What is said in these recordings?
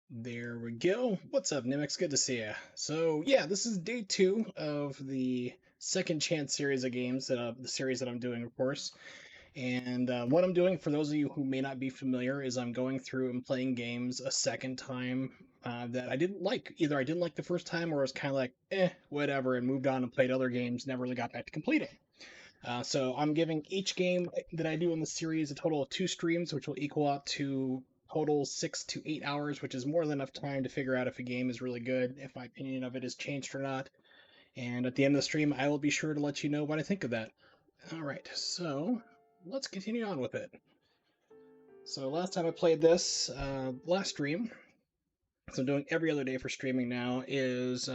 There we go. What's up, Nimix? Good to see you. So yeah, this is day 2 of the second chance series of games the series that I'm doing, of course. And what I'm doing, for those of you who may not be familiar, is I'm going through and playing games a second time that I didn't like. Either I didn't like the first time, or I was kind of like, whatever, and moved on and played other games. Never really got back to completing. So I'm giving each game that I do in the series a total of 2 streams, which will equal out to total 6 to 8 hours, which is more than enough time to figure out if a game is really good, if my opinion of it has changed or not. And at the end of the stream, I will be sure to let you know what I think of that. All right, so let's continue on with it. So last time I played this, last stream, so I'm doing every other day for streaming now, is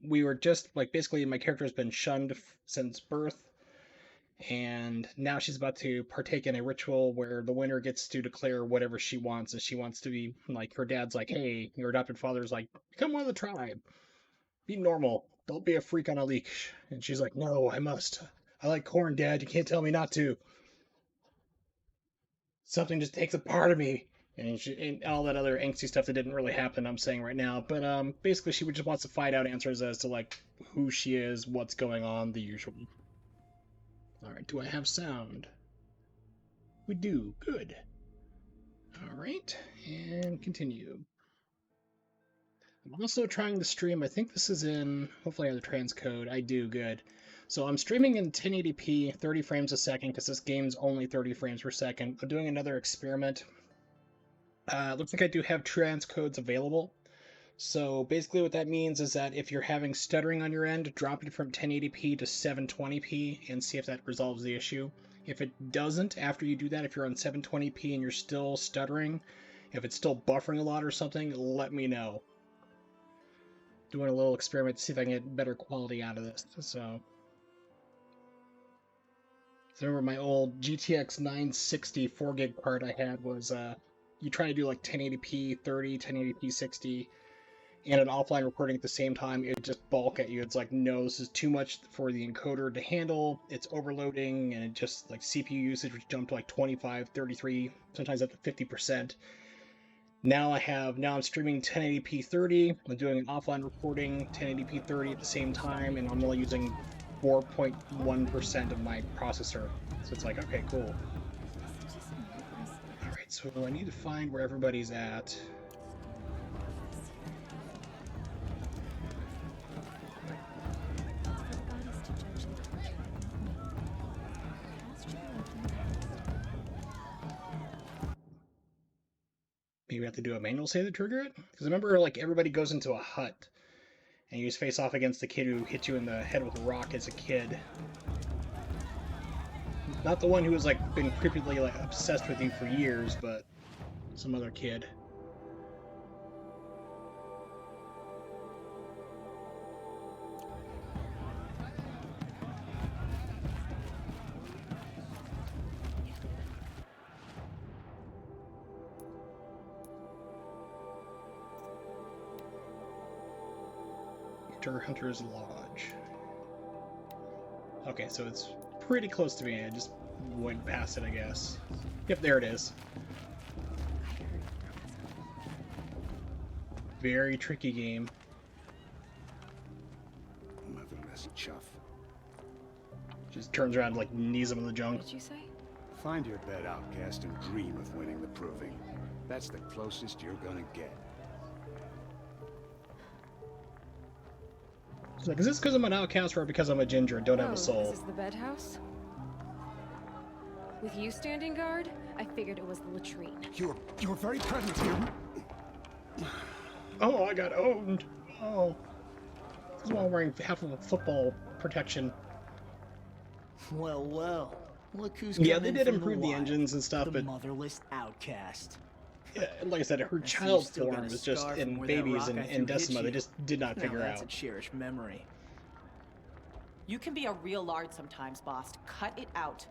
we were just like basically my character has been shunned since birth, and now she's about to partake in a ritual where the winner gets to declare whatever she wants, and she wants to be like, her dad's like, hey, your adopted father's like, become one of the tribe, be normal, don't be a freak on a leash. And she's like, no, I must, I like corn, dad, you can't tell me not to, something just takes a part of me. And all that other angsty stuff that didn't really happen, I'm saying right now. But basically, she just wants to find out answers as to like who she is, what's going on, the usual. All right, do I have sound? We do. Good. All right, and continue. I'm also trying to stream. I think this is in. Hopefully, I have the transcode. I do. Good. So I'm streaming in 1080p, 30 frames a second, because this game's only 30 frames per second. I'm doing another experiment. Looks like I do have transcodes available. So basically, what that means is that if you're having stuttering on your end, drop it from 1080p to 720p and see if that resolves the issue. If it doesn't, after you do that, if you're on 720p and you're still stuttering, if it's still buffering a lot or something, let me know. Doing a little experiment to see if I can get better quality out of this. So remember my old GTX 960 4 gig card I had was, you try to do like 1080p 30, 1080p 60, and an offline recording at the same time, it just balk at you. It's like, no, this is too much for the encoder to handle. It's overloading, and it just like CPU usage would jump to like 25, 33, sometimes up to 50%. Now I'm streaming 1080p 30. I'm doing an offline recording 1080p 30 at the same time, and I'm only using 4.1% of my processor. So it's like, okay, cool. All right, so I need to find where everybody's at. Maybe we have to do a manual save to trigger it? Because remember, like, everybody goes into a hut, and you just face off against the kid who hit you in the head with a rock as a kid. Not the one who was, like, been creepily, like, obsessed with you for years, but some other kid. Enter Hunter's Lodge. Okay, so it's pretty close to me. I just went past it, I guess. Yep, there it is. Very tricky game. Motherless chuff. Just turns around, like, knees him in the junk. What did you say? Find your bed, outcast, and dream of winning the proving. That's the closest you're gonna get. She's like, is this because I'm an outcast or because I'm a ginger and don't have a soul? This is the bed house? With you standing guard, I figured it was the latrine. You're very present here. Oh, I got owned. Oh. This is why I'm wearing half of a football protection. Well, well. Look who's Yeah, coming they did from improve the wild. engines and stuff, The but motherless outcast. yeah, like I said, her I see child you've still got form a was just scar in from where that babies rock and I threw hit Decima. They you. just did not figure Now that's out. a cherished memory. You can be a real lard sometimes, boss. Cut it out.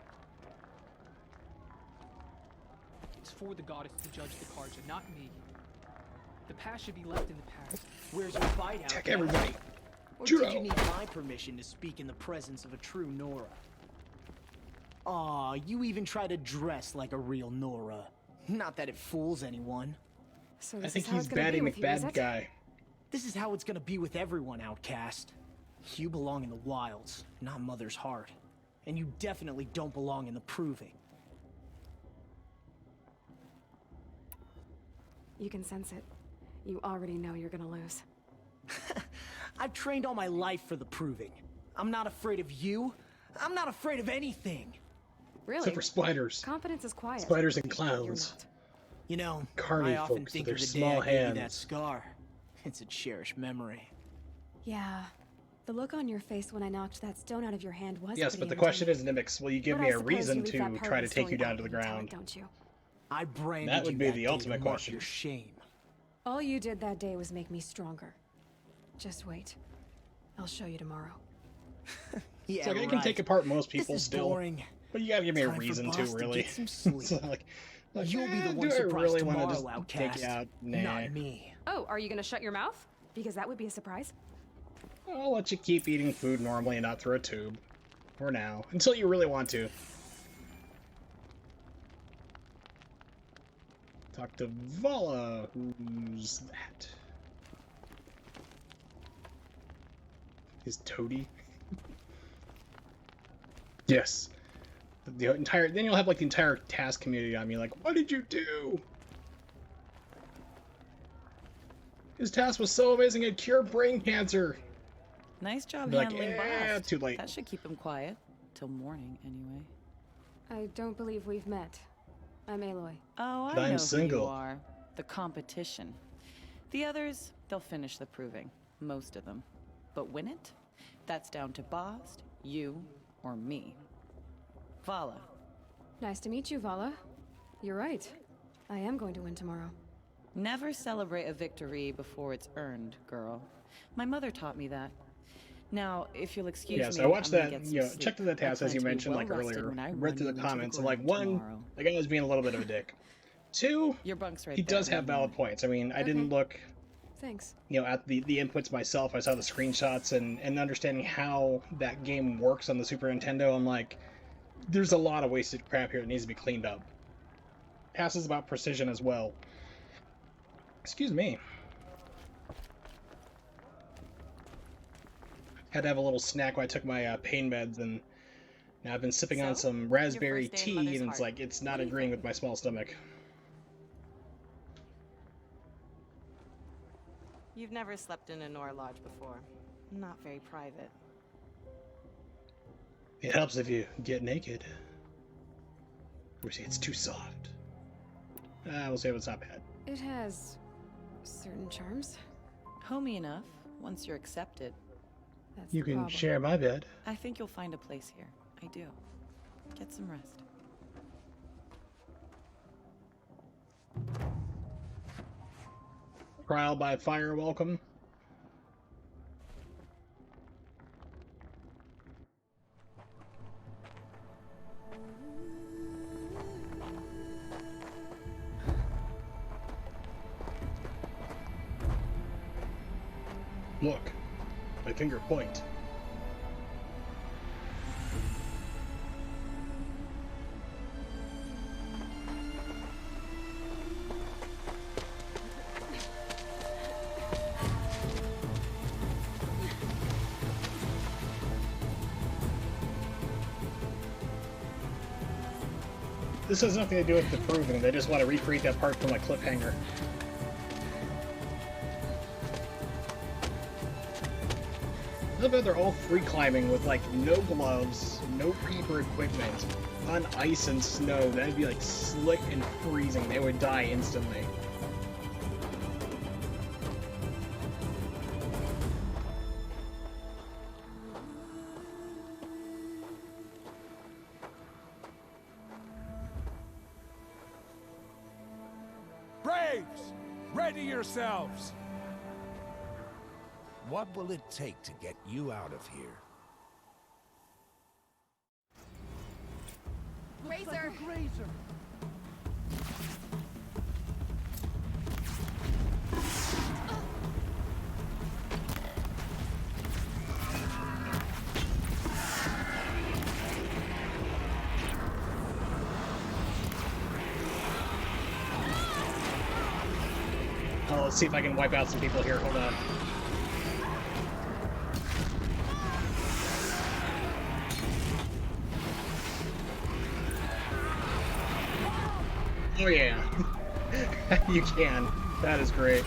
It's for the goddess to judge the cards and not me. The past should be left in the past. Where's your fight out? Attack everybody. Or Juro. did you need my permission to speak in the presence of a true Nora? Aw, you even try to dress like a real Nora. Not that it fools anyone. So I this think is how he's it's gonna be Batty with you, is McBad it? guy. This is how it's gonna be with everyone, Outcast. You belong in the wilds, not Mother's heart. And you definitely don't belong in the proving. You can sense it. You already know you're gonna lose. I've trained all my life for the proving. I'm not afraid of you. I'm not afraid of anything. Really? Except for spiders. Confidence is quiet. Spiders and You're clowns. not. You know, Carny I often folks with think their of the small day I gave you that hands. scar. It's a cherished memory. Yeah. The look on your face when I knocked that stone out of your hand was Yes, pretty but the question entertaining. is, Nimix, will you give But me I a suppose reason you leave to that part try of to the take you story down out to the when you tell it, ground? don't you? I branded That would you be that the day ultimate to mark question. your shame. All you did that day was make me stronger. Just wait. I'll show you tomorrow. Yeah, It's like I can right. take apart most This people is still, boring. but you gotta give me a Time for reason to, Boss to really. get some sleep. So, like, You'll be the one do I surprised really want to tomorrow, just take Outcast. you out? Nah. Not me. Oh, are you gonna shut your mouth? Because that would be a surprise. I'll let you keep eating food normally and not through a tube. For now. Until you really want to. Talk to Vala. Who's that? Is Toady? Yes. The entire. Then you'll have like the entire task community on me. Like, what did you do? His task was so amazing. It cured brain cancer. Nice job Be like, handling yeah, Blast. too late. That should keep him quiet. Till morning, anyway. I don't believe we've met. I'm Aloy. Oh, I But I'm know single. who you are. The competition. The others, they'll finish the proving. Most of them. But win it? That's down to Bast, you, or me. Vala. Nice to meet you, Vala. You're right. I am going to win tomorrow. Never celebrate a victory before it's earned, girl. My mother taught me that. Now, if you'll excuse Yes, me, I watched I'm gonna that, get some you know, sleep. checked the I task plan as you to be mentioned, like well-rested earlier. when I Read run through you the into comments, and like, ground one, tomorrow. the guy was being a little bit of a dick. Two, Your bunk's right he there, does have right valid here. points. I mean, I didn't Okay. look, Thanks. you know, at the inputs myself. I saw the screenshots and understanding how that game works on the Super Nintendo. I'm like, there's a lot of wasted crap here that needs to be cleaned up. Task is about precision as well. Excuse me. Had to have a little snack when I took my pain meds, and now I've been sipping on So, some raspberry first day in tea, Mother's and it's heart. like it's What not do you agreeing think? with my small stomach. You've never slept in a Nora lodge before. Not very private. It helps if you get naked. Or see, it's too soft. We'll say it's not bad. It has certain charms. Homey enough, once you're accepted. That's You the can problem. share my bed. I think you'll find a place here. I do. Get some rest. Trial by fire welcome. Look, my finger point. This has nothing to do with the proving. They just want to recreate that part from a cliffhanger. I love how they're all free climbing with like no gloves, no proper equipment, on ice and snow. That'd be like slick and freezing. They would die instantly. Braves! Ready yourselves! What will it take to get you out of here? Razor! Razor! Oh, let's see if I can wipe out some people here. Hold on. Oh yeah. You can. That is great.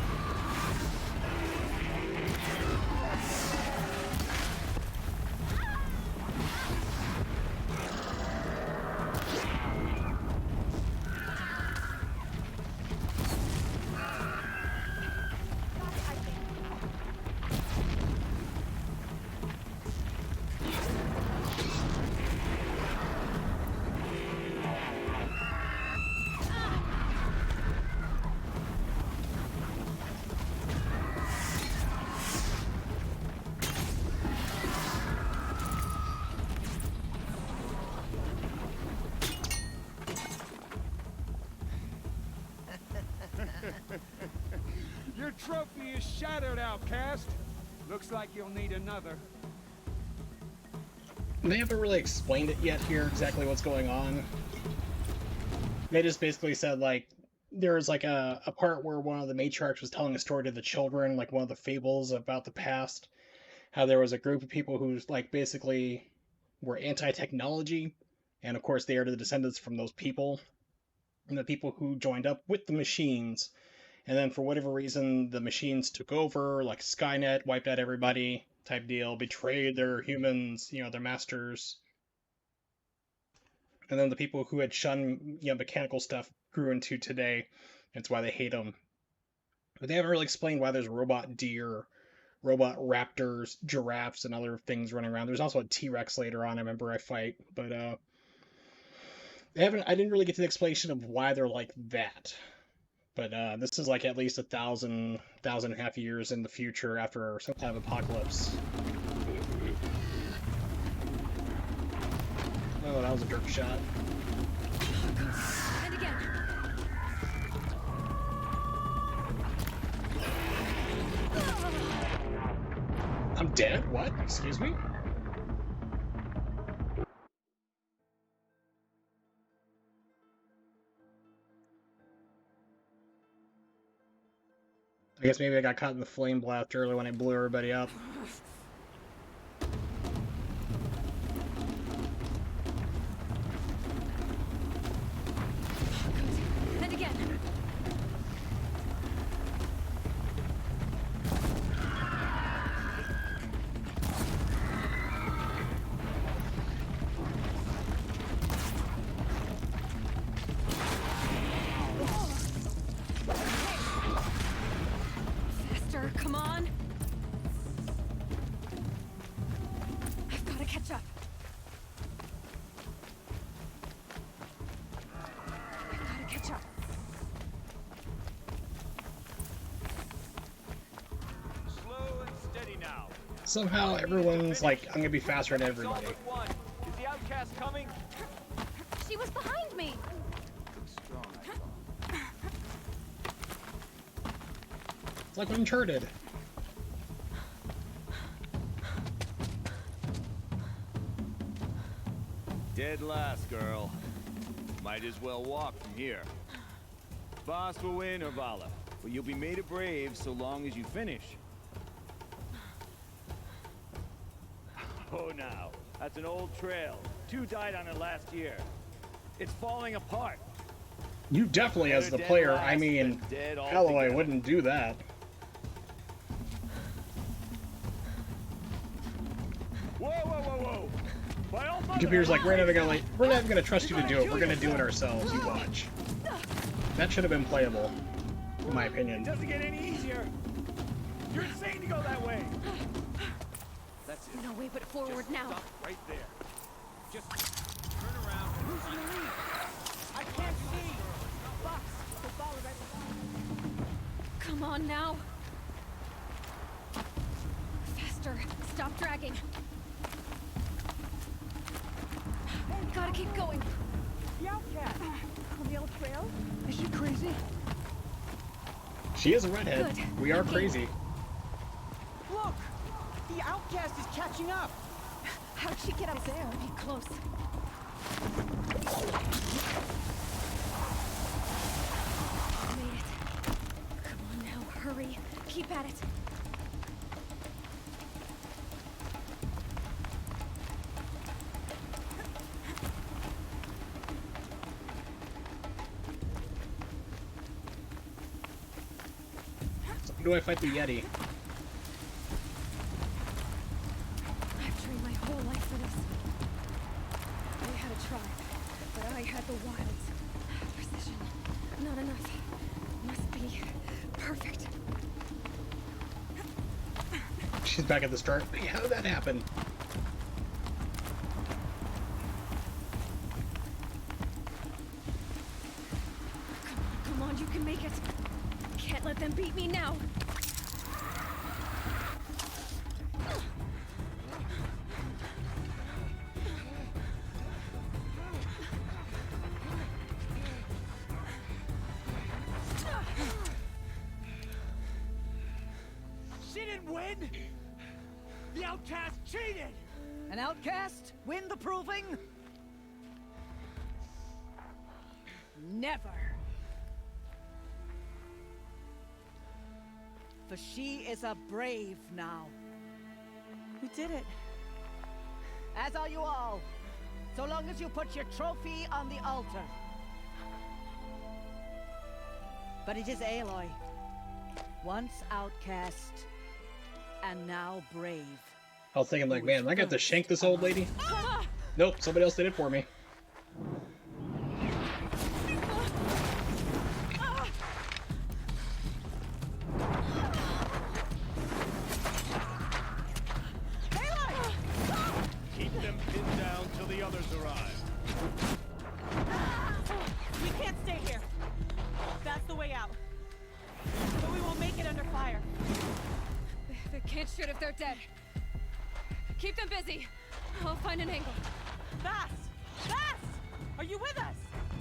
Your trophy is shattered, outcast. Looks like you'll need another. They haven't really explained it yet here, exactly what's going on. They just basically said, like, there was like a part where one of the matriarchs was telling a story to the children, like one of the fables about the past, how there was a group of people who, like, basically were anti-technology, and of course they are the descendants from those people, and the people who joined up with the machines, and then for whatever reason the machines took over, like Skynet, wiped out everybody type deal, betrayed their humans, you know, their masters, and then the people who had shunned, you know, mechanical stuff grew into today. That's why they hate them. But they haven't really explained why there's robot deer, robot raptors, giraffes, and other things running around. There's also a T-Rex later on, I remember I fight, but they haven't. I didn't really get to the explanation of why they're like that. But this is like at least 1,000 years in the future after some kind of apocalypse. Oh, that was a jerk shot. And again. I'm dead? What? Excuse me? I guess maybe I got caught in the flame blast earlier when I blew everybody up. And again. Faster, come on. I've got to catch up. I've got to catch up. Slow and steady now. Somehow everyone's like, I'm gonna be faster than everybody. Is the outcast coming? She was behind me. It's like Uncharted. Dead last, girl. Might as well walk from here. Boss will win or Vala, but you'll be made a brave so long as you finish. Oh, now. That's an old trail. 2 died on it last year. It's falling apart. You definitely, as the player, I mean, Alloy wouldn't do that. Whoa, whoa, whoa, whoa! By all Computer's like, we're not gonna trust you to do it. We're gonna do it ourselves. You watch. That should have been playable, in my opinion. It doesn't get any easier. You're insane to go that way. That's it. No way but forward now. Stop right there. Just turn around. Who's in the lead? I can't see. Box. The ball is right behind. Come on now. Faster. Stop dragging. Gotta keep going. The outcast on the old trail. Is she crazy? She is a redhead. Good. We are crazy. Look! The outcast is catching up! How'd she get up there? Be close. Made it. Come on now, hurry. Keep at it. So, do I fight the Yeti? I've trained my whole life for this. I had a tribe, but I had the wilds. Precision. Not enough. Must be perfect. She's back at the start. How did that happen? Come on, you can make it. Can't let them beat me now. She didn't win! The outcast cheated! An outcast win the proving? Never. For she is a brave now. We did it. As are you all. So long as you put your trophy on the altar. But it is Aloy. Once outcast, and now brave. I was thinking, like, man, am I gonna have to shank this old lady? Nope, somebody else did it for me. Keep them pinned down till the others arrive. We can't stay here. That's the way out. But we won't make it under fire. They can't shoot if they're dead. Keep them busy. I'll find an angle. Fast! Fast! Are you with us?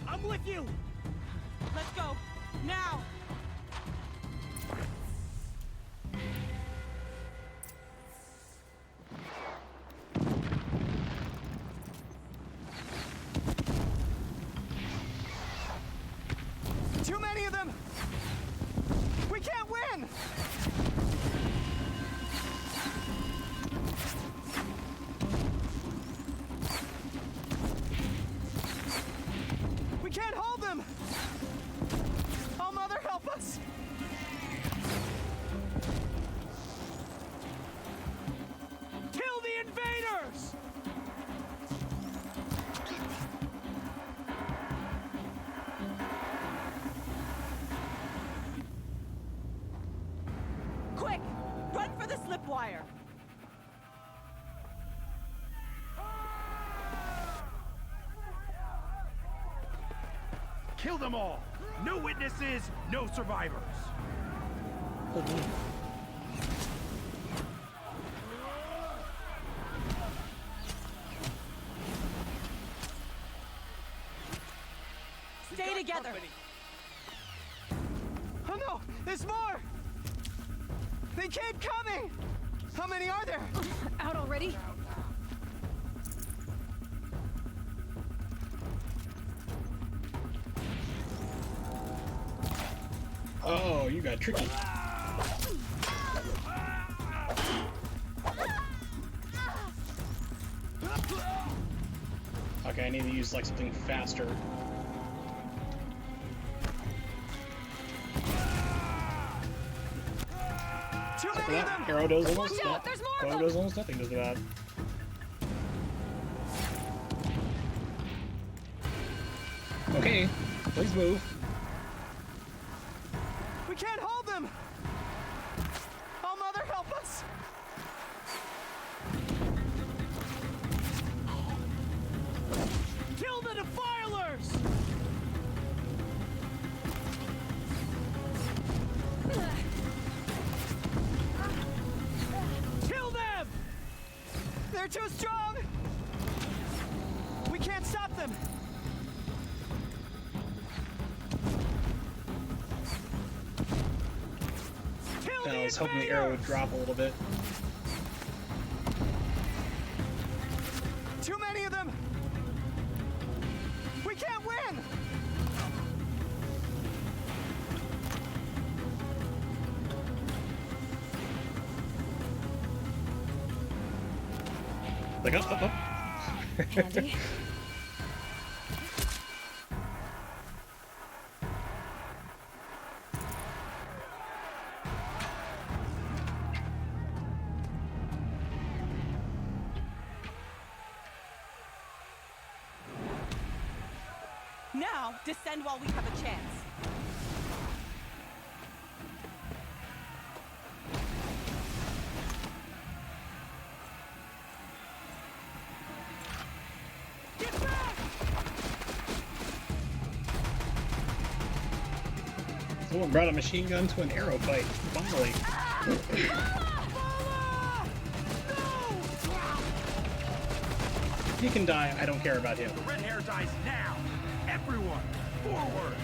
I'm with you! Let's go. Now! Too many of them! We can't win! We can't hold them! Oh, Mother, help us! Kill the invaders! Quick! Run for the slip wire! Kill them all! No witnesses, no survivors! Stay together! Oh no! There's more! They keep coming! How many are there? Out already? Oh, you got tricky. Okay, I need to use like something faster. Too Except for many of that, them! arrow does almost Watch out, not. there's more of Arrow them! does almost nothing does that. Okay, please move. We can't hold them! Oh, Mother, help us! Kill the defilers! Kill them! They're too strong! We can't stop them! Kill I the was hoping the arrow would invaders! drop a little bit. Too many of them! We can't win! Like, up, up, up. Handy. Now, descend while we have a chance. Get back! Someone brought a machine gun to an arrow fight. Finally. He can die. I don't care about him. The red hair dies now. Everyone, forward!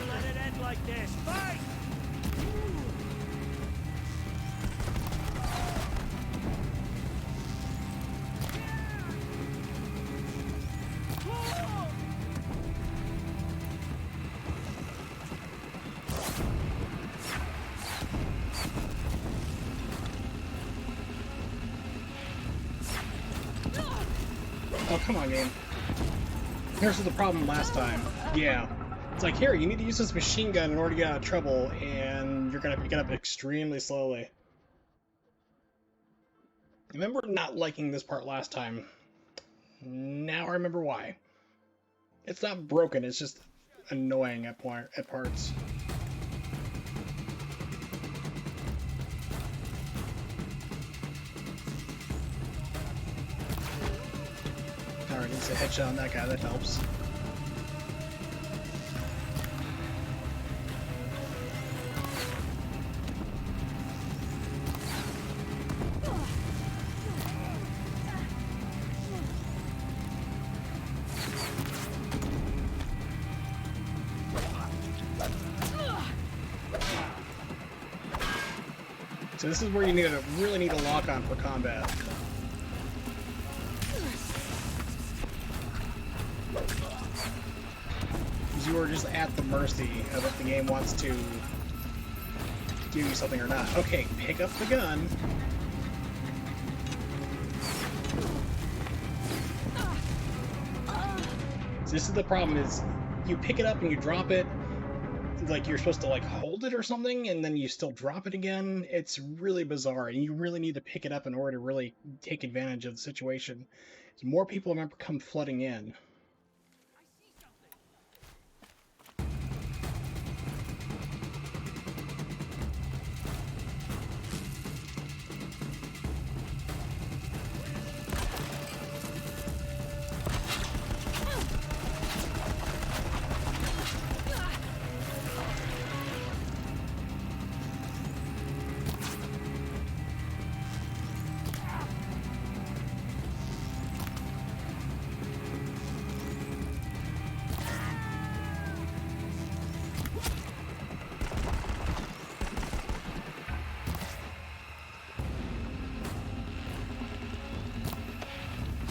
Let it end like this. Fight! Oh, come on, game. Here's the problem last time. Yeah. It's like, here, you need to use this machine gun in order to get out of trouble, and you're gonna pick it up extremely slowly. I remember not liking this part last time. Now I remember why. It's not broken, it's just annoying at parts. Alright, it's a headshot on that guy, that helps. So this is where you really need a lock on for combat. Because you are just at the mercy of if the game wants to do something or not. Okay, pick up the gun. So this is the problem, is you pick it up and you drop it, like you're supposed to like hold it or something, and then you still drop it again. It's really bizarre, and you really need to pick it up in order to really take advantage of the situation. So more people remember come flooding in.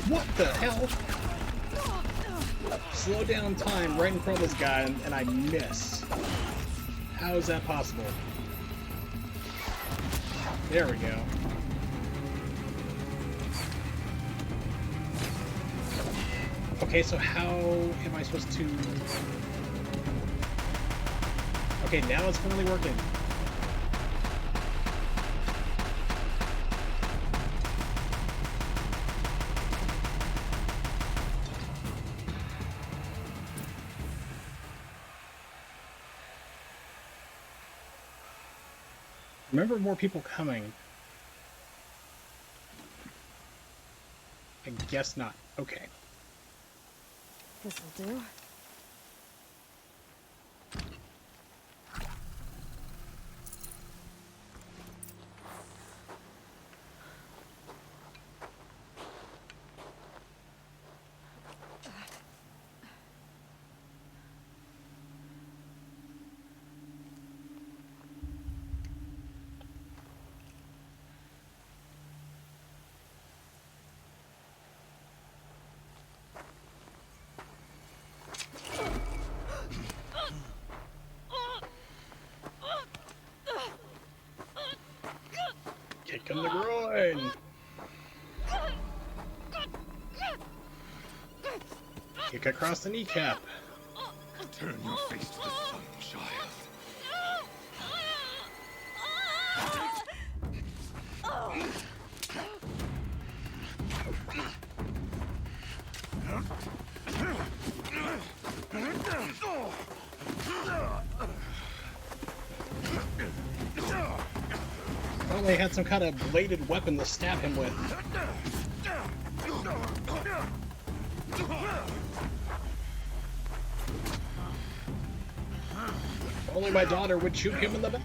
What the hell? Slow down time right in front of this guy and I miss. How is that possible? There we go. Okay, so how am I supposed to... Okay, now it's finally working. Remember more people coming. I guess not. Okay. This'll do. Kick in the groin. Kick across the kneecap. Turn your face to the sun, child. Well, they had some kind of bladed weapon to stab him with. Only my daughter would shoot him in the back.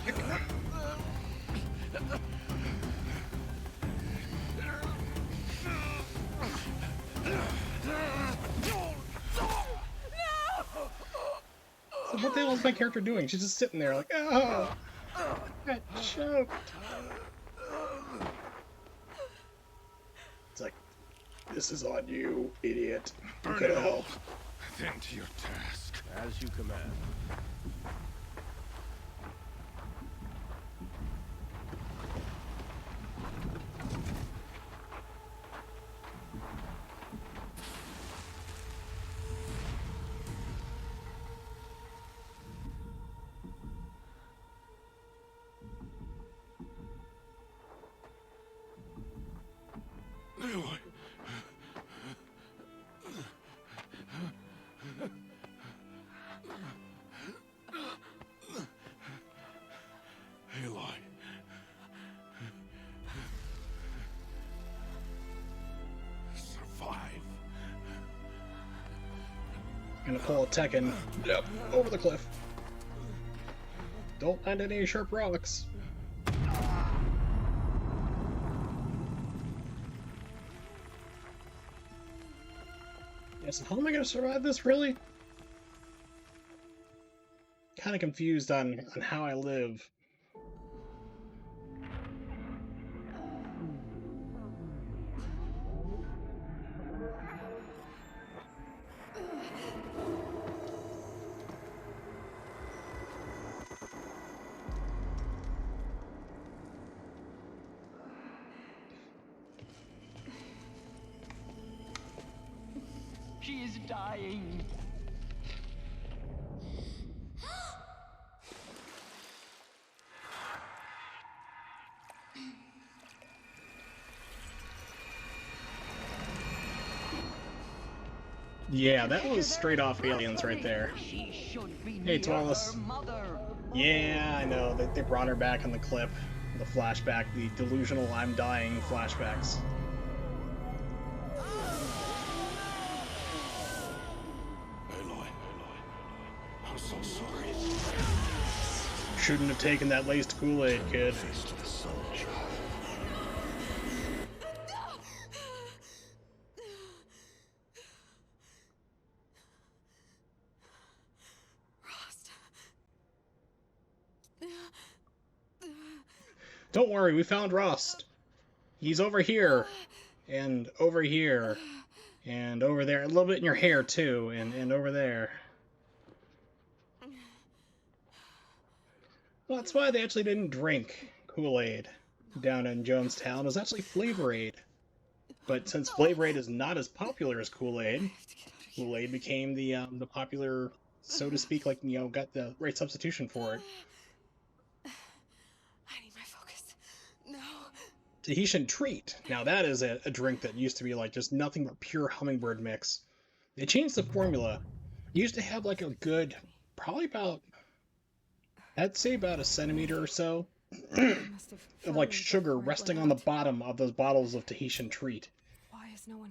So what the hell is my character doing? She's just sitting there like, oh, I got choked. It's like, this is on you, idiot. You Burn could it have all. helped. Then to your task. As you command. Aloy. Aloy. Survive. Gonna pull a Tekken. Yep, over the cliff. Don't land any sharp rocks. Yes, how am I gonna survive this, really? Kinda confused on how I live. She is dying. Yeah, that was straight off Aliens right there. Hey, Twalis. Yeah, I know. They brought her back on the clip. The flashback, the delusional I'm dying flashbacks. Aloy. I'm so sorry. Shouldn't have taken that laced Kool-Aid, kid. Face to the sun, child. Don't worry, we found Rust. He's over here, and over here, and over there. A little bit in your hair, too, and over there. Well, that's why they actually didn't drink Kool-Aid down in Jonestown. It was actually Flavor Aid. But since Flavor Aid is not as popular as Kool-Aid, Kool-Aid became the popular, so to speak, like, you know, got the right substitution for it. Tahitian Treat. Now that is a drink that used to be like just nothing but pure hummingbird mix. They changed the formula. You used to have like a good, probably about, I'd say about a centimeter or so of like sugar resting on the bottom of those bottles of Tahitian Treat. Why is no one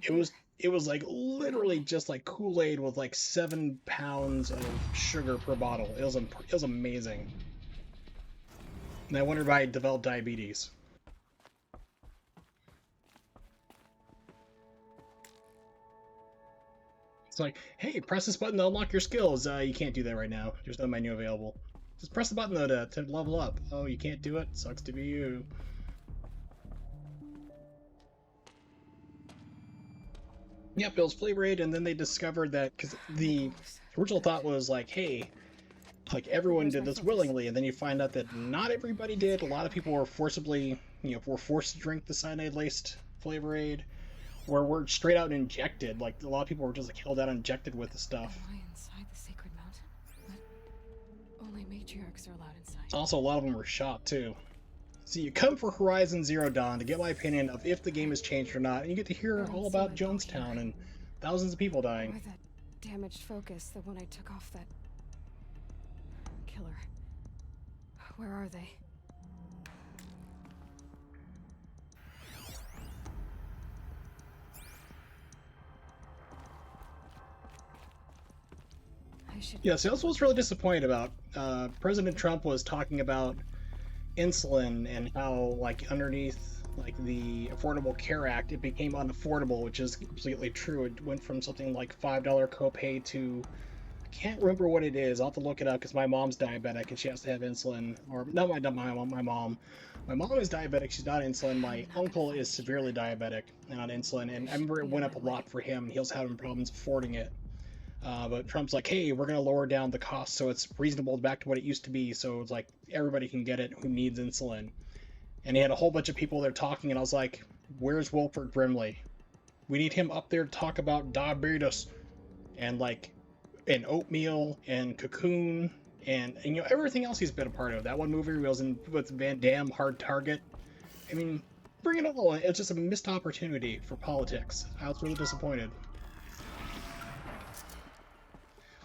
It was like literally just like Kool-Aid with like 7 pounds of sugar per bottle. It was amazing. And I wonder if I developed diabetes. It's like, hey, press this button to unlock your skills. You can't do that right now. There's no menu available. Just press the button though to level up. Oh, you can't do it? Sucks to be you. Yep, it was Flavor Aid, and then they discovered that, because the original thought was like, hey, like everyone did this willingly, and then you find out that not everybody did. A lot of people were forcibly You know, if we're forced to drink the cyanide-laced flavor aid, where we're straight out injected. Like, a lot of people were just like held out injected with the stuff. Am I inside the sacred mountain? But only matriarchs are allowed inside. Also, a lot of them were shot too. So you come for Horizon Zero Dawn to get my opinion of if the game has changed or not, and you get to hear all about Jonestown and thousands of people dying. Or that damaged focus, the one I took off that killer. Where are they? Yeah, so that's what I was really disappointed about. President Trump was talking about insulin and how, like, underneath, like, the Affordable Care Act, it became unaffordable, which is completely true. It went from something like $5 copay to, I can't remember what it is. I'll have to look it up because my mom's diabetic and she has to have insulin. Or not my mom. My mom is diabetic. She's not insulin. My uncle is severely diabetic and on insulin, and I remember it went up a lot for him. He was having problems affording it. But Trump's like, hey, we're going to lower down the cost so it's reasonable back to what it used to be, so it's like everybody can get it who needs insulin. And he had a whole bunch of people there talking, and I was like, where's Wilford Brimley? We need him up there to talk about diabetes and, like, and oatmeal and Cocoon and you know, everything else he's been a part of. That one movie he was in with Van Damme, Hard Target. I mean, bring it all. It's just a missed opportunity for politics. I was really disappointed.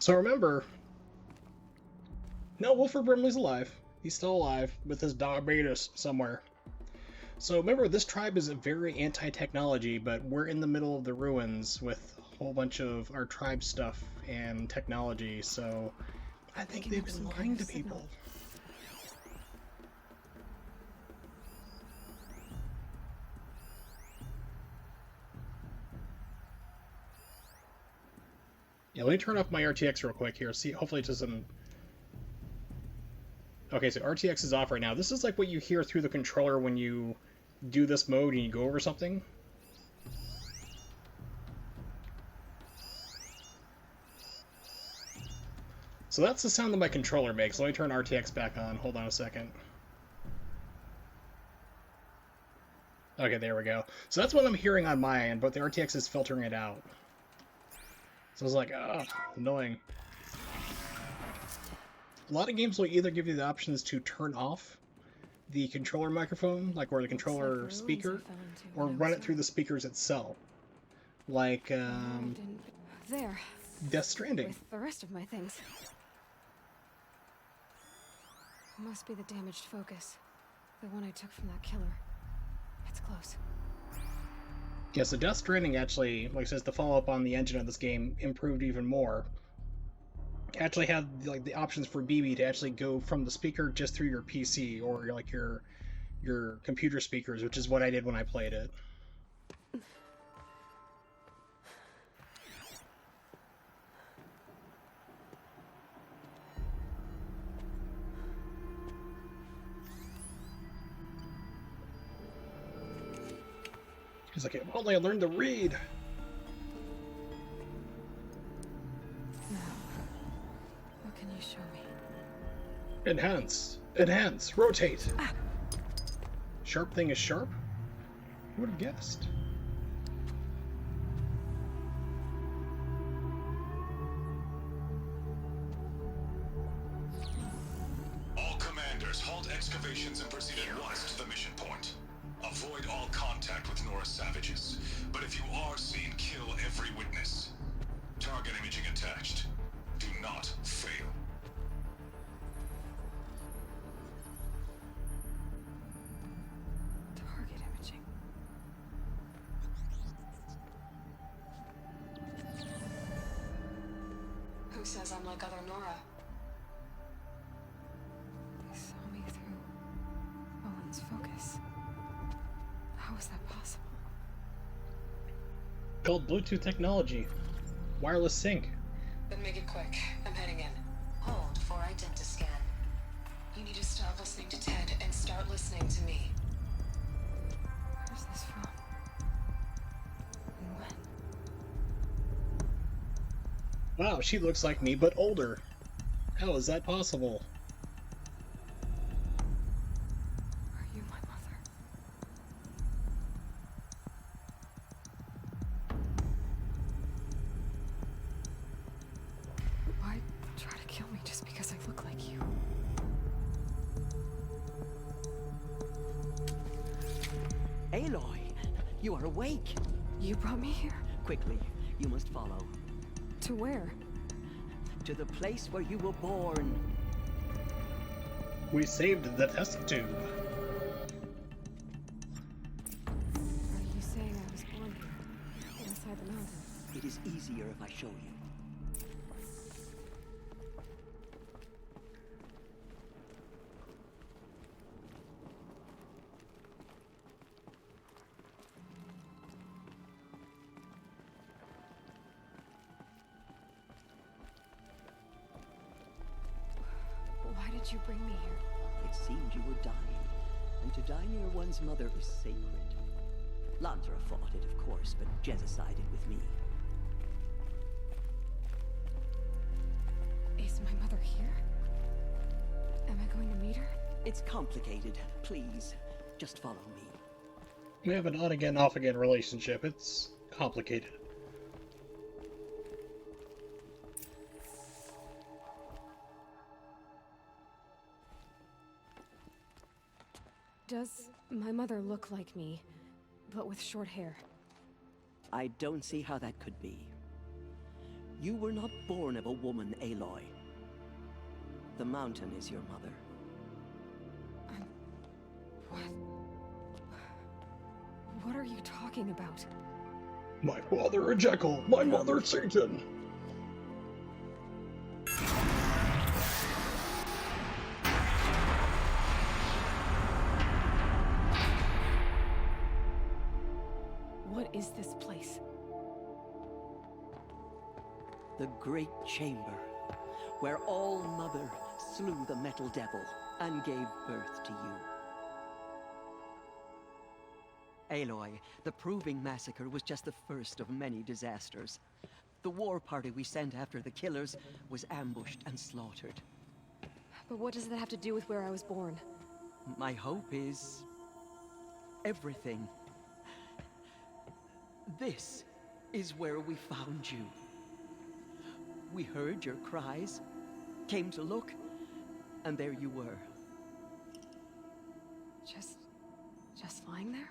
So remember, no, Wilford Brimley's alive. He's still alive with his diabetes somewhere. So remember, this tribe is very anti-technology, but we're in the middle of the ruins with a whole bunch of our tribe stuff and technology, so I think they've been lying to people. Yeah, let me turn off my RTX real quick here. See, hopefully it doesn't... Okay, so RTX is off right now. This is like what you hear through the controller when you do this mode and you go over something. So that's the sound that my controller makes. Let me turn RTX back on. Hold on a second. Okay, there we go. So that's what I'm hearing on my end, but the RTX is filtering it out. So I was like, ah, annoying. A lot of games will either give you the options to turn off the controller microphone, like or the controller speaker, or run it through the speakers itself. Like, there. Death Stranding. With the rest of my things. Must be the damaged focus. The one I took from that killer. It's close. Yeah, so Death Stranding actually, like I says, the follow-up on the engine of this game improved even more. Actually had like the options for BB to actually go from the speaker just through your PC or like your computer speakers, which is what I did when I played it. He's like, if only I learned to read. Now, what can you show me? Enhance. Enhance. Rotate. Ah. Sharp thing is sharp? Who would have guessed? All commanders, halt excavations and proceed at once to the mission point. Avoid all contact with Nora savages, but if you are seen, kill every witness. Target imaging attached. Do not fail. Target imaging. Who says I'm like other Nora? They saw me through Owen's focus. How is that possible? Called Bluetooth technology. Wireless sync. Then make it quick. I'm heading in. Hold for identiscan. You need to stop listening to Ted and start listening to me. Where's this from? And when? Wow, she looks like me, but older. How is that possible? Are you my mother? Aloy, you are awake. You brought me here? Quickly, you must follow. To where? To the place where you were born. We saved the test tube. Are you saying I was born here, inside the mountain? It is easier if I show you. Why did you bring me here? It seemed you were dying, and to die near one's mother is sacred. Lansra fought it, of course, but Jezza sided with me. Is my mother here? Am I going to meet her? It's complicated. Please, just follow me. We have an on-again, off-again relationship. It's complicated. Does my mother look like me, but with short hair? I don't see how that could be. You were not born of a woman, Aloy. The mountain is your mother. What are you talking about? My father a Jekyll, my mother Satan. What is this place? The Great Chamber, where All Mother slew the Metal Devil and gave birth to you. Aloy, the Proving Massacre was just the first of many disasters. The war party we sent after the killers was ambushed and slaughtered. But what does that have to do with where I was born? My hope is everything. This is where we found you. We heard your cries, came to look, and there you were. Just lying there?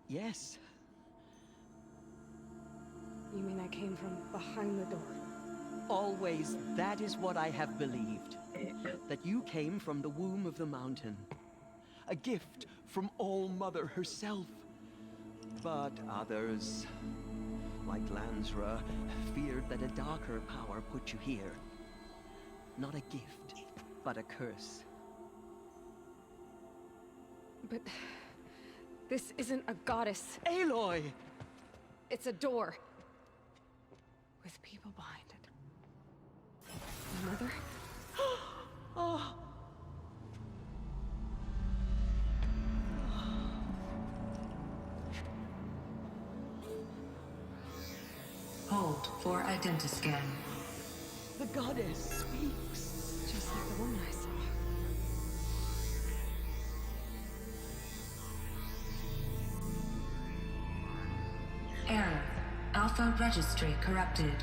Yes. You mean I came from behind the door? Always, that is what I have believed. That you came from the womb of the mountain. A gift from All Mother herself. But others, like Lansra, feared that a darker power put you here. Not a gift, but a curse. But this isn't a goddess. Aloy! It's a door. With people behind it. My mother? Oh. Hold for identiscan. The goddess speaks. Just like the woman I saw. Error. Alpha registry corrupted.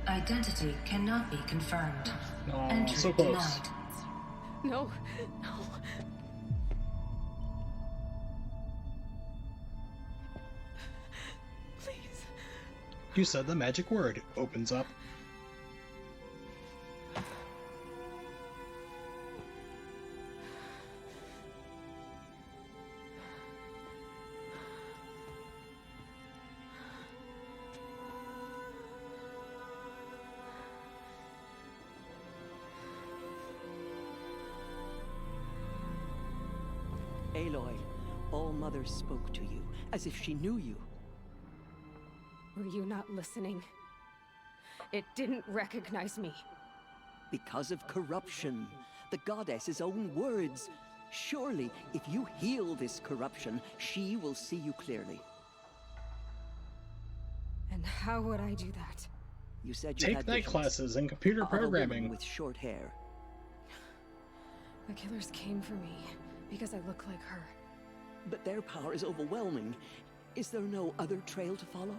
Identity cannot be confirmed. Oh, Entry so close. denied. No, no. Please. You said the magic word. It opens up. Aloy, All Mother spoke to you, as if she knew you. Were you not listening? It didn't recognize me. Because of corruption. The goddess's own words. Surely, if you heal this corruption, she will see you clearly. And how would I do that? You said you Take had night visions classes in computer of a woman programming. with short hair. The killers came for me because I look like her. But their power is overwhelming. Is there no other trail to follow?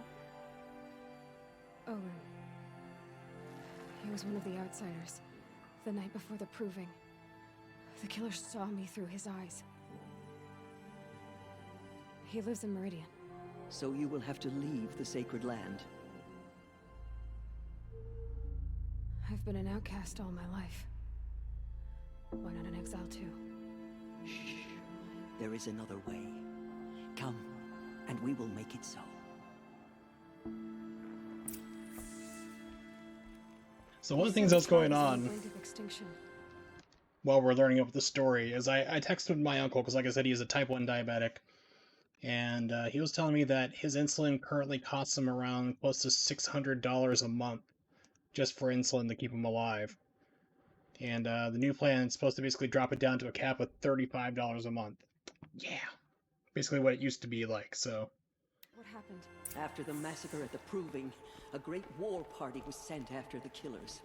Oh, he was one of the outsiders. The night before the proving. The killer saw me through his eyes. He lives in Meridian. So you will have to leave the sacred land. I've been an outcast all my life. Why not an exile too? Shh. There is another way. Come, and we will make it so. So one of the things that's going on Brink of extinction. while we're learning about the story is I texted my uncle, because like I said, he is a type 1 diabetic. And he was telling me that his insulin currently costs him around close to $600 a month just for insulin to keep him alive. And the new plan is supposed to basically drop it down to a cap of $35 a month. Yeah, basically what it used to be like, so. What happened? After the massacre at the Proving, a great war party was sent after the killers.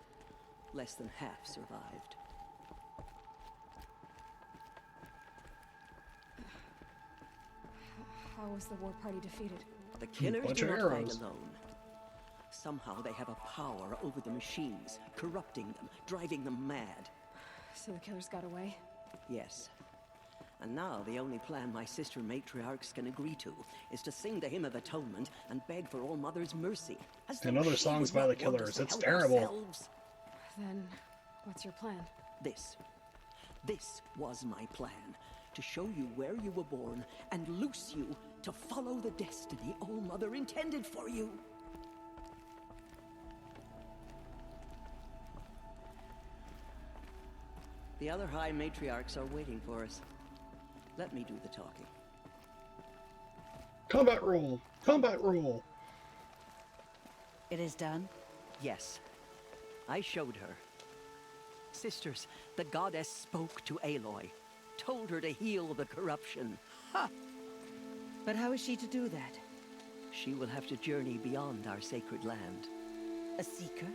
Less than half survived. How was the war party defeated? The killers Bunch do of not arrows. fight alone. Somehow they have a power over the machines, corrupting them, driving them mad. So the killers got away? Yes. And now the only plan my sister matriarchs can agree to is to sing the Hymn of Atonement and beg for All Mother's mercy. And other songs by the killers. It's terrible. Then, what's your plan? This was my plan. To show you where you were born and loose you to follow the destiny All Mother intended for you. The other High Matriarchs are waiting for us. Let me do the talking. Combat roll! Combat roll! It is done? Yes. I showed her. Sisters, the goddess spoke to Aloy. Told her to heal the corruption. Ha! But how is she to do that? She will have to journey beyond our sacred land. A seeker?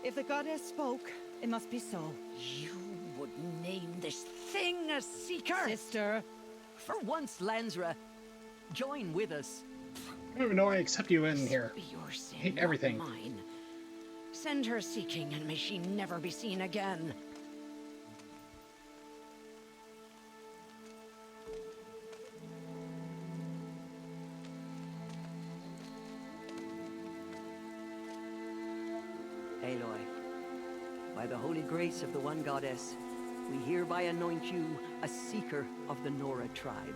If the goddess spoke, it must be so. You would name this thing a seeker? Sister! For once, Lansra, join with us. I don't even know I accept you in here. Be your sin, I hate everything. not mine. Send her seeking, and may she never be seen again. Aloy, by the holy grace of the one goddess, we hereby anoint you a seeker of the Nora tribe.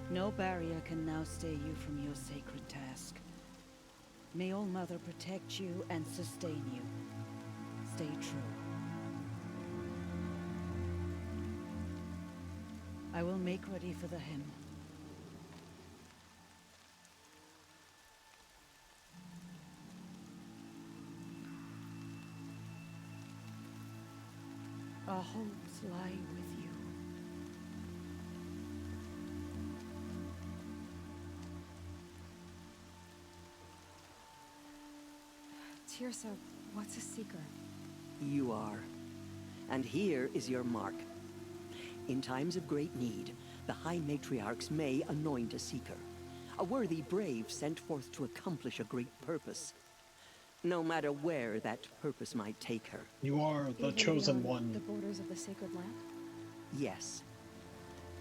No barrier can now stay you from your sacred task. May All Mother protect you and sustain you. Stay true. I will make ready for the hymn. Our hopes lie with you. Tirsa, what's a seeker? You are. And here is your mark. In times of great need, the High Matriarchs may anoint a seeker. A worthy brave sent forth to accomplish a great purpose. No matter where that purpose might take her. You are the Even chosen beyond one. The borders of the sacred land? Yes.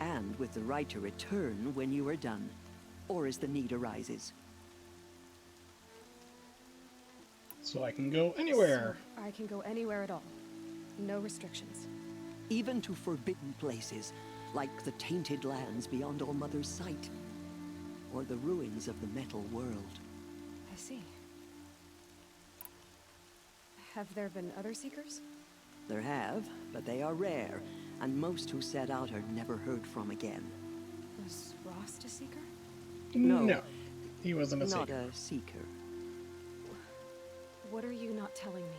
And with the right to return when you are done, or as the need arises. So I can go anywhere. So I can go anywhere at all. No restrictions. Even to forbidden places, like the tainted lands beyond All Mother's sight. Or the ruins of the metal world. I see. Have there been other seekers? There have, but they are rare, and most who set out are never heard from again. Was Rost a seeker? No, he wasn't a not seeker. a seeker. What are you not telling me?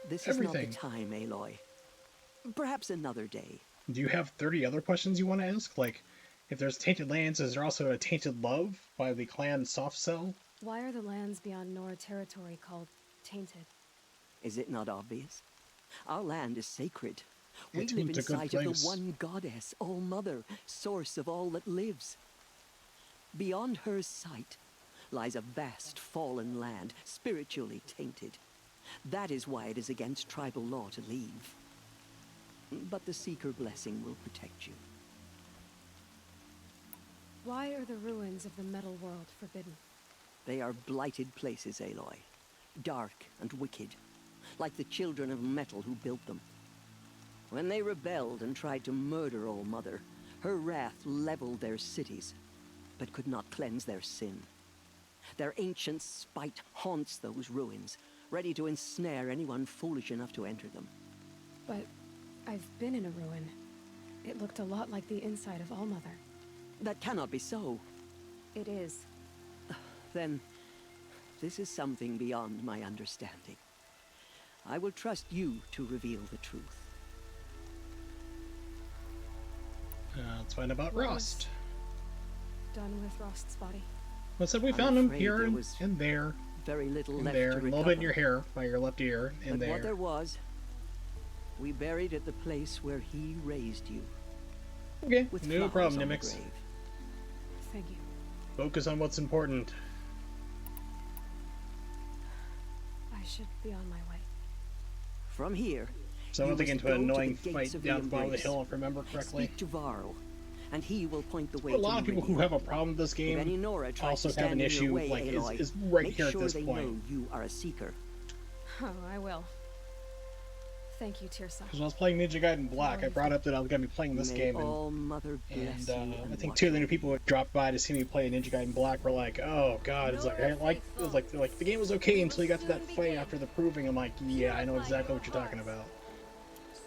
This is not Everything. the time, Aloy. Perhaps another day. Do you have 30 other questions you want to ask? Like, if there's tainted lands, is there also a tainted love by the clan Soft Cell? Why are the lands beyond Nora territory called tainted? Is it not obvious? Our land is sacred. We It live ain't a good inside of place. the one goddess, All Mother, source of all that lives. Beyond her sight lies a vast fallen land, spiritually tainted. That is why it is against tribal law to leave. But the Seeker blessing will protect you. Why are the ruins of the metal world forbidden? They are blighted places, Aloy. Dark and wicked, like the children of metal who built them. When they rebelled and tried to murder All Mother, her wrath leveled their cities, but could not cleanse their sin. Their ancient spite haunts those ruins, ready to ensnare anyone foolish enough to enter them. But I've been in a ruin. It looked a lot like the inside of All Mother. That cannot be so. It is. Then, this is something beyond my understanding. I will trust you to reveal the truth. Let's find about Rost. Done with Rost's body. Well, so we found him here and there. Very little and left there. to A little recover. bit in your hair, by your left ear, and But there. what there was, we buried at the place where he raised you. Okay, with no flowers problem, on the Nimix. grave. Thank you. Focus on what's important. I should be on my way. From here, So I you don't think must into an go to the annoying gates fight of down the bottom of the Embrace. hill, if I remember correctly. Speak to Varl, and he will point the way A lot of to people who Meridian. have a problem with this If game any Nora tries also to have an stand in your issue way, like Aloy, is right make here at sure this they point. know you are a seeker. Oh, I will. Thank you, Tirsa. Because when I was playing Ninja Gaiden Black, I brought up that I was going to be playing this May game, All Mother bless you and I and think watch two of the new people who dropped by to see me play Ninja Gaiden Black were like, "Oh God, it's like it was like the game was okay until you got to that fight after the proving." I'm like, "Yeah, I know exactly what you're talking about."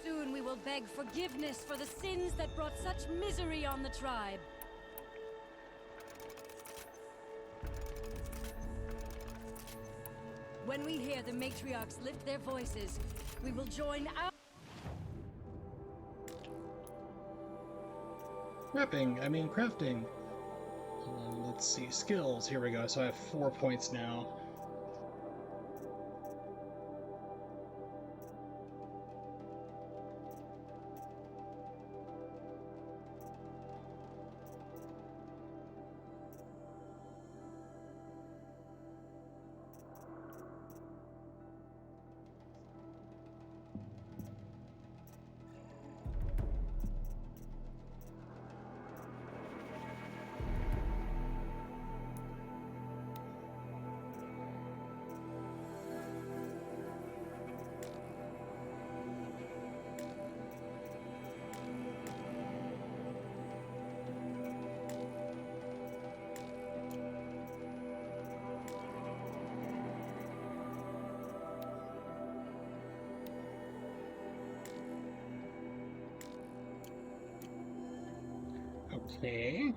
Soon we will beg forgiveness for the sins that brought such misery on the tribe. When we hear the matriarchs lift their voices, we will join our... Crafting. Let's see, skills. Here we go. So I have 4 points now. Okay.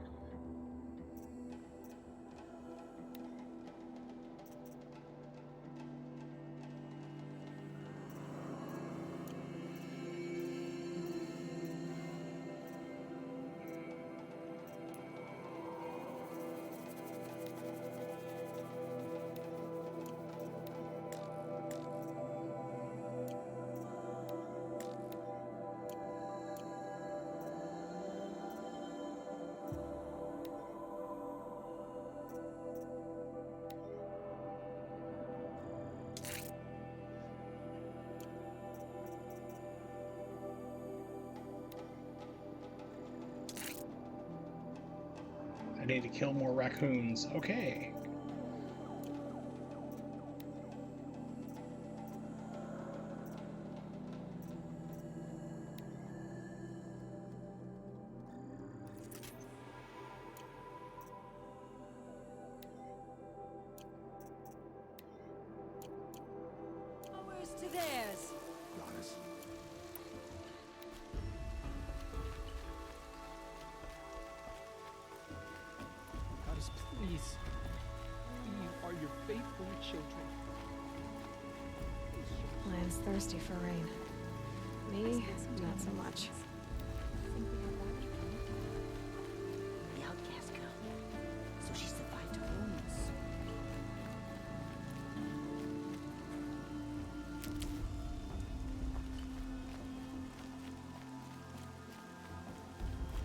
I need to kill more raccoons. Okay. Ours to theirs. Goddess. Goddess, please. We are your faithful children. Land's thirsty for rain. Me, not so much. The outcast girl. So she survived her wounds.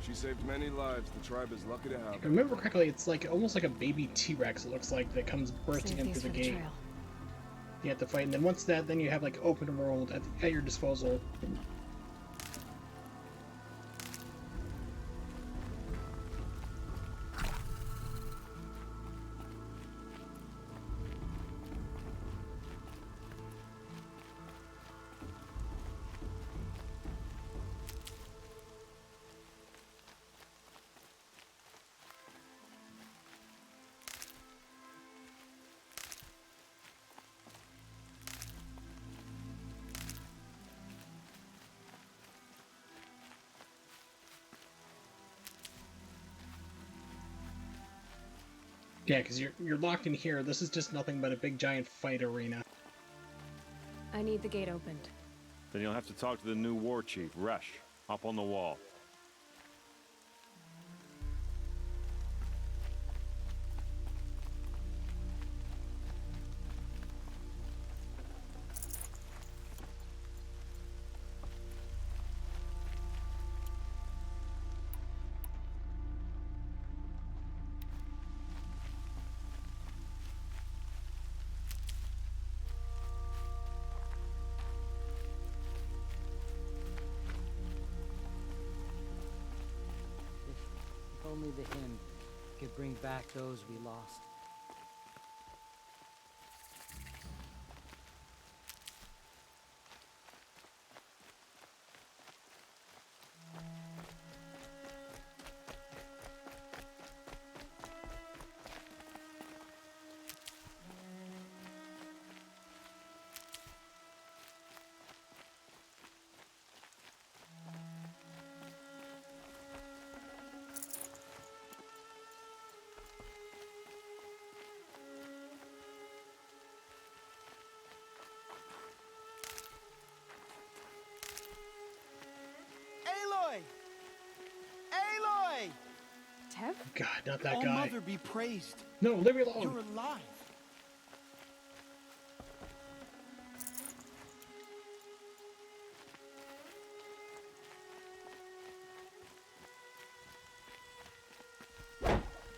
She saved many lives. The tribe is lucky to have If I her. remember correctly, it's like almost like a baby T-Rex. It looks like that comes bursting Save in these through the for the gate. trail. You have to fight, and then once that, then you have like open world at your disposal. Yeah, because you're locked in here. This is just nothing but a big giant fight arena. I need the gate opened. Then you'll have to talk to the new war chief, Resh, up on the wall. If only the inn could bring back those we lost. Aloy! Aloy! Tev? God, not that All guy. Mother be praised. No, leave me alone. You're alive.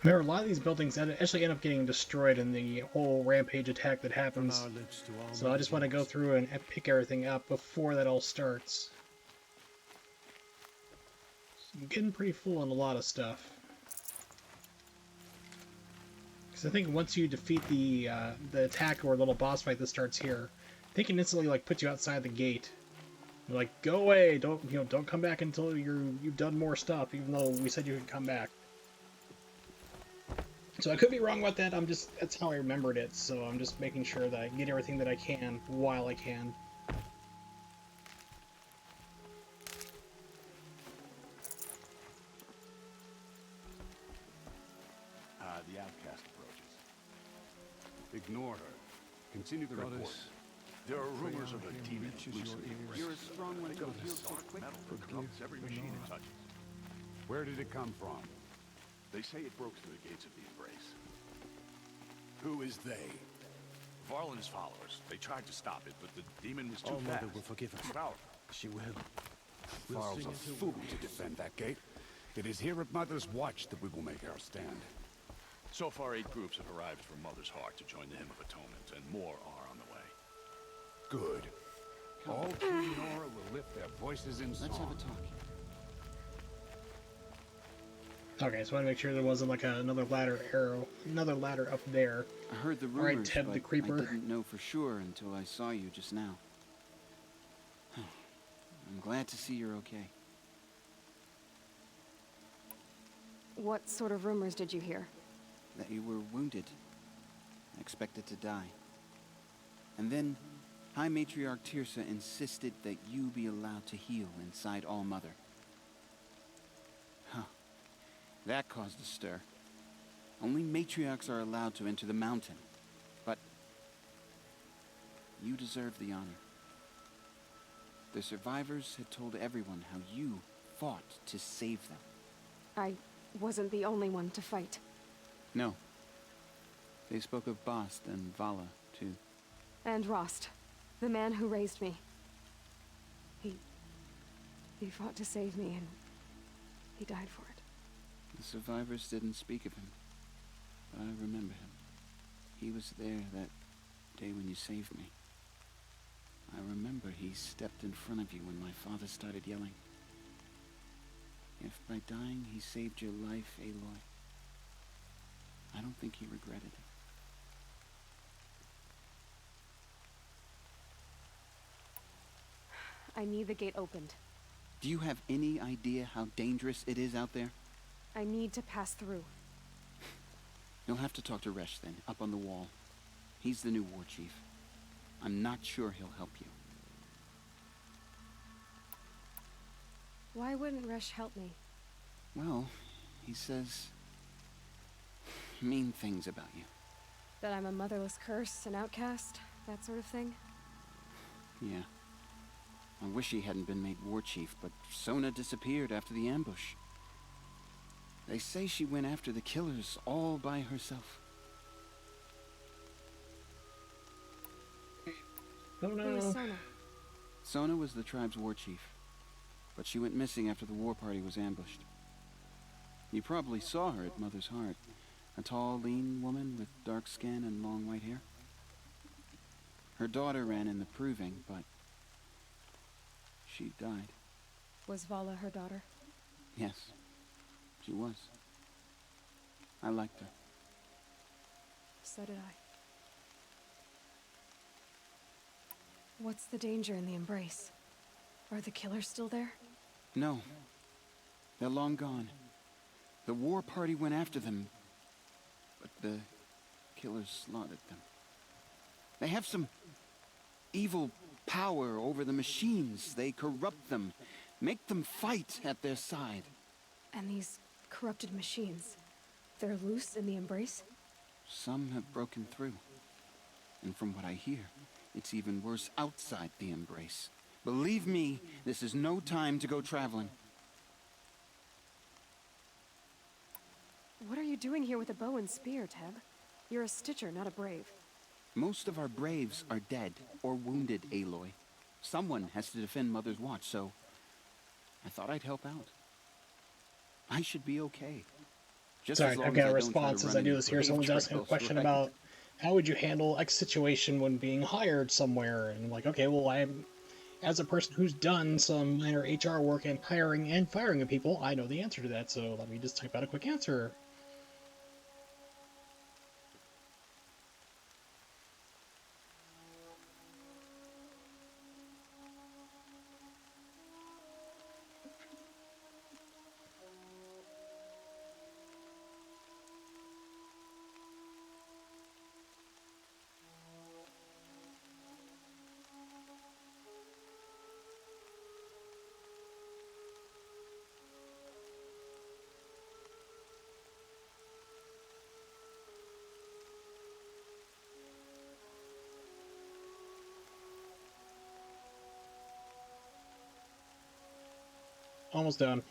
Remember, a lot of these buildings actually end up getting destroyed in the whole rampage attack that happens. So I just want to go through and pick everything up before that all starts. So I'm getting pretty full on a lot of stuff. Because I think once you defeat the attack or little boss fight that starts here, they can instantly like put you outside the gate. They're like, go away! Don't come back until you've done more stuff. Even though we said you could come back. So I could be wrong about that. That's how I remembered it. So I'm just making sure that I get everything that I can while I can. The outcast approaches. Ignore her. Continue the report. There are rumors of a demon loose in the embrace. You're a strong one to heal so quick. Metal that corrupts every machine it touches. Where did it come from? They say it broke through the gates of the embrace. Who is they? Varlin's followers. They tried to stop it, but the demon was too All fast. Mother will forgive us. Powerful. She will. Varl's a fool to defend that gate. It is here at Mother's watch that we will make our stand. So far, 8 groups have arrived from Mother's Heart to join the Hymn of Atonement, and more are on the way. Good. All King Nora will lift their voices in song. Let's have a talk. Okay, so I want to make sure there wasn't like another ladder up there. I heard the rumors, All right, Teb the but Creeper. I didn't know for sure until I saw you just now. I'm glad to see you're okay. What sort of rumors did you hear? That you were wounded, expected to die. And then High Matriarch Tirsa insisted that you be allowed to heal inside All Mother. Huh. That caused a stir. Only matriarchs are allowed to enter the mountain. But you deserve the honor. The survivors had told everyone how you fought to save them. I wasn't the only one to fight. No. They spoke of Bast and Vala, too. And Rost, the man who raised me. He fought to save me, and he died for it. The survivors didn't speak of him, but I remember him. He was there that day when you saved me. I remember he stepped in front of you when my father started yelling. If by dying he saved your life, Aloy, I don't think he regretted it. I need the gate opened. Do you have any idea how dangerous it is out there? I need to pass through. You'll have to talk to Resh then, up on the wall. He's the new war chief. I'm not sure he'll help you. Why wouldn't Resh help me? Well, he says mean things about you. That I'm a motherless curse, an outcast, that sort of thing? Yeah. I wish he hadn't been made war chief, but Sona disappeared after the ambush. They say she went after the killers all by herself. Oh no. Who is Sona? Sona was the tribe's war chief, but she went missing after the war party was ambushed. You probably saw her at Mother's Heart. A tall, lean woman with dark skin and long white hair. Her daughter ran in the proving, but she died. Was Vala her daughter? Yes, she was. I liked her. So did I. What's the danger in the embrace? Are the killers still there? No. They're long gone. The war party went after them, but the killers slaughtered them. They have some evil power over the machines. They corrupt them, make them fight at their side. And these corrupted machines, they're loose in the embrace? Some have broken through. And from what I hear, it's even worse outside the embrace. Believe me, this is no time to go traveling. What are you doing here with a bow and spear, Teb? You're a Stitcher, not a Brave. Most of our Braves are dead or wounded, Aloy. Someone has to defend Mother's Watch, so I thought I'd help out. I should be okay. Just Sorry, as long I've got as a I don't try to response as run I do any this here. Brave Someone's asking a trails, question right? about how would you handle X situation when being hired somewhere? And I'm like, okay, well, as a person who's done some minor HR work and hiring and firing of people, I know the answer to that. So let me just type out a quick answer. Almost done.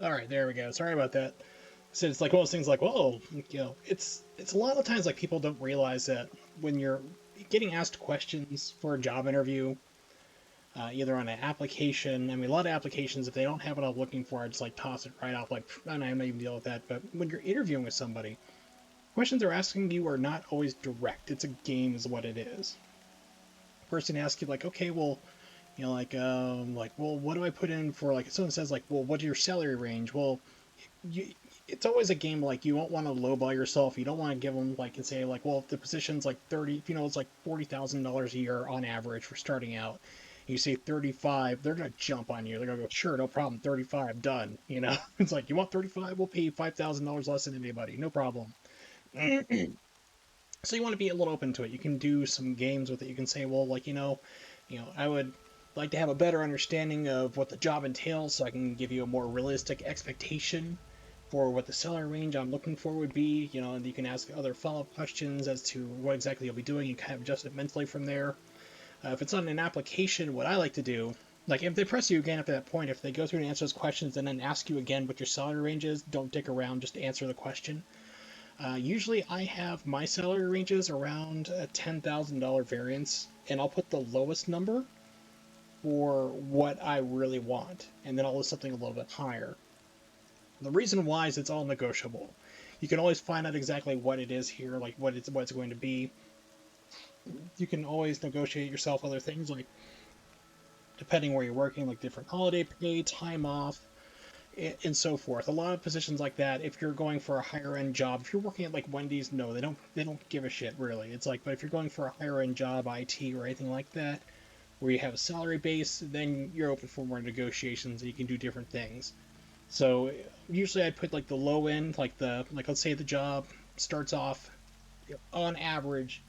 All right, there we go. Sorry about that. So it's like one of those things like, whoa, it's a lot of times like people don't realize that when you're getting asked questions for a job interview, either on an application, I mean, a lot of applications, if they don't have what I'm looking for, I just like toss it right off, like, I'm not even deal with that. But when you're interviewing with somebody, questions they're asking you are not always direct. It's a game is what it is. Person asks you like, okay, well, well, what do I put in for, like, if someone says like, well, what's your salary range? Well, it's always a game like you don't want to lowball yourself. You don't want to give them like and say like, well, if the position's like 30, it's like $40,000 a year on average for starting out. You say 35, they're gonna jump on you. They're gonna go, sure, no problem, 35, done. It's like, you want 35? We'll pay you $5,000 less than anybody, no problem. So you want to be a little open to it. You can do some games with it. You can say, well, like, I would like to have a better understanding of what the job entails so I can give you a more realistic expectation for what the salary range I'm looking for would be, and you can ask other follow-up questions as to what exactly you'll be doing and kind of adjust it mentally from there. If it's on an application, what I like to do, like if they press you again at that point, if they go through and answer those questions and then ask you again what your salary range is, don't dick around, just answer the question. Usually I have my salary ranges around a $10,000 variance, and I'll put the lowest number for what I really want, and then I'll list something a little bit higher. The reason why is it's all negotiable. You can always find out exactly what it is here, like what it's going to be. You can always negotiate yourself other things, like depending where you're working, like different holiday pay, time off, and so forth. A lot of positions like that, if you're going for a higher end job, if you're working at like Wendy's, no, they don't give a shit really. It's like, but if you're going for a higher end job, IT or anything like that, where you have a salary base, then you're open for more negotiations and you can do different things. So usually I'd put like the low end, like let's say the job starts off on average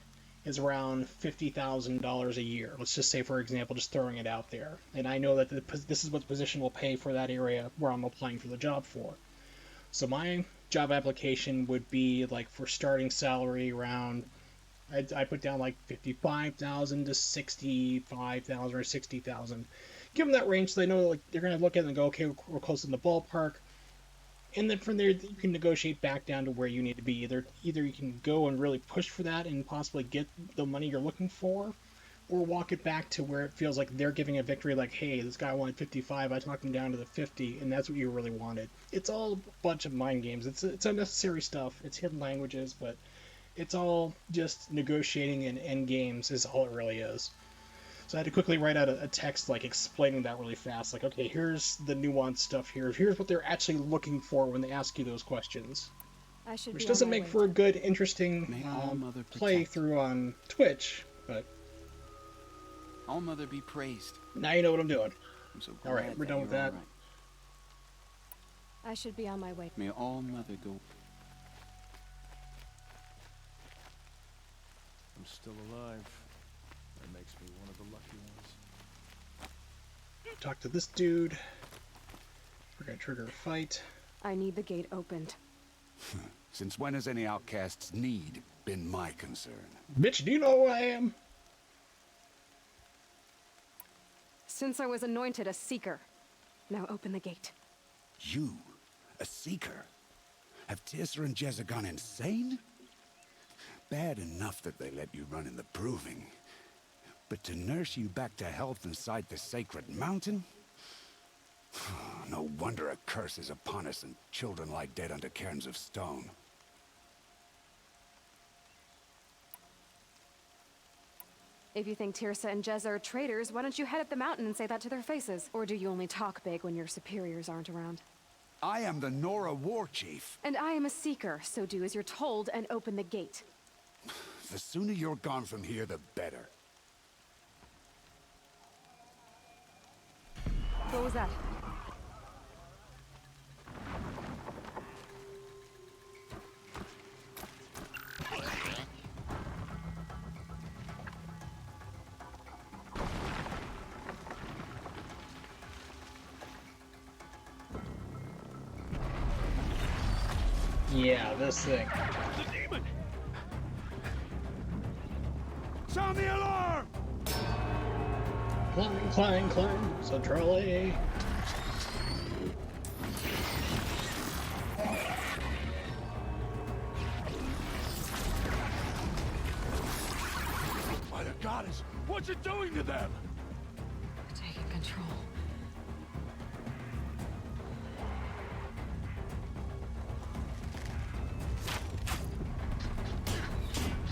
is around $50,000 a year. Let's just say, for example, just throwing it out there. And I know that this is what the position will pay for that area where I'm applying for the job for. So my job application would be like for starting salary around, I put down like 55,000 to 65,000 or 60,000. Give them that range so they know like they're gonna look at it and go, okay, we're close in the ballpark. And then from there, you can negotiate back down to where you need to be. Either you can go and really push for that and possibly get the money you're looking for, or walk it back to where it feels like they're giving a victory, like, hey, this guy wanted 55, I talked him down to the 50, and that's what you really wanted. It's all a bunch of mind games. It's unnecessary stuff. It's hidden languages, but it's all just negotiating and end games is all it really is. So I had to quickly write out a text like explaining that really fast. Like, okay, here's the nuanced stuff here. Here's what they're actually looking for when they ask you those questions. Which doesn't make for a good, interesting playthrough on Twitch, but... All Mother be praised. Now you know what I'm doing. I'm so glad Alright, we're done with that. Right. I should be on my way. May All Mother go... I'm still alive. That makes me one of the lucky ones. Talk to this dude. We're gonna trigger a fight. I need the gate opened. Since when has any outcast's need been my concern? Bitch, do you know who I am? Since I was anointed a seeker. Now open the gate. You? A seeker? Have Tirsa and Jezza gone insane? Bad enough that they let you run in the proving. But to nurse you back to health inside the sacred mountain? No wonder a curse is upon us and children lie dead under cairns of stone. If you think Tirsa and Jezza are traitors, why don't you head up the mountain and say that to their faces? Or do you only talk big when your superiors aren't around? I am the Nora war chief. And I am a seeker, so do as you're told and open the gate. The sooner you're gone from here, the better. What was that? Yeah, this thing. The demon! Sound the alarm! Climb, climb, climb, centrally. By the goddess, what's it doing to them? Taking control.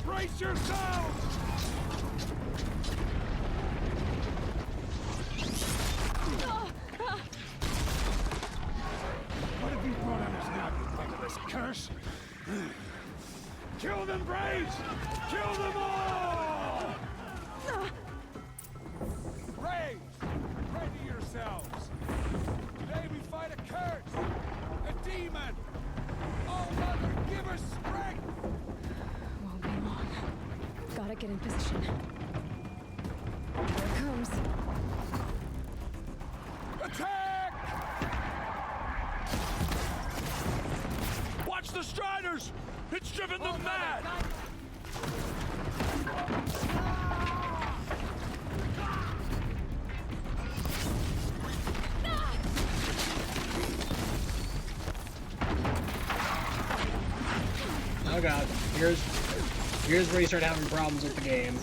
Brace yourselves! What have you brought on us now, you motherless curse? Kill them, Braves! Kill them all! Braves, pray to yourselves. Today we fight a curse, a demon. Oh, Mother, give us strength! Won't be long. Gotta get in position. Here it comes. Attack! Watch the Striders! It's driven them mad! Oh god, here's where you start having problems with the game.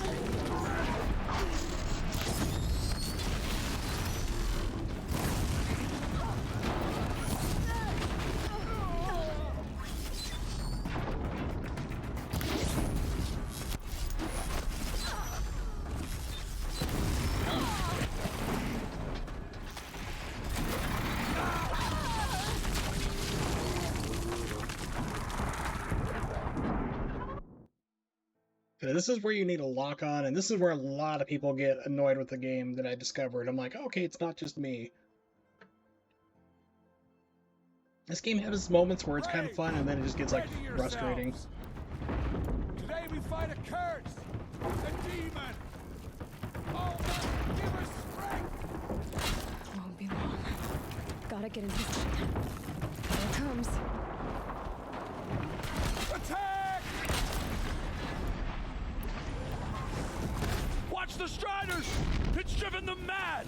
This is where you need a lock on, and this is where a lot of people get annoyed with the game that I discovered. I'm like, okay, it's not just me. This game has moments where it's kind of fun, and then it just gets like frustrating. Today we fight a curse, a demon. Oh, God, give us strength. Won't be long. Gotta get in position. Here it comes. Attack! Watch the Striders! It's driven them mad!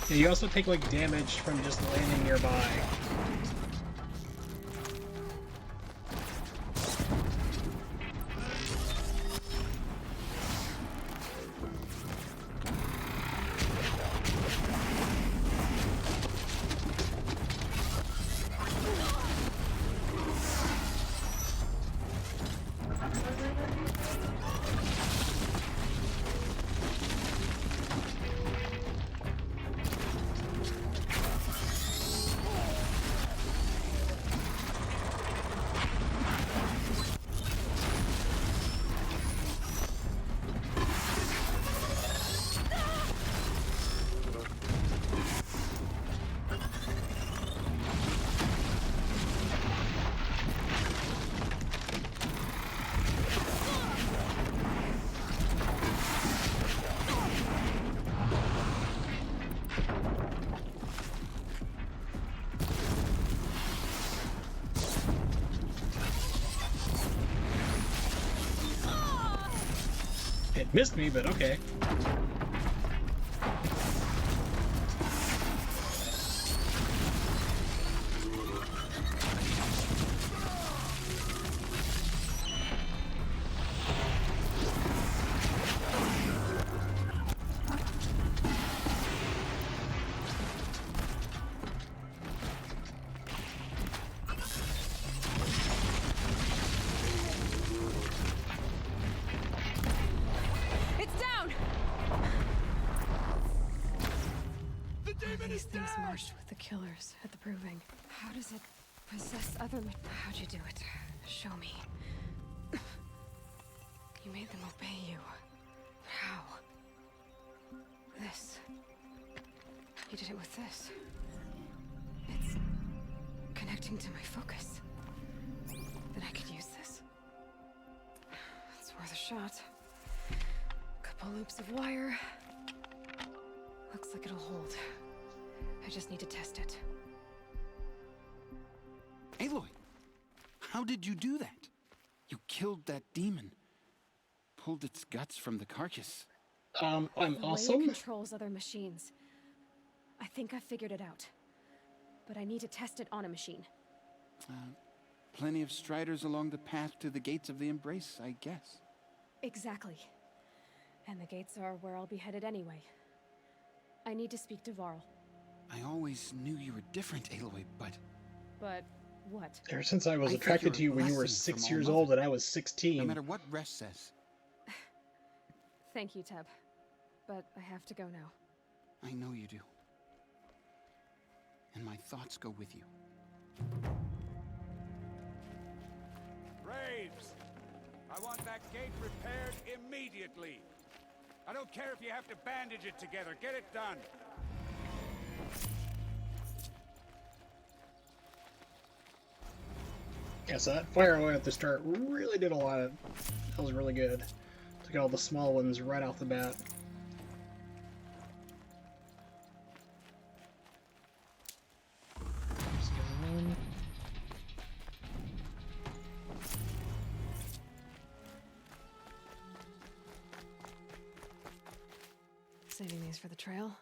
Yeah, you also take like damage from just landing nearby. It missed me, but okay. These things marched with the killers at the Proving. How does it possess other... How'd you do it? Show me. You made them obey you. How? This. You did it with this. It's connecting to my focus. Then I could use this. It's worth a shot. Couple loops of wire. Looks like it'll hold. I just need to test it. Aloy, how did you do that? You killed that demon. Pulled its guts from the carcass. I'm The way awesome. it controls other machines. I think I figured it out. But I need to test it on a machine. Plenty of striders along the path to the gates of the Embrace, I guess. Exactly. And the gates are where I'll be headed anyway. I need to speak to Varl. I always knew you were different, Aloy, but... But what? Ever since I was think attracted you're to you a when you were blessing 6 from years All-Mother. old and I was 16. No matter what Resh says, Thank you, Teb. But I have to go now. I know you do. And my thoughts go with you. Braves! I want that gate repaired immediately. I don't care if you have to bandage it together. Get it done. Yeah, so that fire away at the start really did a lot. That was really good. Took all the small ones right off the bat. Saving these for the trail.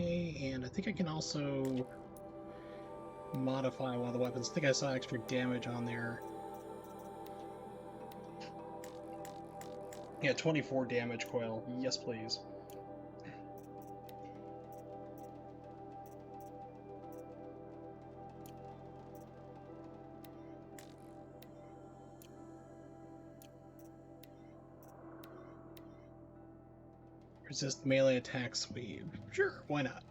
Okay, and I think I can also modify one of the weapons. I think I saw extra damage on there. Yeah, 24 damage coil. Yes, please. Resist melee attack sweep. Sure, why not?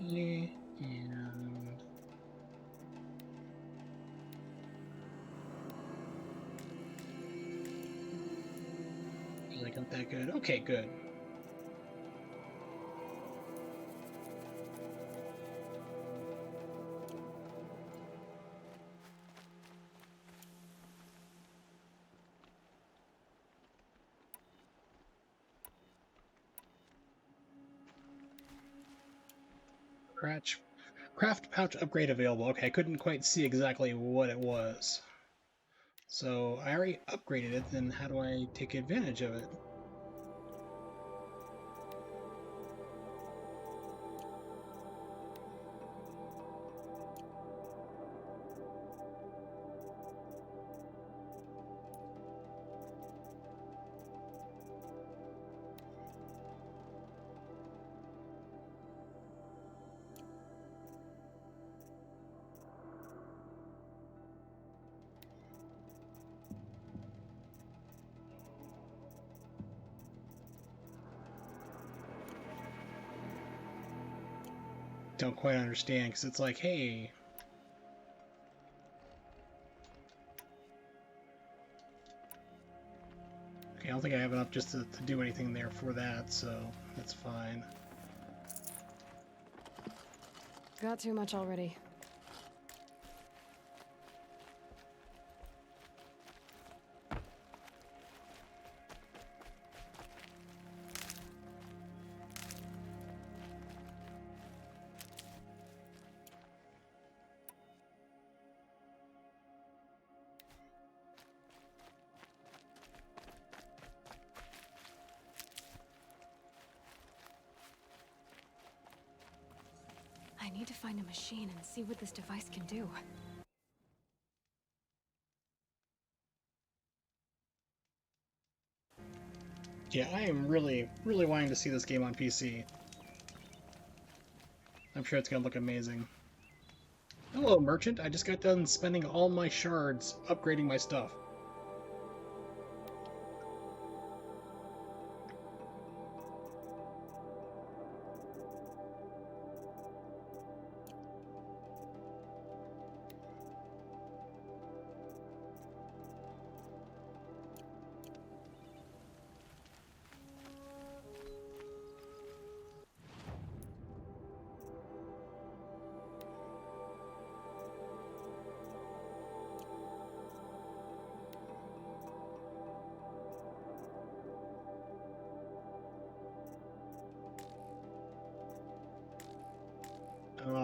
And like not that good. Okay, good. Craft pouch upgrade available. Okay, I couldn't quite see exactly what it was. So I already upgraded it, then how do I take advantage of it? Don't quite understand, because it's like, hey... Okay, I don't think I have enough just to do anything there for that, so that's fine. Got too much already. I need to find a machine and see what this device can do. Yeah, I am really wanting to see this game on PC. I'm sure it's gonna look amazing. Hello, merchant. I just got done spending all my shards upgrading my stuff.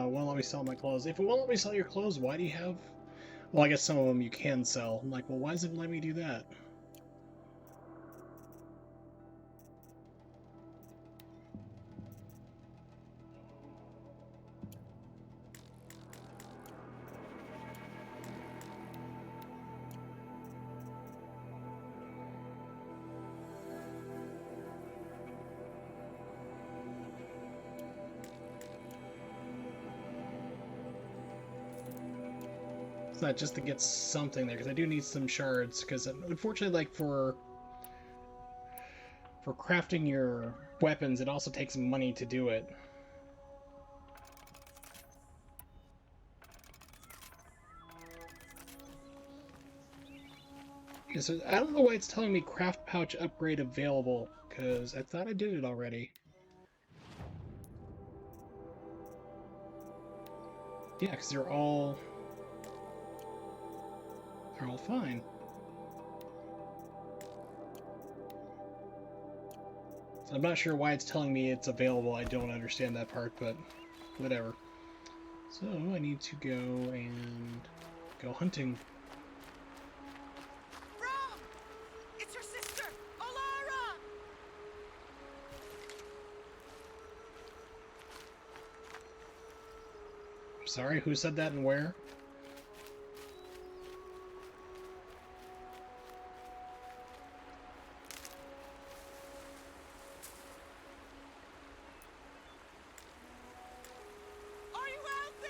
Won't let me sell my clothes. If it won't let me sell your clothes, why do you have... Well, I guess some of them you can sell. I'm like, well, why does it let me do that? It's not just to get something there, because I do need some shards, because unfortunately, like, for crafting your weapons, it also takes money to do it. Yeah, so I don't know why it's telling me craft pouch upgrade available, because I thought I did it already. Yeah, because they're all fine. So I'm not sure why it's telling me it's available. I don't understand that part, but whatever. So I need to go and go hunting. Rom! It's your sister, Alara! Sorry, who said that and where? Are you out there?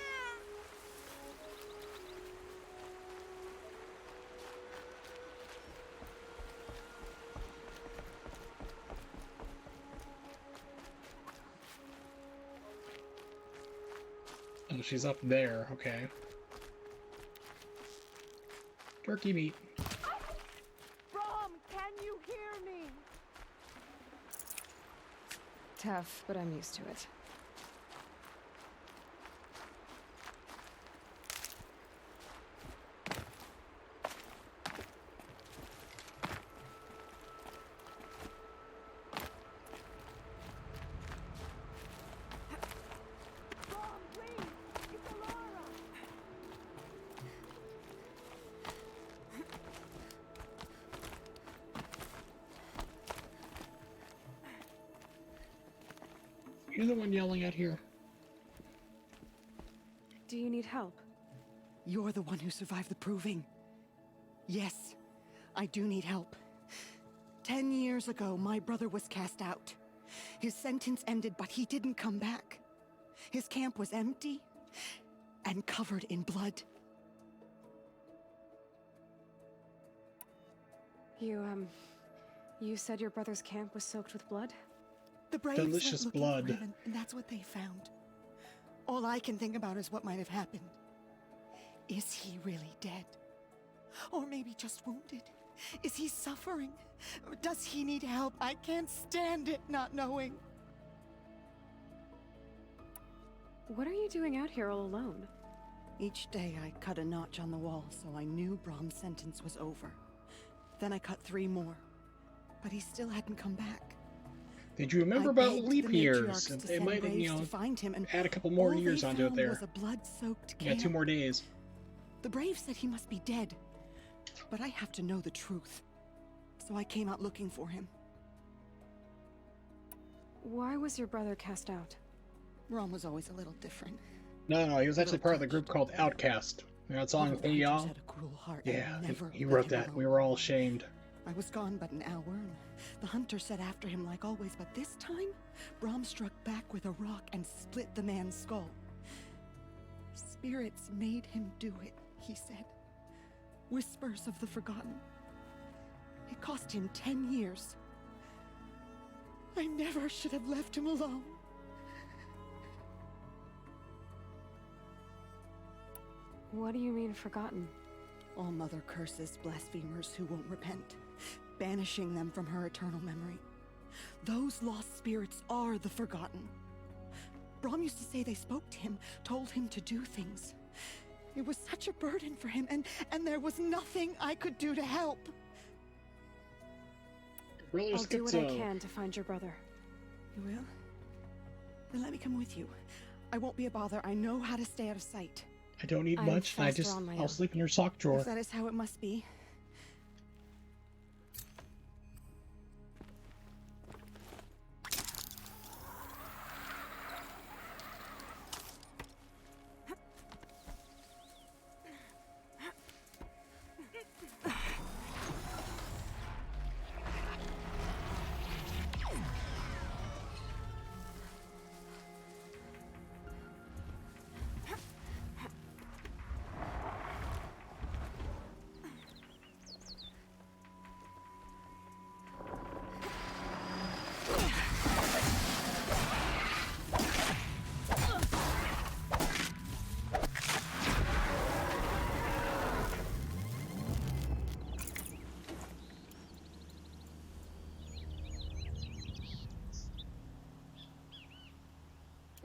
Oh, she's up there. Okay. Turkey meat. Rom, can you hear me? Tough, but I'm used to it. Rom, please! It's Alara! You're the one yelling out here. Do you need help? You're the one who survived the proving. Yes, I do need help. 10 years ago, my brother was cast out. His sentence ended, but he didn't come back. His camp was empty and covered in blood. You said your brother's camp was soaked with blood? The Braves Delicious went looking blood. for him, and that's what they found. All I can think about is what might have happened. Is he really dead? Or maybe just wounded? Is he suffering? Or does he need help? I can't stand it not knowing. What are you doing out here all alone? Each day I cut a notch on the wall so I knew Brom's sentence was over. Then I cut 3 more. But he still hadn't come back. Did you remember I about begged leap the years? matriarchs to It send might, braves you know, to find him, and add a couple more all years they onto it found there. was a blood-soaked Yeah, camp. 2 more days. The Braves said he must be dead. But I have to know the truth. So I came out looking for him. Why was your brother cast out? Rom was always a little different. No, he was actually part of the group called Outcast. You know that song, Hey Y'all? Had a cruel heart Yeah, and never he let wrote him that. alone. We were all ashamed. I was gone but an hour, and the hunter set after him like always, but this time, Brom struck back with a rock and split the man's skull. Spirits made him do it, he said. Whispers of the forgotten. It cost him 10 years. I never should have left him alone. What do you mean, forgotten? All Mother curses blasphemers who won't repent, banishing them from her eternal memory. Those lost spirits are the forgotten. Brom used to say they spoke to him, told him to do things. It was such a burden for him, and there was nothing I could do to help. Really, I'll do what I can to find your brother. You will? Then let me come with you. I won't be a bother. I know how to stay out of sight. I don't need I'm much, and faster on my I'll own. sleep in your sock drawer. If that is how it must be.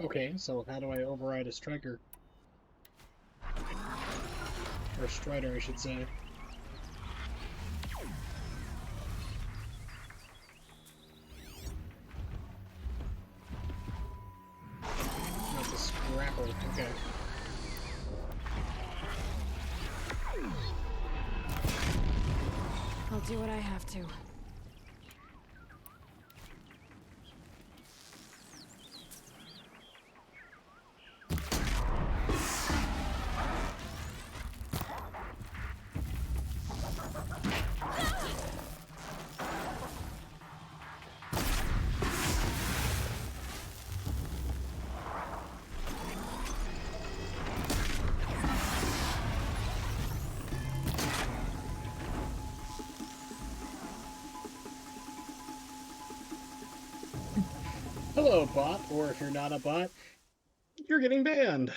Okay, so how do I override a striker? Or strider, I should say. That's a scrapper, okay. I'll do what I have to. Hello, bot, or if you're not a bot, you're getting banned.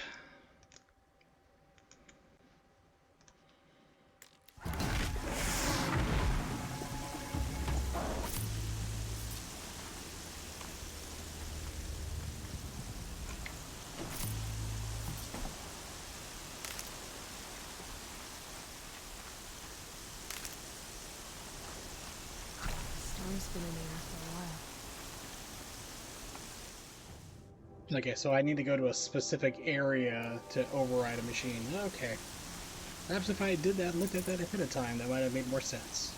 Storm's been in the air for a while. Okay, so I need to go to a specific area to override a machine. Okay. Perhaps if I did that and looked at that ahead of time, that might have made more sense.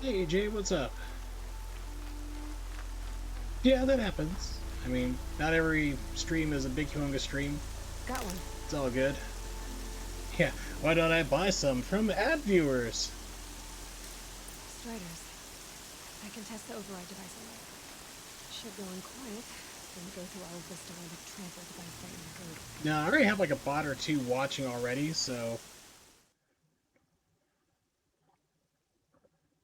Hey, Jay, what's up? Yeah, that happens. I mean, not every stream is a big humongous stream. Got one. It's all good. Yeah, why don't I buy some from ad viewers? Striders. I can test the override device alone. Should go in quiet. Then go through all of this to wind up trampled by frightening code. Now, I already have like a bot or two watching already, so...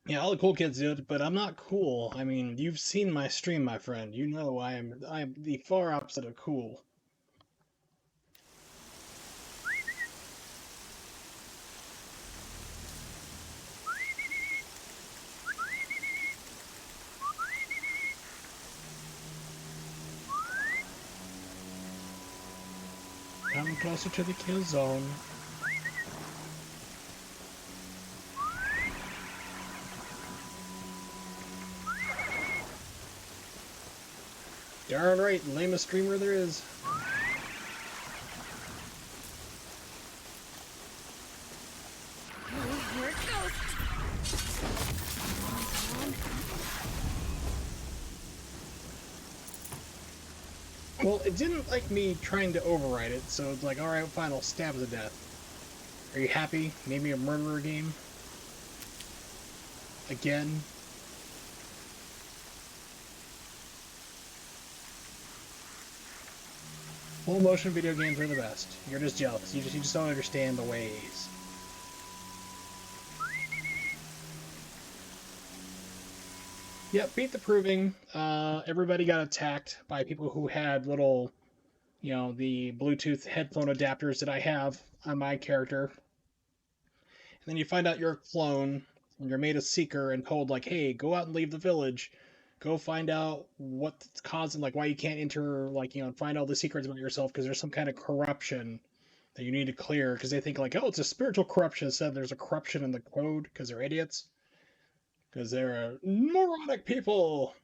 Yeah, all the cool kids do it, but I'm not cool. I mean, you've seen my stream, my friend. You know I am the far opposite of cool. Come closer to the kill zone. Darn right, lamest streamer there is. Here it goes. Well, it didn't like me trying to override it, so it's like, alright, fine, I'll stab to death. Are you happy? Maybe a murderer game? Again? Full motion video games are the best. You're just jealous. You just don't understand the ways. Yep, beat the proving. Everybody got attacked by people who had little, you know, the Bluetooth headphone adapters that I have on my character. And then you find out you're a clone, and you're made a seeker and told, like, hey, go out and leave the village. Go find out what's causing, like, why you can't enter, like, you know, find all the secrets about yourself, because there's some kind of corruption that you need to clear, because they think, like, oh, it's a spiritual corruption, instead of there's a corruption in the code, because they're idiots. Because they're moronic people!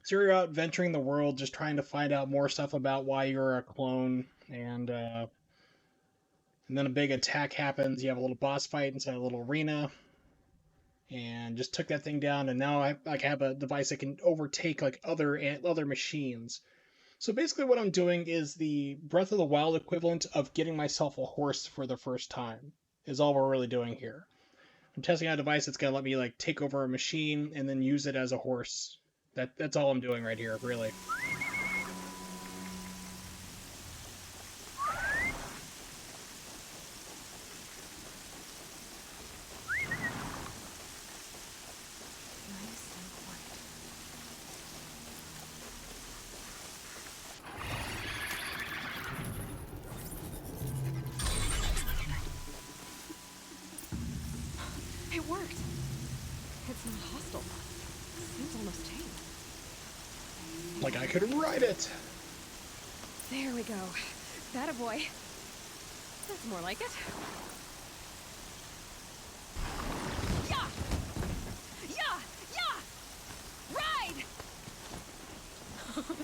So you're out venturing the world, just trying to find out more stuff about why you're a clone, and then a big attack happens, you have a little boss fight inside a little arena, and just took that thing down, and now I like have a device that can overtake like other machines. So basically what I'm doing is the Breath of the Wild equivalent of getting myself a horse for the first time, is all we're really doing here. I'm testing out a device that's gonna let me like take over a machine and then use it as a horse. That's all I'm doing right here, really. It worked. It's not hostile. Seems almost tame. Like I could ride it. There we go. That a boy. That's more like it. Yeah! Yeah! Yeah! Ride!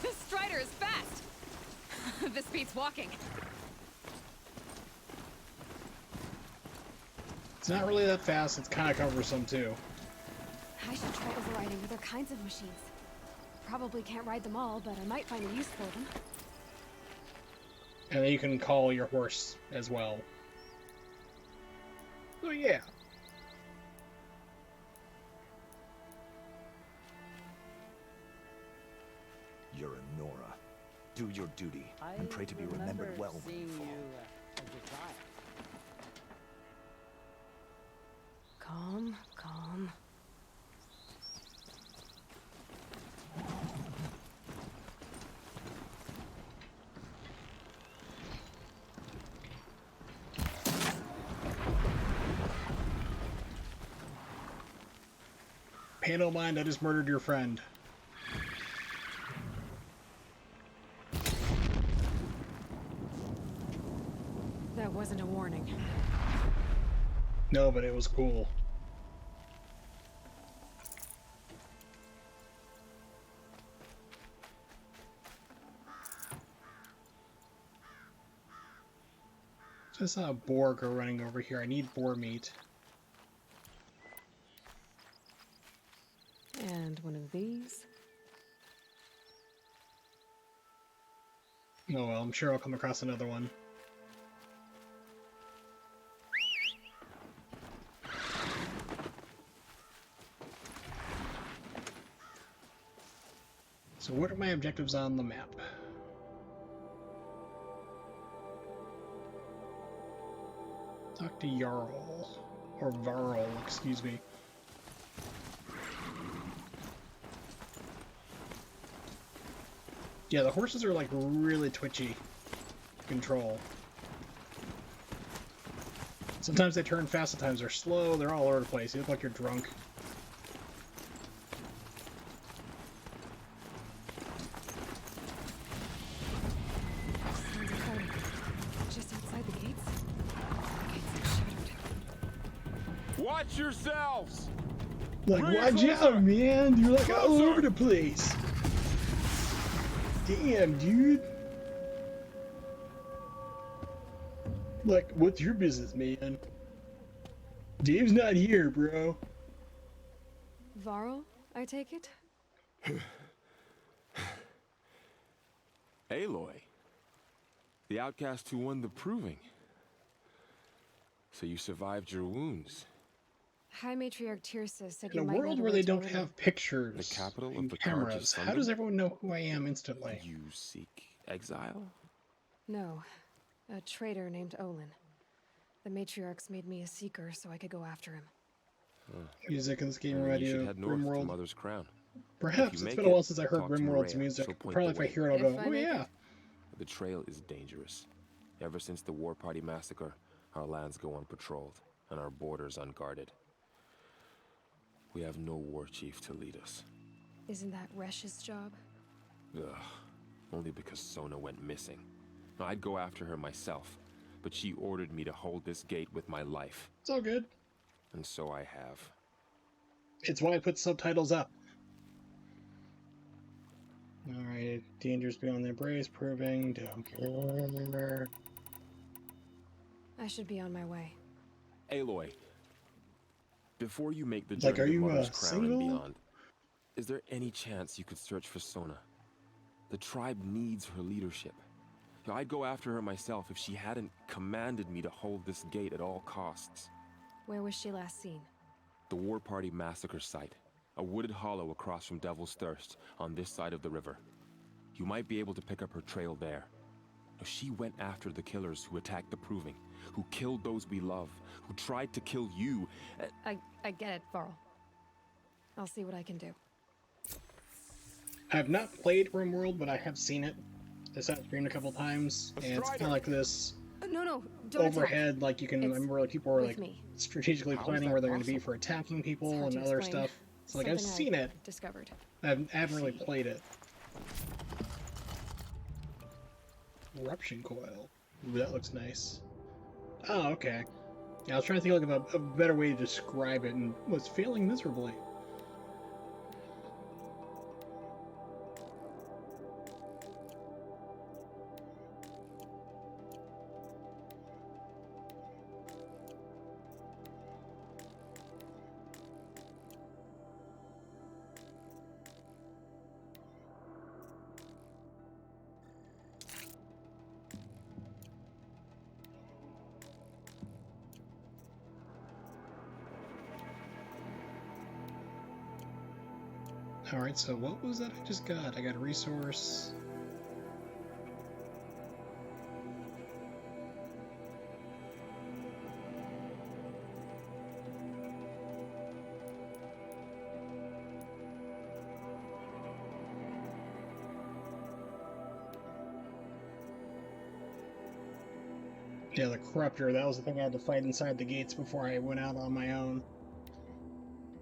This strider is fast. This beats walking. It's not really that fast, it's kind of cumbersome too. I should try overriding other kinds of machines. Probably can't ride them all, but I might find a use for them. And then you can call your horse as well. So yeah. You're a Nora. Do your duty, and pray to be remembered well when you fall. Calm, calm. Pay no mind, I just murdered your friend. That wasn't a warning. No, but it was cool. Just saw a boar go running over here. I need boar meat. And one of these. Oh well, I'm sure I'll come across another one. So what are my objectives on the map? Talk to Jarl. Or Varl, excuse me. Yeah, the horses are like really twitchy to control. Sometimes they turn fast, sometimes they're slow, they're all over the place. You look like you're drunk. Sounds exciting. Just outside the gates. The gates are shuttered. Watch yourselves! Like, Bring it watch closer! out, man! You're like all Closer! over the place! Damn, dude! Like, what's your business, man? Dave's not here, bro. Varl, I take it? Aloy. The outcast who won the proving. So you survived your wounds. High Matriarch Tirsa said In you a might know world the where way they to don't Orlin. have pictures The capital and of the Carja cameras, how Sundom? does everyone know who I am instantly? You seek exile? No. A traitor named Olin. The Matriarchs made me a seeker so I could go after him. Music in this game Well, remind you you should of head north to RimWorld. Mother's Crown. Perhaps, If it's you make been a it, while since I heard talk to RimWorld's Maria. music. She'll point Probably the if I way. hear it, I'll If go, I oh make yeah. it. The trail is dangerous. Ever since the War Party massacre, our lands go unpatrolled, and our borders unguarded. We have no war chief to lead us. Isn't that Resh's job? Ugh. Only because Sona went missing. Now, I'd go after her myself, but she ordered me to hold this gate with my life. It's all good. And so I have. It's why I put subtitles up. Alright, dangers beyond the embrace, proving, don't care. I should be on my way. Aloy. Before you make the Like, journey are to you Mother's Crown and single? beyond, is there any chance you could search for Sona? The tribe needs her leadership. I'd go after her myself if she hadn't commanded me to hold this gate at all costs. Where was she last seen? The War Party massacre site. A wooded hollow across from Devil's Thirst, on this side of the river. You might be able to pick up her trail there. Now, she went after the killers who attacked the Proving, who killed those we love, who tried to kill you. I get it, Varl. I'll see what I can do. I have not played RimWorld, but I have seen it. I saw it streamed a couple times, and it's kind of like this No, don't overhead, attack. like you can. I remember like people were like me. strategically planning where they're going to be for attacking people and other stuff. So like I've seen it. Discovered. I haven't really played it. Eruption coil. Ooh, that looks nice. Oh, okay. Yeah, I was trying to think of a better way to describe it, and was failing miserably. Alright, so what was that I just got? I got a resource. Yeah, the Corruptor, that was the thing I had to fight inside the gates before I went out on my own.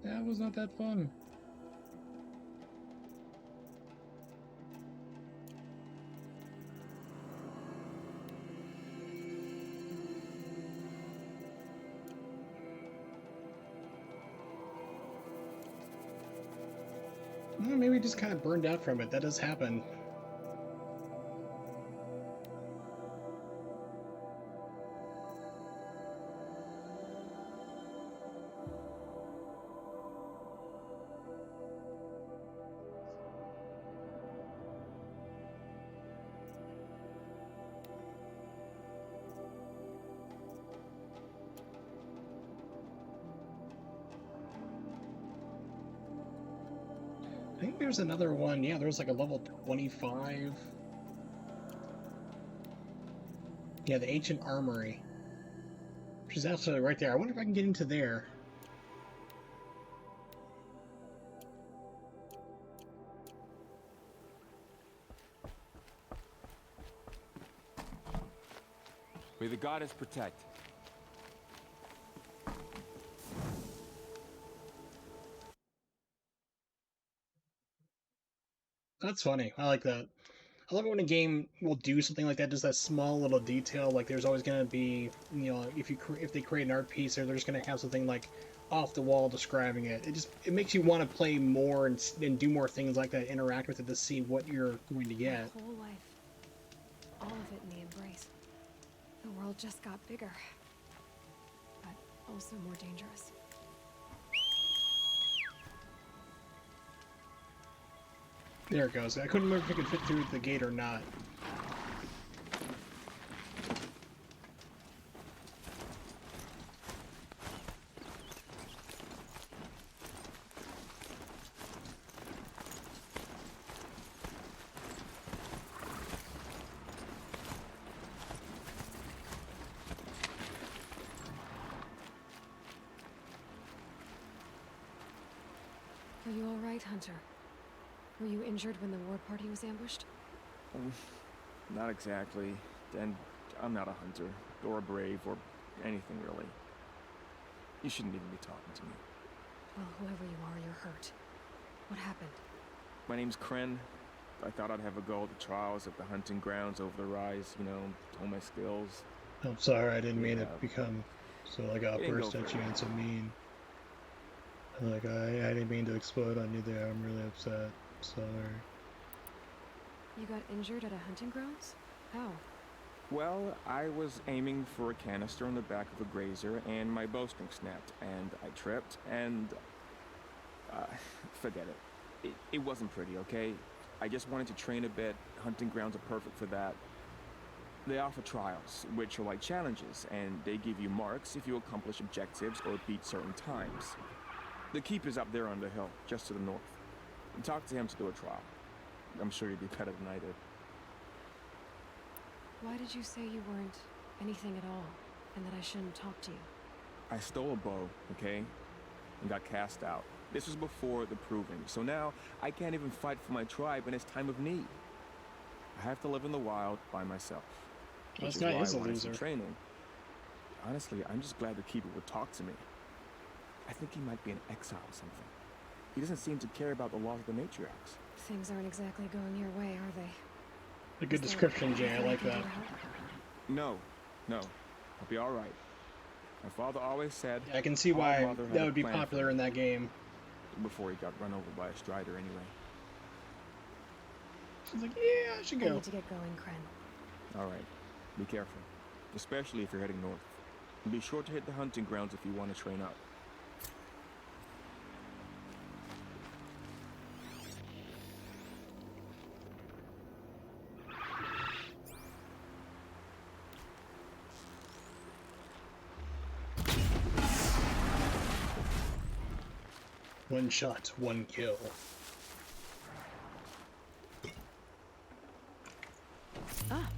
That was not that fun. Well, maybe just kind of burned out from it. That does happen. I think there's another one. Yeah, there's like a level 25. Yeah, the Ancient Armory. Which is absolutely right there. I wonder if I can get into there. May the goddess protect. That's funny. I like that. I love it when a game will do something like that, just that small little detail. Like there's always going to be, you know, if they create an art piece, or they're just going to have something like off the wall describing it. It makes you want to play more and do more things like that, interact with it to see what you're going to get. My whole life, all of it in the embrace. The world just got bigger, but also more dangerous. There it goes. I couldn't remember if it could fit through the gate or not. Are you all right, Hunter? Were you injured when the war party was ambushed? Not exactly. And I'm not a hunter, or a brave, or anything really. You shouldn't even be talking to me. Well, whoever you are, you're hurt. What happened? My name's Kren. I thought I'd have a go at the trials at the hunting grounds over the rise, you know, hone my skills. I'm sorry, I didn't mean to become so like It didn't outburst go at you very and so mean. Like I didn't mean to explode on you there. I'm really upset. Sorry. You got injured at a hunting grounds? How? Well, I was aiming for a canister on the back of a grazer, and my bowstring snapped, and I tripped, and... forget it. It wasn't pretty, okay? I just wanted to train a bit. Hunting grounds are perfect for that. They offer trials, which are like challenges, and they give you marks if you accomplish objectives or beat certain times. The keep is up there on the hill, just to the north. Talk to him to do a trial. I'm sure you'd be better than I did. Why did you say you weren't anything at all, and that I shouldn't talk to you? I stole a bow, okay? And got cast out. This was before the proving, so now I can't even fight for my tribe in its time of need. I have to live in the wild by myself. Well, this guy is a loser. Training. Honestly, I'm just glad the keeper would talk to me. I think he might be in exile or something. He doesn't seem to care about the laws of the matriarchs. Things aren't exactly going your way, are they? A good description, Jay. I like that. No. I'll be all right. My father always said... Yeah, I can see why that would be popular in that game. Before he got run over by a strider, anyway. She's like, yeah, I should go. I need to get going, Kren. All right. Be careful. Especially if you're heading north. And be sure to hit the hunting grounds if you want to train up. One shot, one kill. Ah.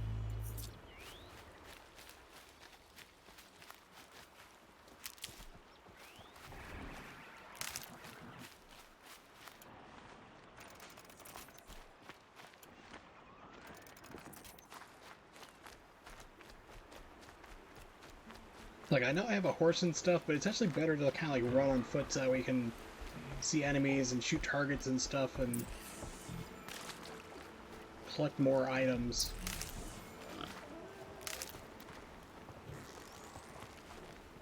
Like, I know I have a horse and stuff, but it's actually better to kind of like run on foot so that we can see enemies and shoot targets and stuff and collect more items.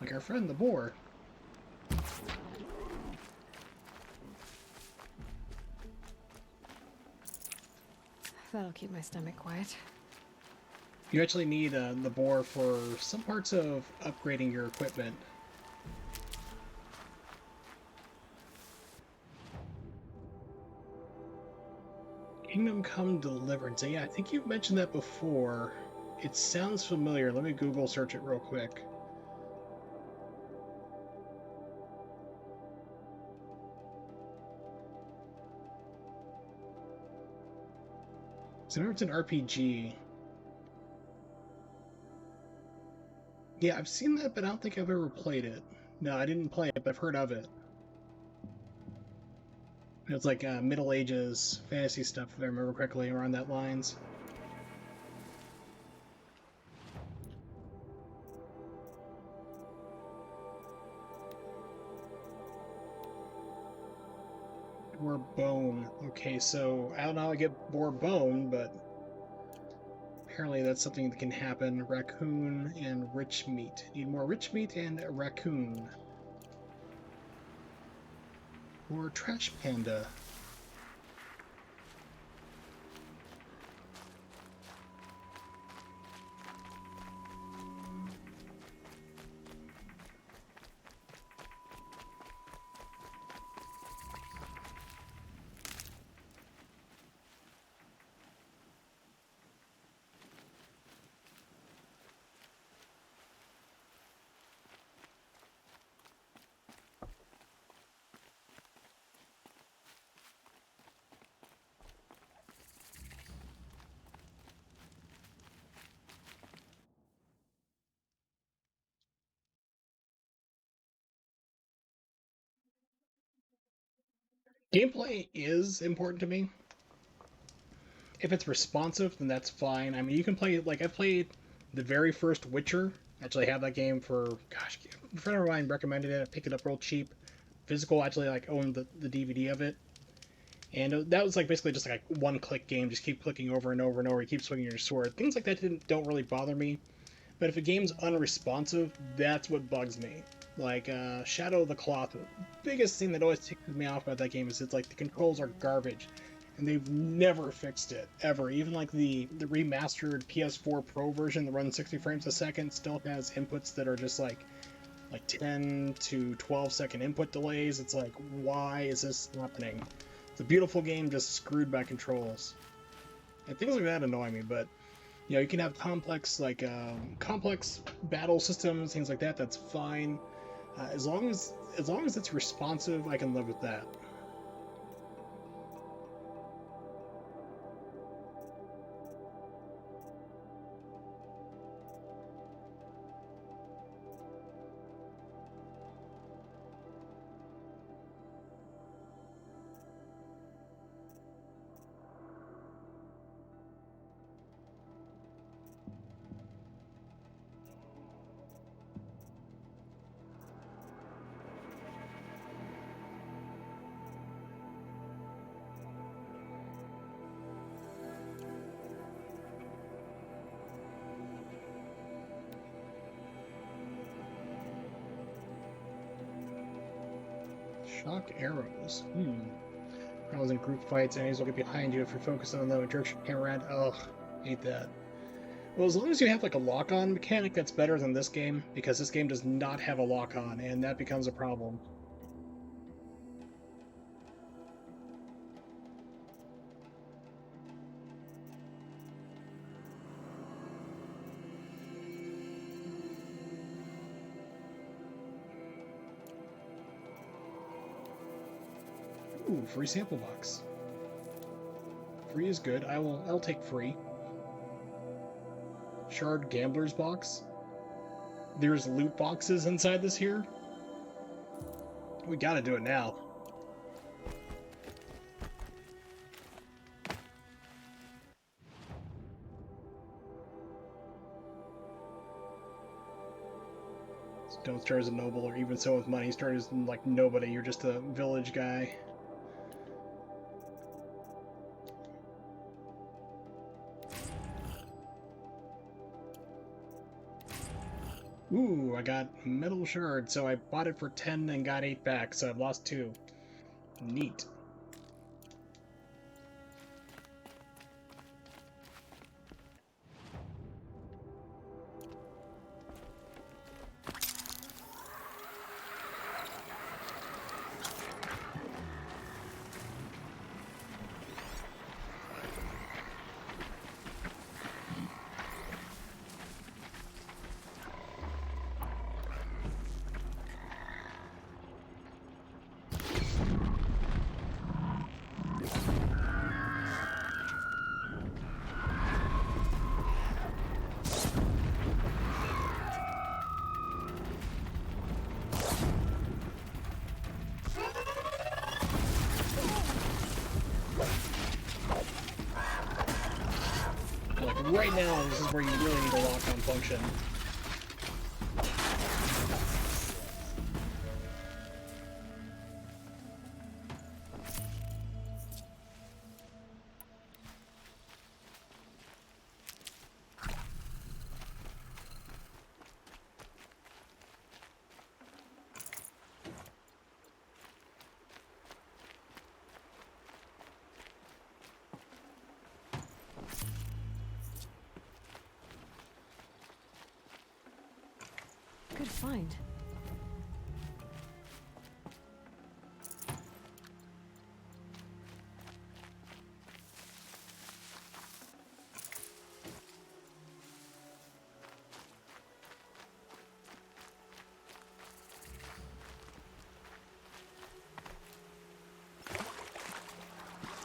Like our friend the boar. That'll keep my stomach quiet. You actually need the boar for some parts of upgrading your equipment. Kingdom Come Deliverance. Yeah, I think you've mentioned that before. It sounds familiar. Let me Google search it real quick. So I know it's an RPG. Yeah, I've seen that, but I don't think I've ever played it. No, I didn't play it, but I've heard of it. It's like Middle Ages fantasy stuff, if I remember correctly, around that lines. Boar bone. Okay, so I don't know how I get boar bone, but apparently that's something that can happen. Raccoon and rich meat. Need more rich meat and a raccoon. Or trash panda. Gameplay is important to me. If it's responsive, then that's fine. I mean, you can play, like, I played the very first Witcher. Actually, I have that game for, gosh, a friend of mine recommended it. I picked it up real cheap. Physical, actually, like, owned the DVD of it. And that was, like, basically just like a one-click game. Just keep clicking over and over and over. You keep swinging your sword. Things like that don't really bother me. But if a game's unresponsive, that's what bugs me. Like, Shadow of the Cloth, the biggest thing that always ticks me off about that game is it's like the controls are garbage. and they've never fixed it ever. Even like the remastered PS4 Pro version that runs 60 frames a second still has inputs that are just like 10 to 12-second input delays. It's like, why is this happening? It's a beautiful game just screwed by controls. And things like that annoy me, but you know, you can have complex complex battle systems, things like that. That's fine, as long as it's responsive. I can live with that. Shock arrows. Problems in group fights, enemies will get behind you if you're focused on them and jerks your camera around. Ugh, hate that. Well, as long as you have like a lock-on mechanic, that's better than this game, because this game does not have a lock-on, and that becomes a problem. Ooh, free sample box. Free is good. I'll take free. Shard Gambler's box. There's loot boxes inside this here. We gotta do it now. Don't start as a noble or even so with money. Start as like nobody. You're just a village guy. Ooh, I got metal shard, so I bought it for 10 and got 8 back, so I've lost 2. Neat. Right now, this is where you really need a lock-on function. Good find.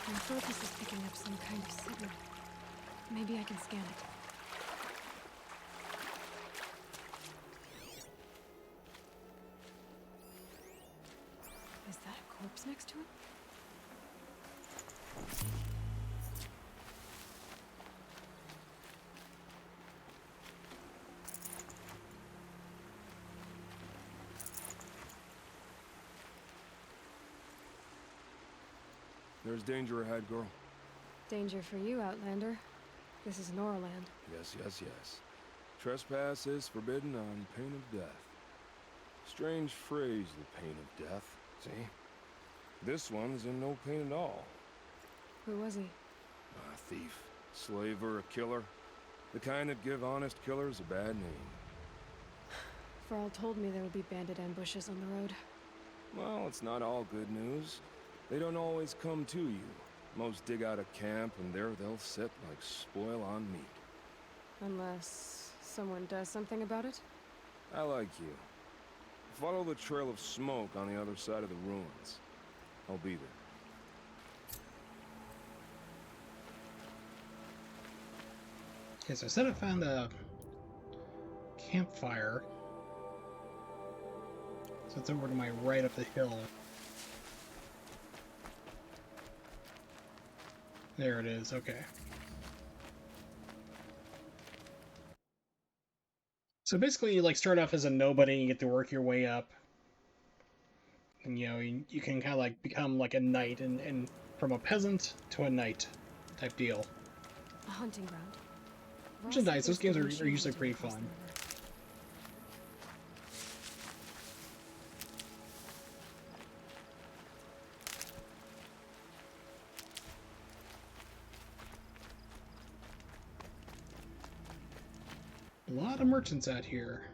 My focus is picking up some kind of signal. Maybe I can scan it. Is that a corpse next to him? There's danger ahead, girl. Danger for you, Outlander. This is Noraland. Yes, yes, yes. Trespass is forbidden on pain of death. Strange phrase, the pain of death. See? This one's in no pain at all. Who was he? A thief, slaver, a killer. The kind that give honest killers a bad name. Farrell told me there would be bandit ambushes on the road. Well, it's not all good news. They don't always come to you. Most dig out a camp, and there they'll sit like spoil on meat. Unless someone does something about it? I like you. Follow the trail of smoke on the other side of the ruins. I'll be there. Okay, so I said I found a campfire. So it's over to my right up the hill. There it is, okay. So basically you like start off as a nobody and you get to work your way up. And you know, you can kind of like become like a knight and from a peasant to a knight type deal. A hunting ground. Which is nice, those games are usually pretty fun. A lot of merchants out here.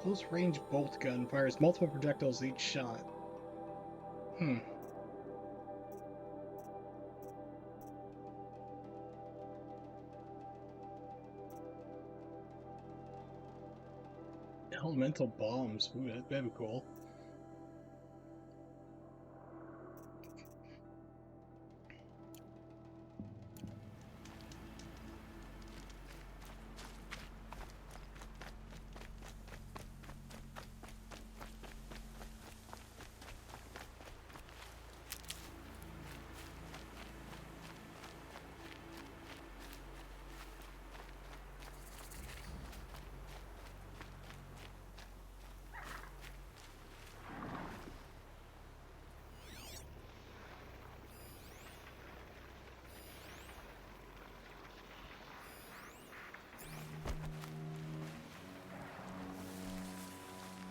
Close range bolt gun fires multiple projectiles each shot. Elemental bombs. Ooh, that'd be cool.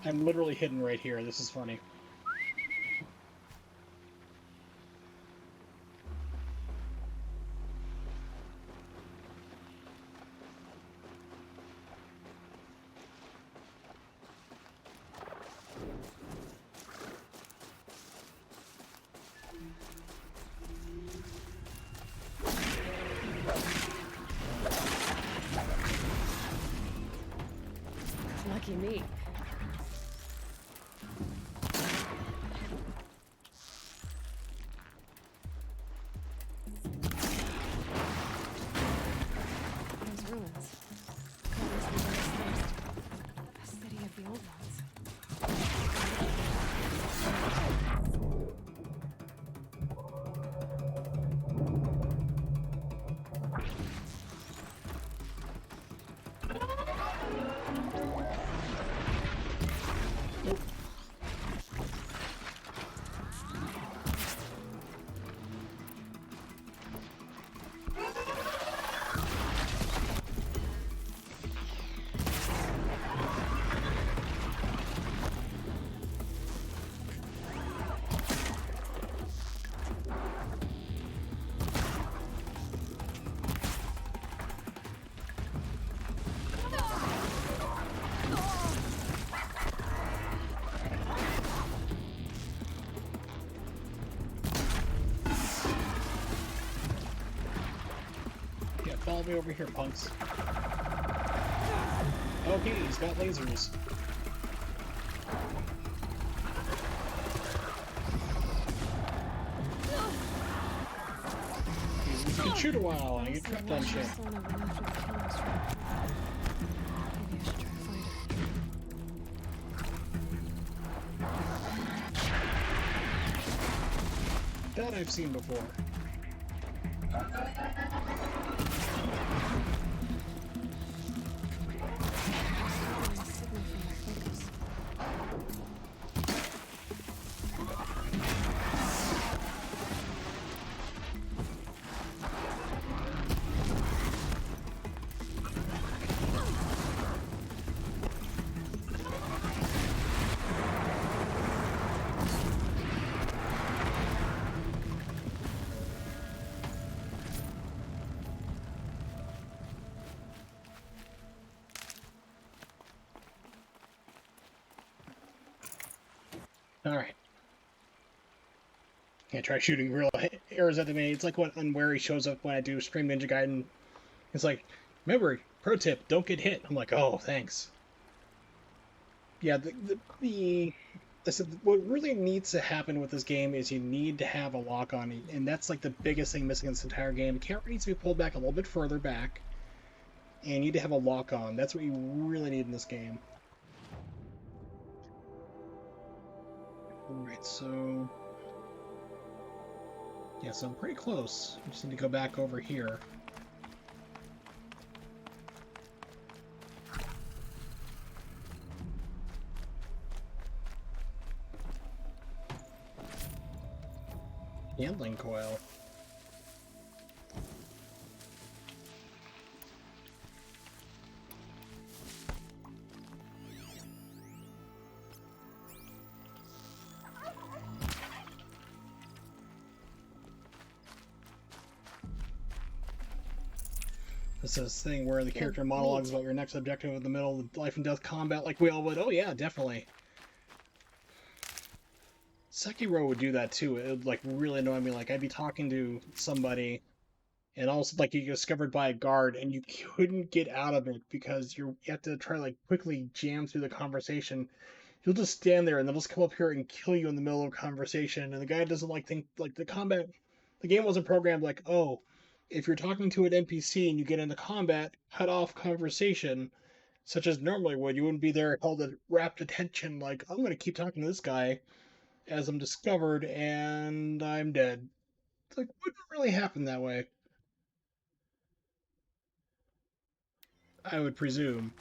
I'm literally hidden right here. This is funny. Lucky me. Those ruins. Covers the Lord's thirst. A city of the old ones. Follow me over here, punks. Okay, he's got lasers. You can shoot a while and I get trapped on shit. That I've seen before. Alright. Yeah, try shooting real arrows at me. It's like when Unwary shows up when I do Stream Ninja Gaiden. It's like, remember, pro tip, don't get hit. I'm like, oh, thanks. Yeah, what really needs to happen with this game is you need to have a lock on, and that's like the biggest thing missing in this entire game. The camera needs to be pulled back a little bit further back, and you need to have a lock on. That's what you really need in this game. Alright, so... yeah, so I'm pretty close. I just need to go back over here. Handling coil. This is this thing where the character monologues about your next objective in the middle of life and death combat, like we all would. Oh yeah, definitely. Sekiro would do that too. It would like really annoy me. Like I'd be talking to somebody, and also like you get discovered by a guard, and you couldn't get out of it because you have to try to like quickly jam through the conversation. You'll just stand there, and they'll just come up here and kill you in the middle of a conversation. And the guy doesn't like think like the game wasn't programmed like, oh, if you're talking to an NPC and you get into combat, cut off conversation, such as normally would. You wouldn't be there held at rapt attention like, I'm going to keep talking to this guy as I'm discovered and I'm dead. It's like, wouldn't really happen that way. I would presume.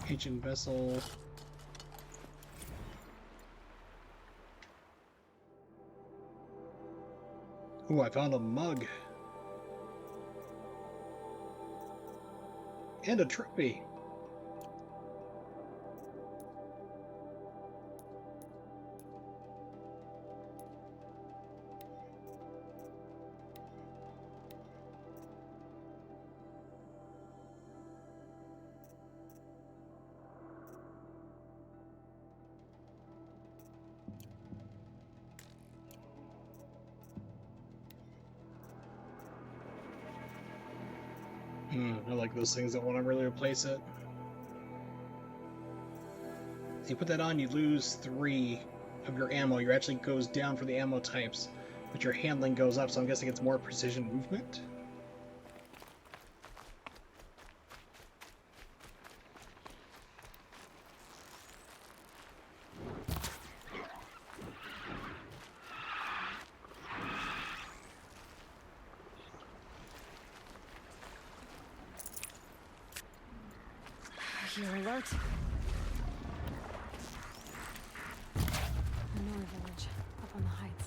Ancient vessel. Ooh, I found a mug. And a trophy. I like those things that want to really replace it. If you put that on, you lose 3 of your ammo. Your actually goes down for the ammo types, but your handling goes up, so I'm guessing it's more precision movement. You're alert. The Nora village, up on the heights.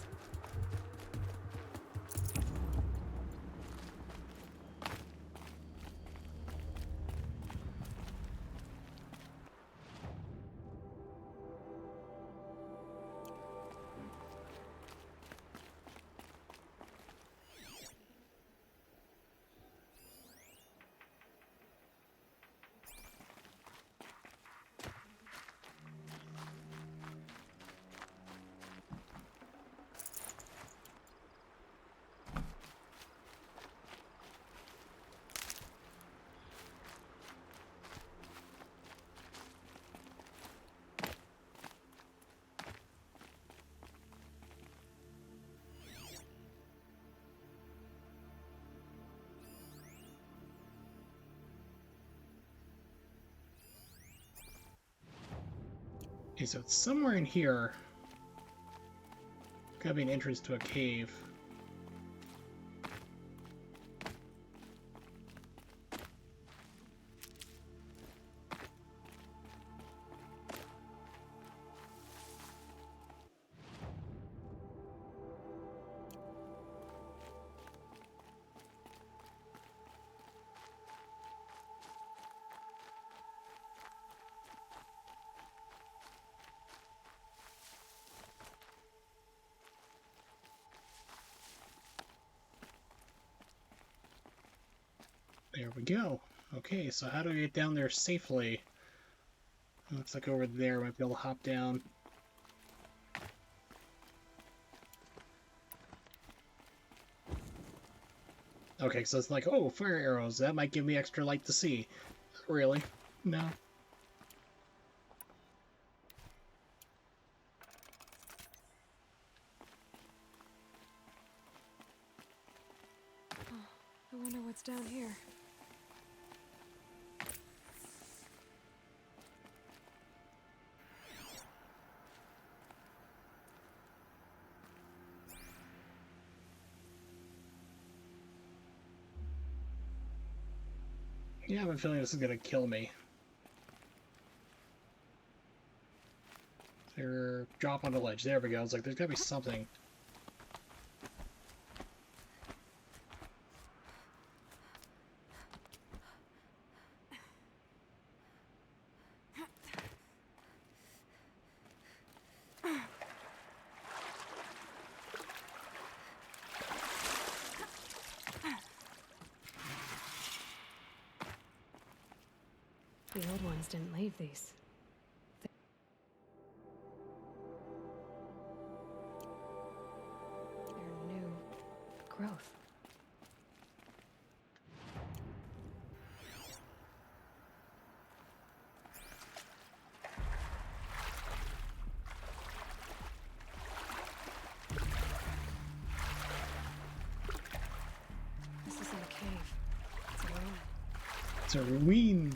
Okay, so it's somewhere in here. Gotta be an entrance to a cave. There we go. Okay, so how do we get down there safely? Looks like over there, might be able to hop down. Okay, so it's like, oh, fire arrows. That might give me extra light to see. Not really. No. Oh, I wonder what's down here. Yeah, I have a feeling this is gonna kill me. There, drop on the ledge. There we go. It's like there's gotta be something. The old ones didn't leave these. They're new growth. This isn't a cave. It's a ruin. It's a ruin.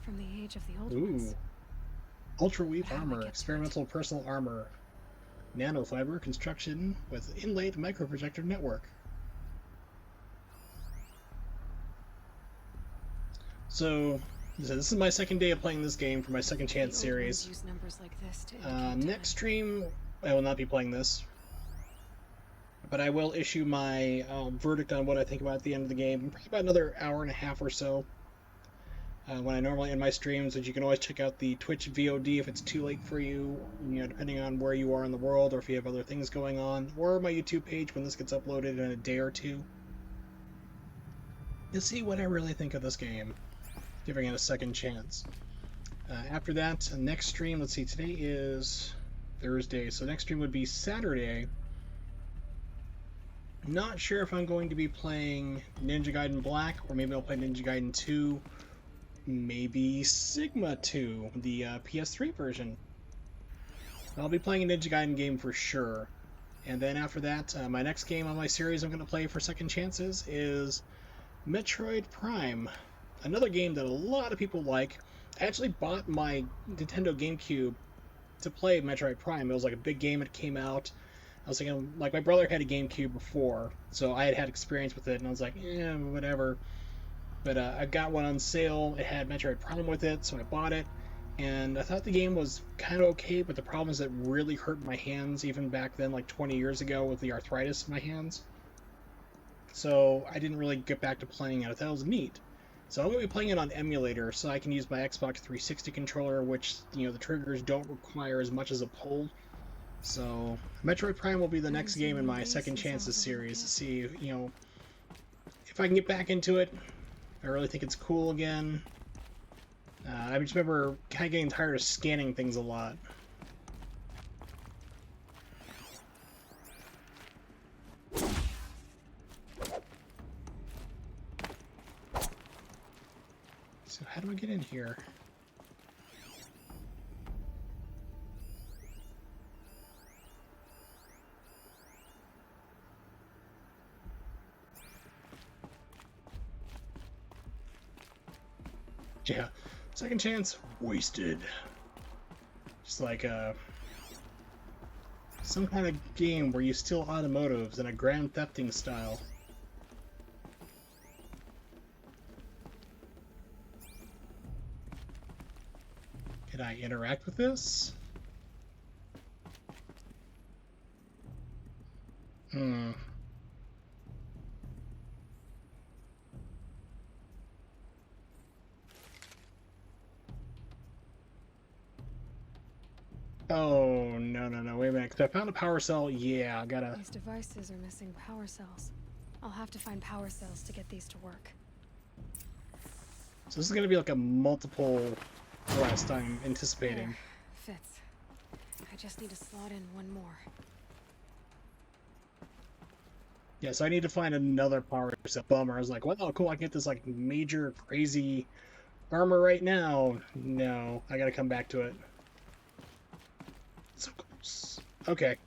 From the age of the old Ooh. ones. Ultra weave armor, experimental personal armor, nanofiber construction with inlaid microprojector network. So, this is my second day of playing this game for my second chance The old ones series. use numbers like this to indicate Next stream, I will not be playing this, but I will issue my verdict on what I think about at the end of the game. Probably about another hour and a half or so. When I normally end my streams, and you can always check out the Twitch VOD if it's too late for you, depending on where you are in the world, or if you have other things going on, or my YouTube page when this gets uploaded in a day or two. To see what I really think of this game, giving it a second chance. After that, next stream, let's see, today is Thursday, so next stream would be Saturday. Not sure if I'm going to be playing Ninja Gaiden Black, or maybe I'll play Ninja Gaiden 2, maybe Sigma 2, the PS3 version. I'll be playing a Ninja Gaiden game for sure. And then after that, my next game on my series I'm going to play for second chances is Metroid Prime. Another game that a lot of people like. I actually bought my Nintendo GameCube to play Metroid Prime. It was like a big game. It came out. I was thinking, like, my brother had a GameCube before, so I had experience with it, and I was like, eh, whatever. But I got one on sale. It had Metroid Prime with it, so I bought it. And I thought the game was kind of okay, but the problem is it really hurt my hands even back then, like 20 years ago, with the arthritis in my hands. So I didn't really get back to playing it. I thought it was neat. So I'm going to be playing it on emulator, so I can use my Xbox 360 controller, which, the triggers don't require as much as a pull. So Metroid Prime will be the next game in my second chances series to see, if I can get back into it. I really think it's cool again. I just remember kind of getting tired of scanning things a lot. So how do I get in here? Yeah, second chance wasted. Just like some kind of game where you steal automotives in a Grand Thefting style. Can I interact with this? Hmm. Oh, no, no, no. Wait a minute. 'Cause I found a power cell. Yeah, I gotta... These devices are missing power cells. I'll have to find power cells to get these to work. So this is gonna be like a multiple quest I'm anticipating. There. Fits. I just need to slot in one more. Yeah, so I need to find another power cell. Bummer. I was like, well, cool, I can get this like major crazy armor right now. No, I gotta come back to it. So close. Okay.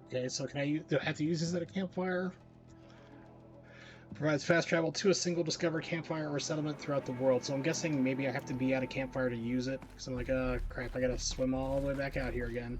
Okay, so can I use, do I have to use this at a campfire? Provides fast travel to a single discovered campfire or settlement throughout the world. So I'm guessing maybe I have to be at a campfire to use it. Because I'm like, crap, I gotta swim all the way back out here again.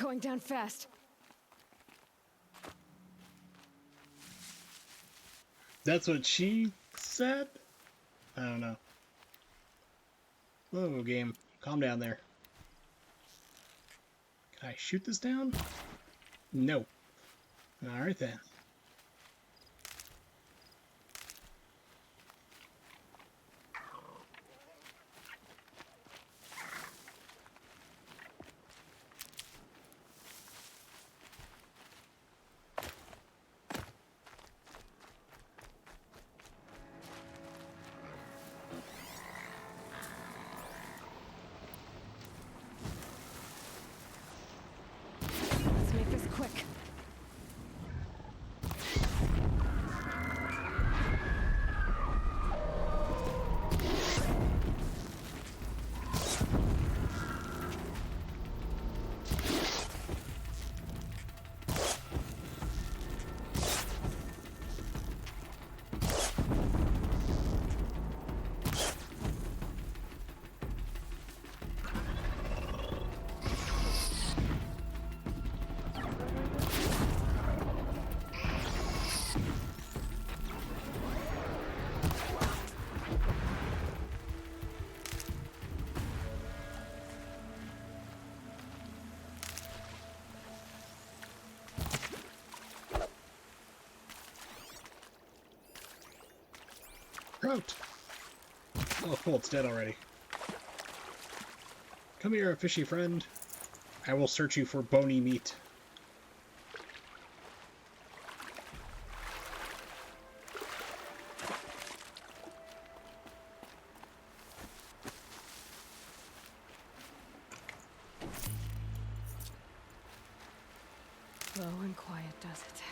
Going down fast. That's what she said? I don't know. Whoa, game. Calm down there. Can I shoot this down? No. Alright then. Let's make this quick. Trout! Oh, cool, it's dead already. Come here, fishy friend. I will search you for bony meat. Slow and quiet does it.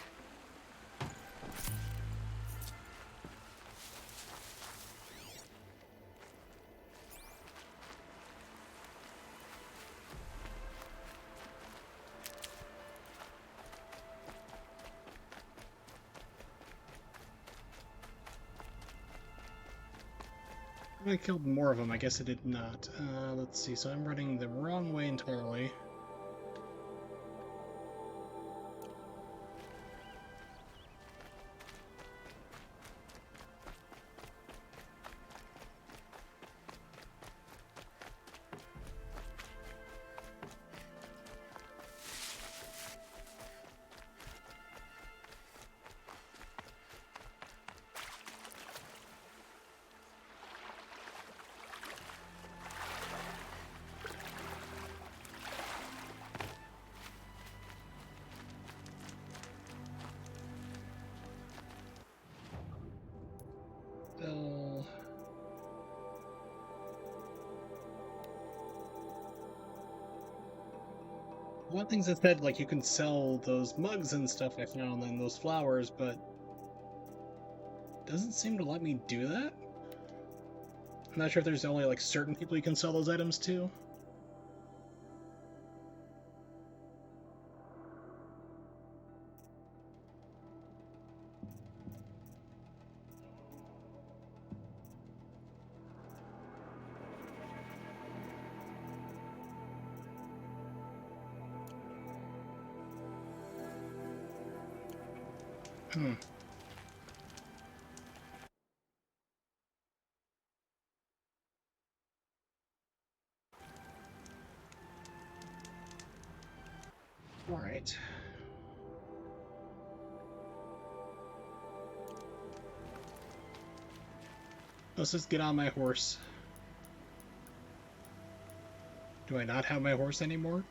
I killed more of them. I guess I did not. Let's see. So I'm running the wrong way entirely. One of the things that said, like, you can sell those mugs and stuff I found and those flowers, but doesn't seem to let me do that. I'm not sure if there's only, like, certain people you can sell those items to. Hmm. All right. Let's just get on my horse. Do I not have my horse anymore?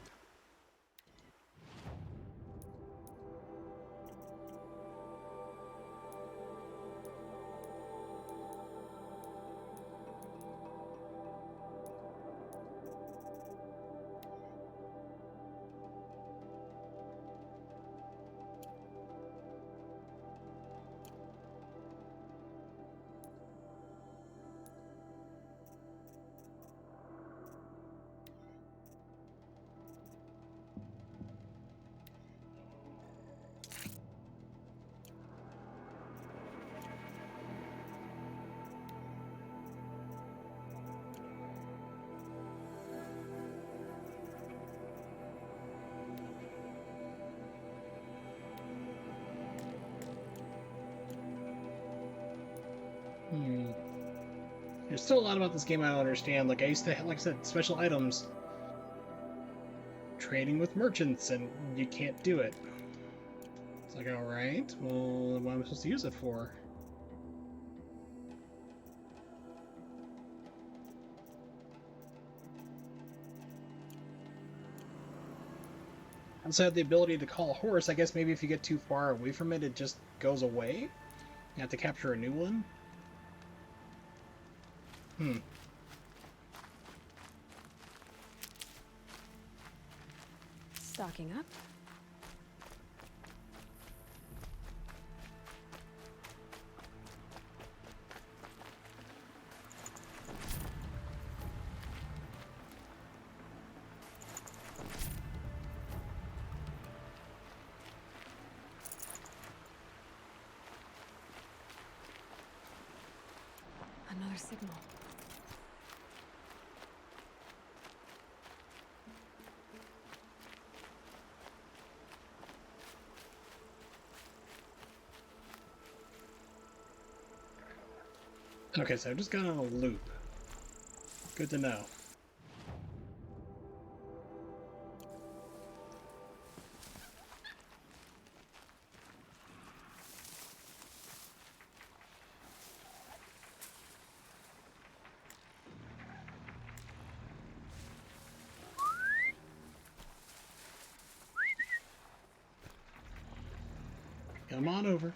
Hmm. There's still a lot about this game I don't understand. Like, I used to have, like I said, special items. Trading with merchants, and you can't do it. It's like, alright, well, what am I supposed to use it for? Once I have the ability to call a horse, I guess maybe if you get too far away from it, it just goes away? You have to capture a new one? Hmm. Stocking up. Another signal. Okay, so I've just got on a loop. Good to know. Come on over.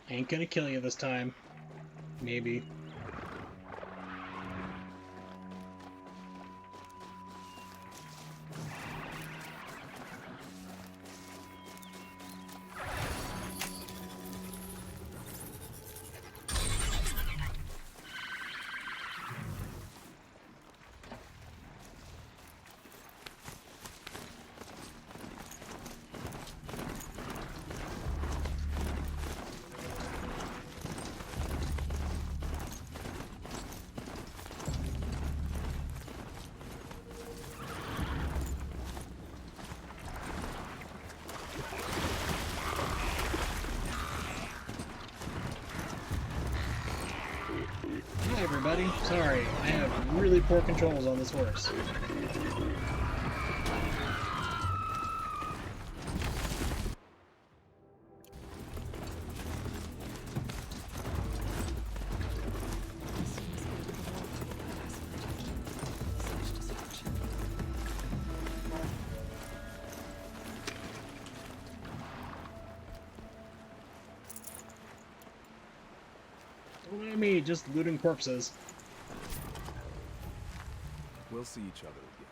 Ain't gonna kill you this time. Maybe. buddy. Sorry, I have really poor controls on this horse. Don't mind me, just looting corpses. We'll see each other again.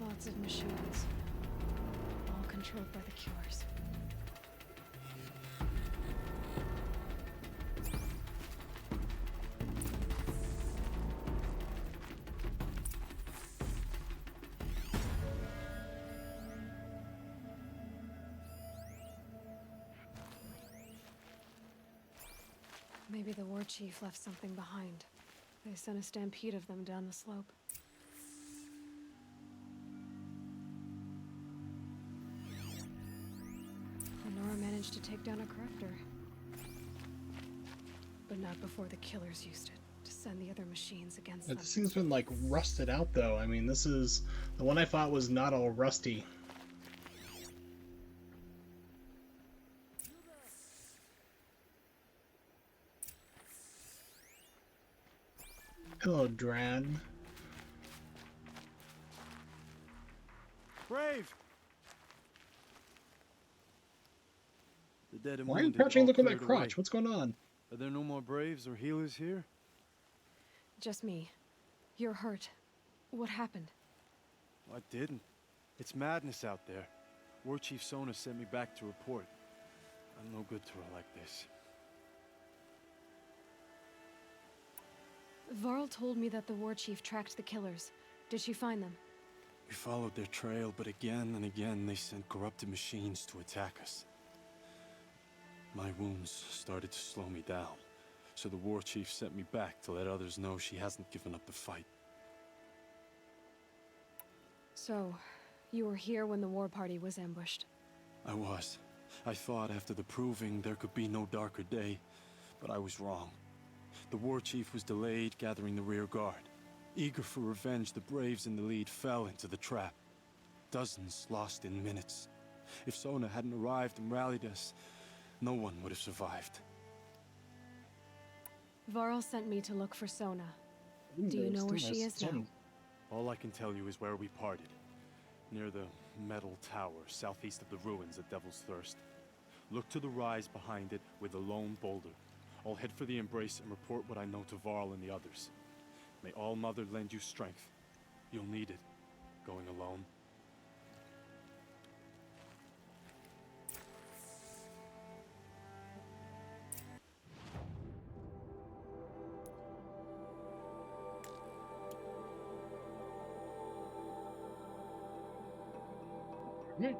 Lots of machines, all controlled by the killers. Maybe the war chief left something behind. They sent a stampede of them down the slope. Nora managed to take down a crafter. But not before the killers used it to send the other machines against them. This thing's been like rusted out though. I mean, this is the one I thought was not all rusty. Hello, Drad. Brave! The dead and Why are you wounded crouching? all Look at my cleared crotch. away. What's going on? Are there no more Braves or healers here? Just me. You're hurt. What happened? I didn't. It's madness out there. War Chief Sona sent me back to report. I'm no good to her like this. Varl told me that the war chief tracked the killers. Did she find them? We followed their trail, but again and again they sent corrupted machines to attack us. My wounds started to slow me down, so the war chief sent me back to let others know she hasn't given up the fight. So, you were here when the war party was ambushed? I was. I thought after the proving there could be no darker day, but I was wrong. The war chief was delayed gathering the rear guard. Eager for revenge, the Braves in the lead fell into the trap. Dozens lost in minutes. If Sona hadn't arrived and rallied us, no one would have survived. Varl sent me to look for Sona. Do you know where she is now? All I can tell you is where we parted. Near the metal tower, southeast of the ruins at Devil's Thirst. Look to the rise behind it with a lone boulder. I'll head for the embrace and report what I know to Varl and the others. May All Mother lend you strength. You'll need it, going alone. Yeah.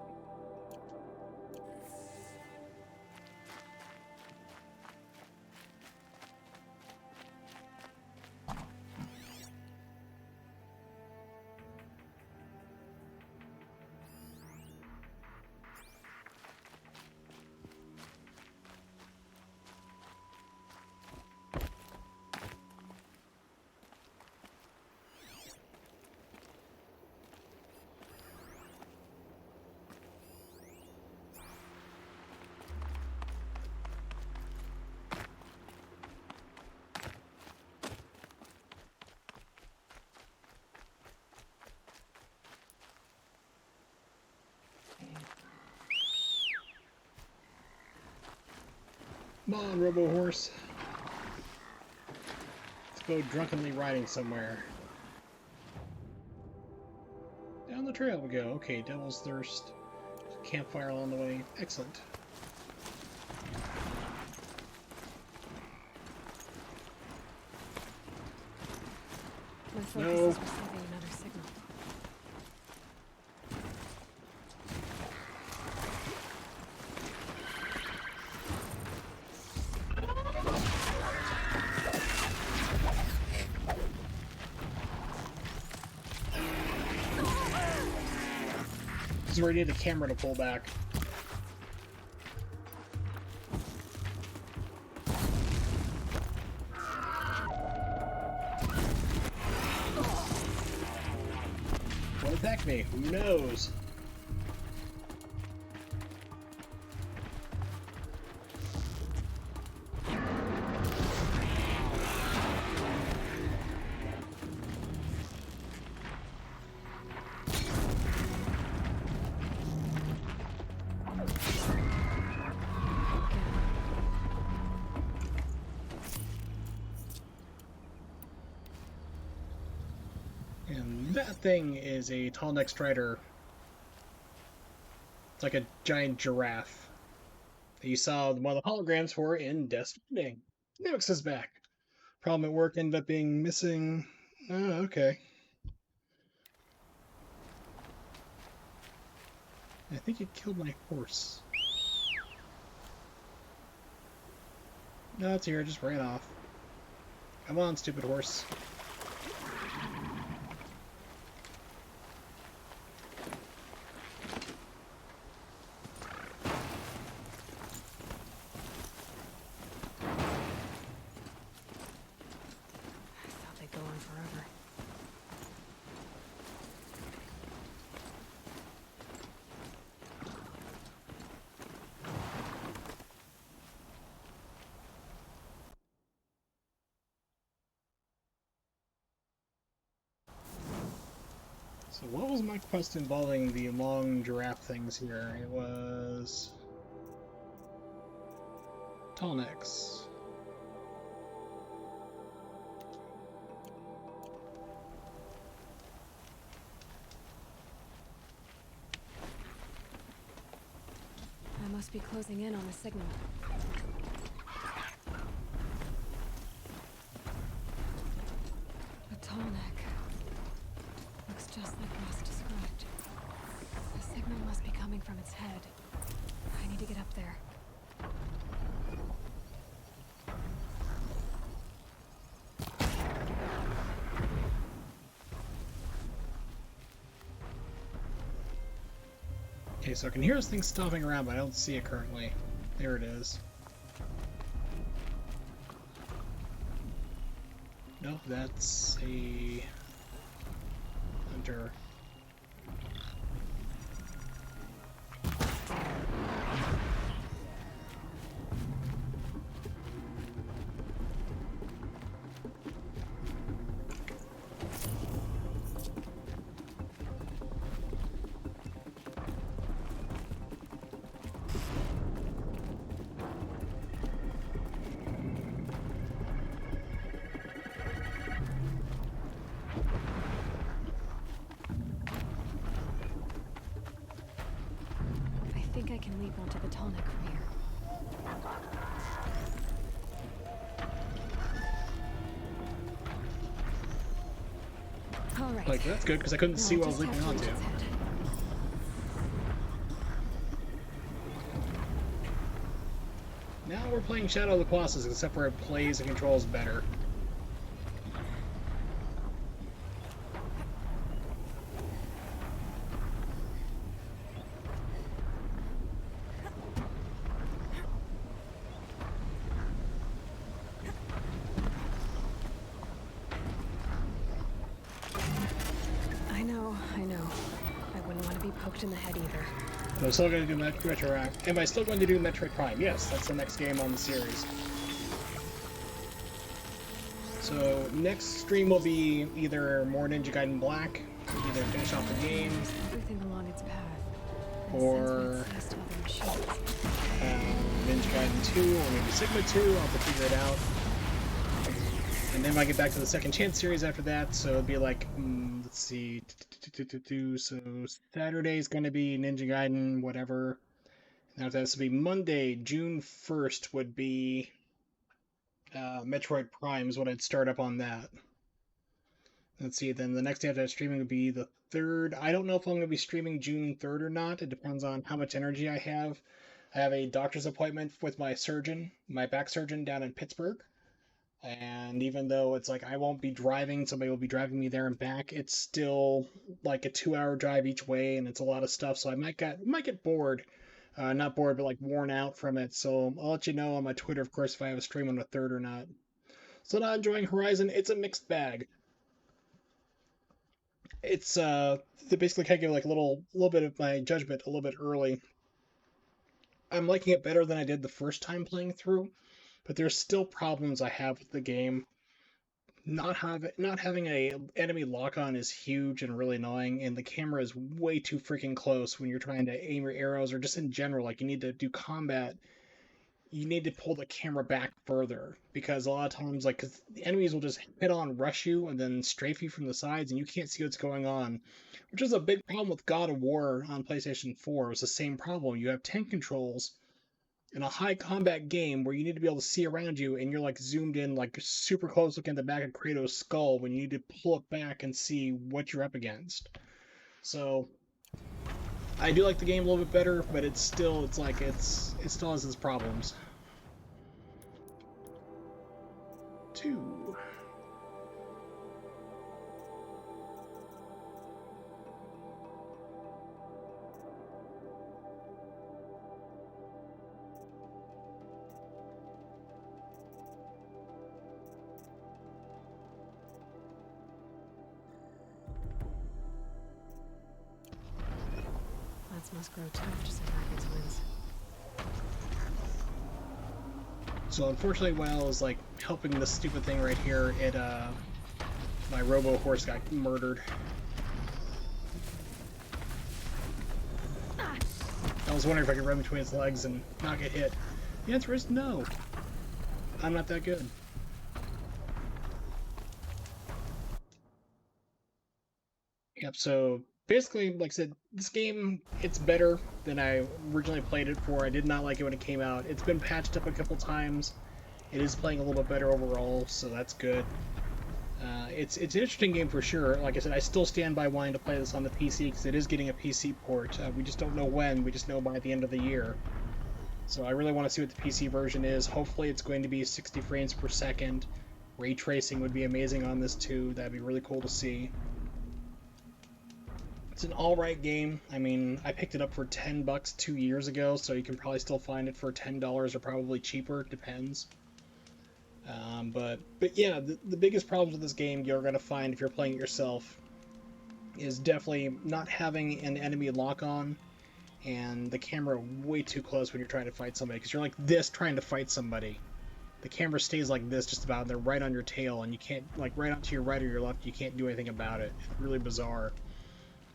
Come on, Robo Horse. Let's go drunkenly riding somewhere. Down the trail we go. Okay, Devil's Thirst. Campfire along the way. Excellent. My focus is receiving another signal. is where you need the camera to pull back. What attacked me? Who knows? And that thing is a tall neck strider. It's like a giant giraffe that you saw one of the holograms for in Death Stranding. Nimix is back. Problem at work ended up being missing. Oh, okay. I think it killed my horse. No, it's here. It just ran off. Come on, stupid horse. So what was my quest involving the long giraffe things here? It was... tall necks. I must be closing in on the signal. A tall neck. Looks just like Ross described. The signal must be coming from its head. I need to get up there. Okay, so I can hear this thing stomping around, but I don't see it currently. There it is. No, that's a hunter. I think I can leap onto the tall neck from here. All right. Like, that's good, because I couldn't see what I was leaping onto. Now we're playing Shadow of the Colossus, except for it plays and controls better. I know. I wouldn't want to be poked in the head either. But I'm still going to do Metroid. Am I still going to do Metroid Prime? Yes, that's the next game on the series. So next stream will be either more Ninja Gaiden Black, either finish off the game, Everything along its path. or Ninja Gaiden 2, or maybe Sigma 2. I'll have to figure it out. And then I get back to the Second Chance series after that, so it'll be like, let's see, so Saturday's going to be Ninja Gaiden, whatever. Now this will be Monday, June 1st would be Metroid Prime is what I'd start up on that. Let's see, then the next day after that streaming would be the 3rd. I don't know if I'm going to be streaming June 3rd or not. It depends on how much energy I have. I have a doctor's appointment with my surgeon, my back surgeon down in Pittsburgh. And even though it's like I won't be driving, somebody will be driving me there and back, it's still like a 2-hour drive each way, and it's a lot of stuff. So I might get bored, not bored, but like worn out from it. So I'll let you know on my Twitter, of course, if I have a stream on the third or not. So not enjoying Horizon. It's a mixed bag. It's they basically kind of give like a little bit of my judgment a little bit early. I'm liking it better than I did the first time playing through, but there's still problems I have with the game. Not having a enemy lock on is huge and really annoying, and the camera is way too freaking close when you're trying to aim your arrows, or just in general, like you need to do combat. You need to pull the camera back further because a lot of times, like, cause the enemies will just head on rush you and then strafe you from the sides, and you can't see what's going on, which is a big problem with God of War on PlayStation 4. It was the same problem. You have tank controls in a high combat game where you need to be able to see around you, and you're like zoomed in, like super close looking at the back of Kratos' skull when you need to pull it back and see what you're up against. So I do like the game a little bit better, but it's still it still has its problems. 2. Plants must grow tough to survive its winds. So unfortunately, while I was like helping this stupid thing right here, my robo horse got murdered. I was wondering if I could run between its legs and not get hit. The answer is no. I'm not that good. Yep, so basically, like I said, this game, it's better than I originally played it for. I did not like it when it came out. It's been patched up a couple times. It is playing a little bit better overall, so that's good. It's an interesting game for sure. Like I said, I still stand by wanting to play this on the PC because it is getting a PC port. We just don't know when. We just know by the end of the year. So I really want to see what the PC version is. Hopefully it's going to be 60 frames per second. Ray tracing would be amazing on this too. That'd be really cool to see. It's an alright game. I mean, I picked it up for $10 2 years ago, so you can probably still find it for $10 or probably cheaper. Depends. But yeah, the biggest problems with this game you're going to find if you're playing it yourself is definitely not having an enemy lock on and the camera way too close when you're trying to fight somebody, because you're like this trying to fight somebody. The camera stays like this just about, and they're right on your tail, and you can't, like right onto your right or your left, you can't do anything about it. It's really bizarre.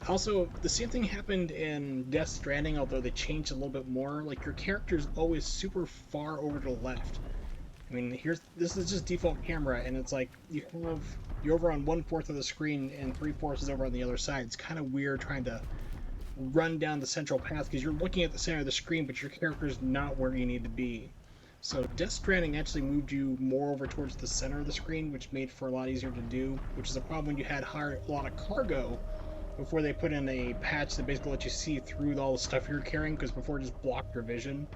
Also, the same thing happened in Death Stranding, although they changed a little bit more. Like, your character's always super far over to the left. I mean, this is just default camera, and it's like you're over on 1/4 of the screen and 3/4 is over on the other side. It's kind of weird trying to run down the central path because you're looking at the center of the screen, but your character's not where you need to be. So Death Stranding actually moved you more over towards the center of the screen, which made it for a lot easier to do, which is a problem when you had a lot of cargo before they put in a patch that basically let you see through all the stuff you're carrying, because before it just blocked your vision.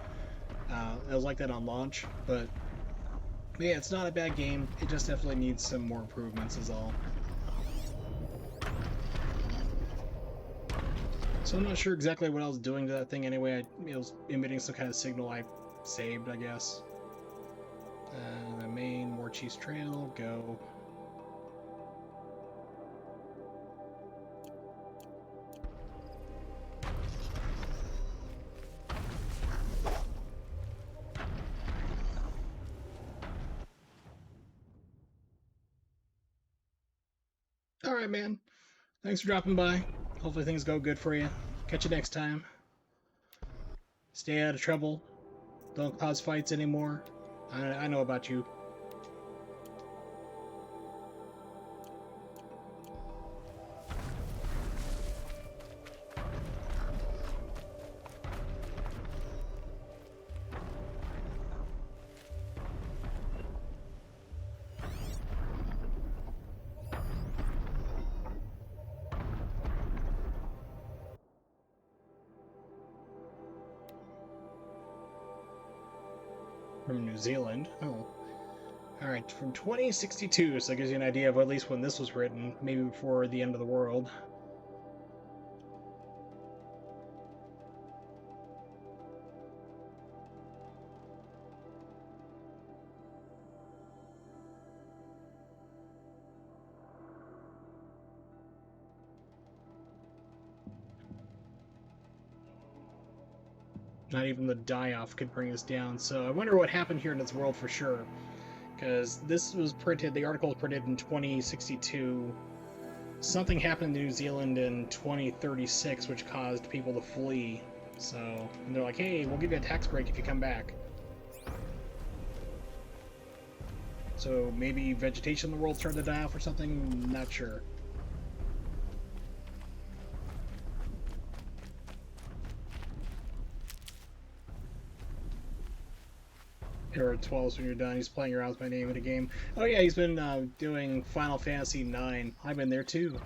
It was like that on launch, but yeah, it's not a bad game. It just definitely needs some more improvements is all. So I'm not sure exactly what I was doing to that thing anyway. It was emitting some kind of signal I saved, I guess. The main War Chief's Trail, go. Alright, man. Thanks for dropping by. Hopefully things go good for you. Catch you next time. Stay out of trouble. Don't cause fights anymore. I know about you. From New Zealand. Oh. Alright, from 2062, so that gives you an idea of at least when this was written, maybe before the end of the world. Not even the die-off could bring this down, so I wonder what happened here in this world for sure. Because this was printed, the article was printed in 2062. Something happened in New Zealand in 2036 which caused people to flee. So, and they're like, hey, we'll give you a tax break if you come back. So maybe vegetation in the world started to die off or something? Not sure. Or 12 when you're done. He's playing around with my name in a game. Oh yeah, he's been doing Final Fantasy 9. I've been there too.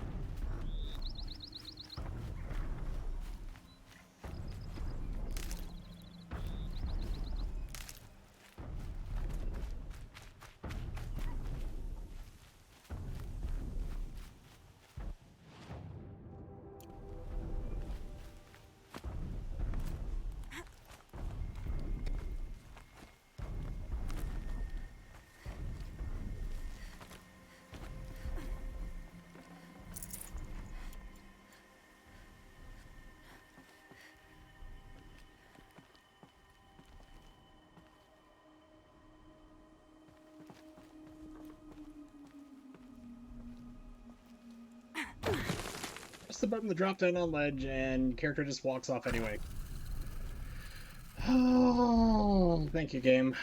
Press the button to drop down on ledge, and character just walks off anyway. Oh, thank you, game.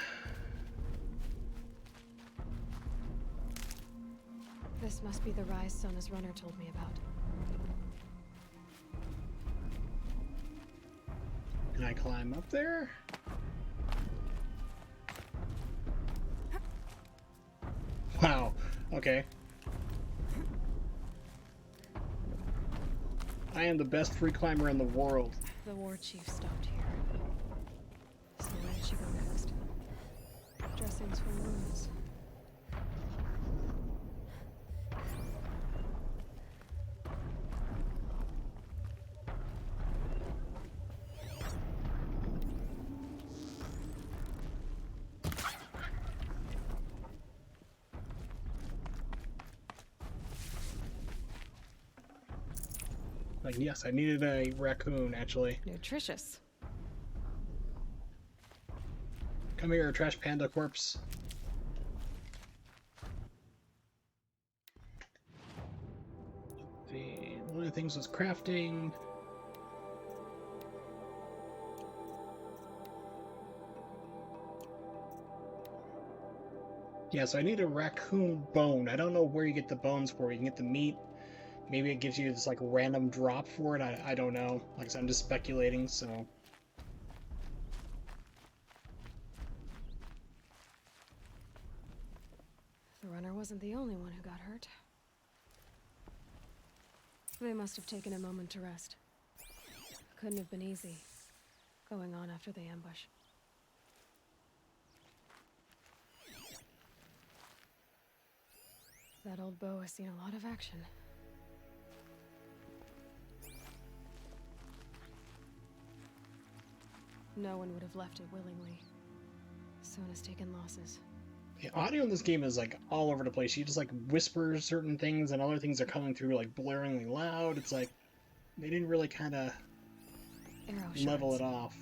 This must be the rise Sona's runner told me about. Can I climb up there? Wow, okay. I am the best free climber in the world. The war chief stopped here. So where did she go next? Dressings for wounds. Like, yes, I needed a raccoon, actually. Nutritious. Come here, trash panda corpse. One of the things was crafting. Yeah, so I need a raccoon bone. I don't know where you get the bones for. You can get the meat. Maybe it gives you this like random drop for it. I don't know. Like I said, I'm just speculating, so. The runner wasn't the only one who got hurt. They must have taken a moment to rest. Couldn't have been easy, going on after the ambush. That old bow has seen a lot of action. No one would have left it willingly. Sona's taken losses. The audio in this game is like all over the place. She just like whispers certain things and other things are coming through like blaringly loud. It's like they didn't really kind of level it off.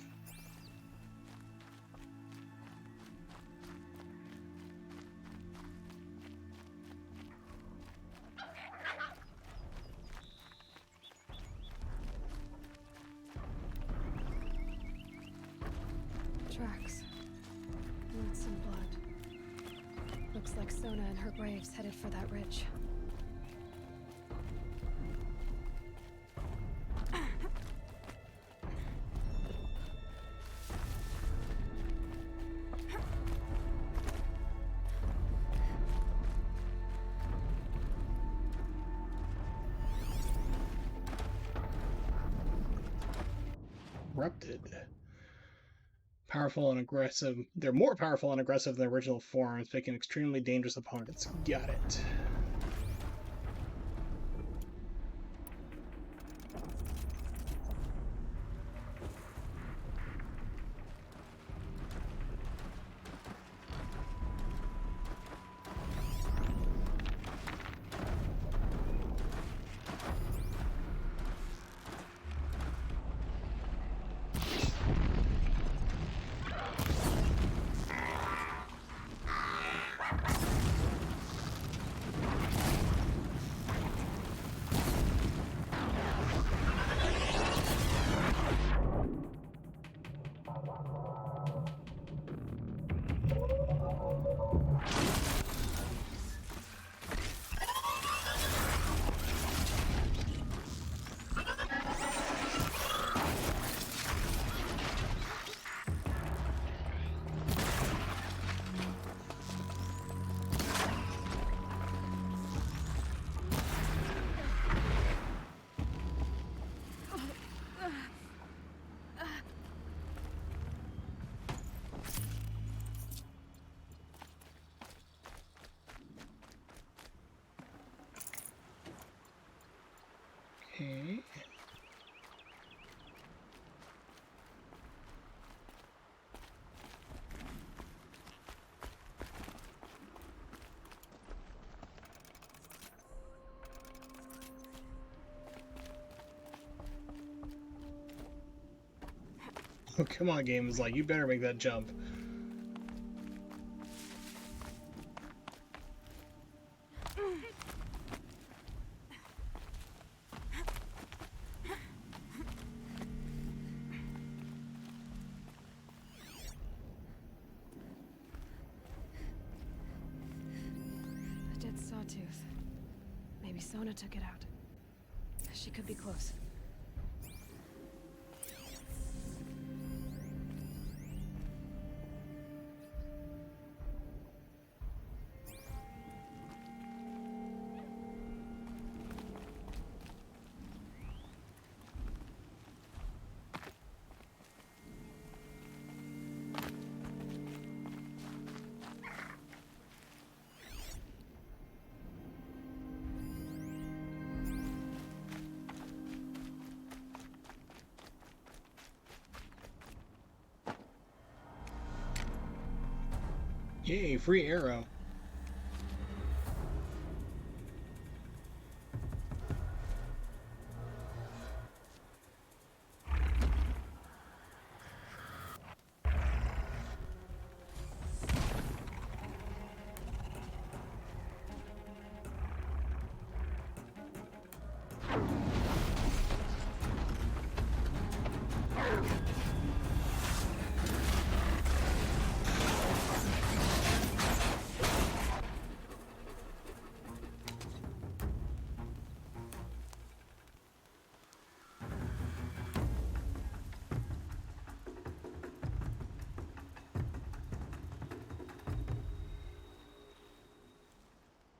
Tracks. Need some blood. Looks like Sona and her braves headed for that ridge. Corrupted. powerful and aggressive. They're more powerful and aggressive than original forms, making extremely dangerous opponents. Got it. Okay. Oh, come on, game is like, you better make that jump. A dead sawtooth. Maybe Sona took it out. She could be close. Yay, free arrow.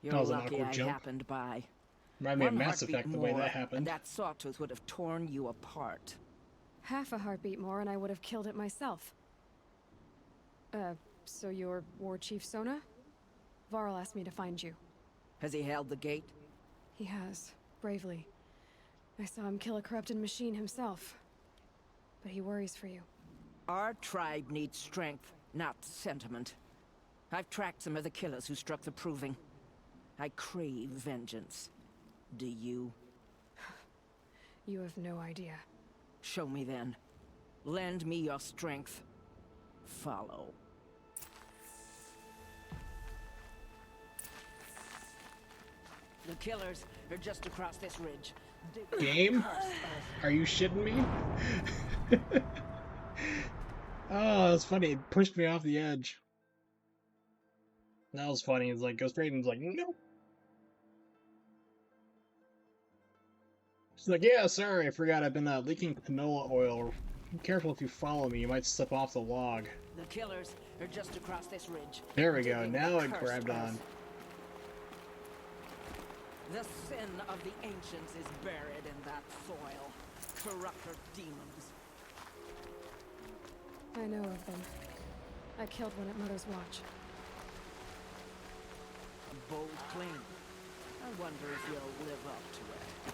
You're That was an lucky awkward I jump. happened by. Reminded me of One Mass heartbeat Effect, the way more, that happened. and that sawtooth would have torn you apart. Half a heartbeat more and I would have killed it myself. So you're War Chief Sona? Varl asked me to find you. Has he held the gate? He has, bravely. I saw him kill a corrupted machine himself. But he worries for you. Our tribe needs strength, not sentiment. I've tracked some of the killers who struck the Proving. I crave vengeance. Do you? You have no idea. Show me then. Lend me your strength. Follow. The killers are just across this ridge. Game? Are you shitting me? Oh, that's funny. It pushed me off the edge. That was funny. It's like, Ghost Raiden's like, nope. She's like, yeah, sorry, I forgot I've been leaking canola oil. Be careful if you follow me, you might slip off the log. The killers are just across this ridge. There we go, Digging now the it cursed grabbed on. earth. The sin of the ancients is buried in that soil. Corrupter demons. I know of them. I killed one at Mother's Watch. A bold claim. I wonder if you'll live up to it.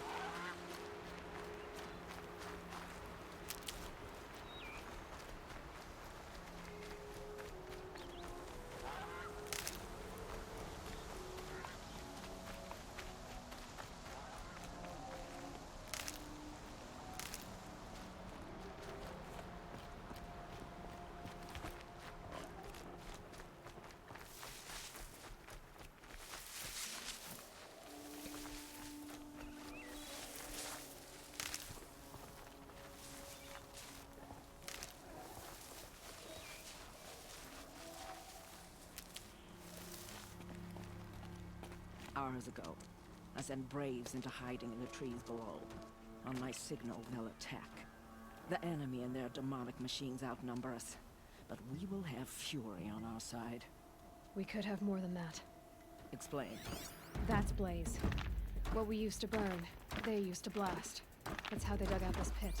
Hours ago, I sent Braves into hiding in the trees below. On my signal, they'll attack. The enemy and their demonic machines outnumber us, but we will have fury on our side. We could have more than that. Explain. That's Blaze. What we used to burn, they used to blast. That's how they dug out this pit.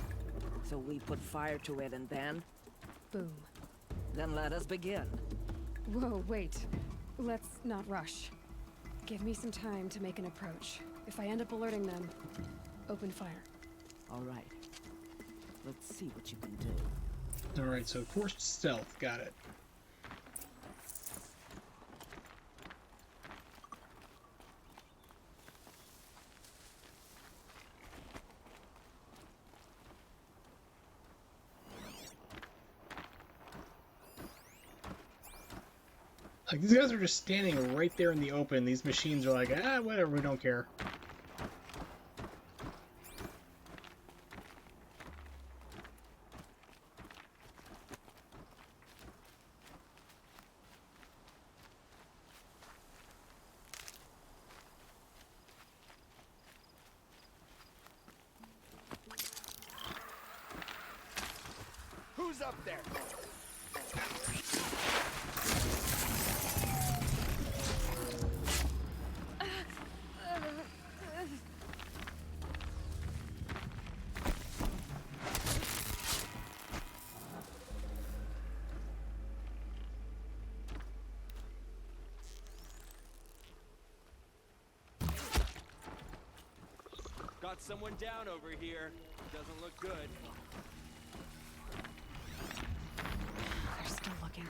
So we put fire to it and then? Boom. Then let us begin. Whoa, wait. Let's not rush. Give me some time to make an approach. If I end up alerting them, open fire. All right. Let's see what you can do. Alright, so forced stealth, got it. Like, these guys are just standing right there in the open. These machines are like, ah, whatever, we don't care. Who's up there? Got someone down over here. Doesn't look good. They're still looking.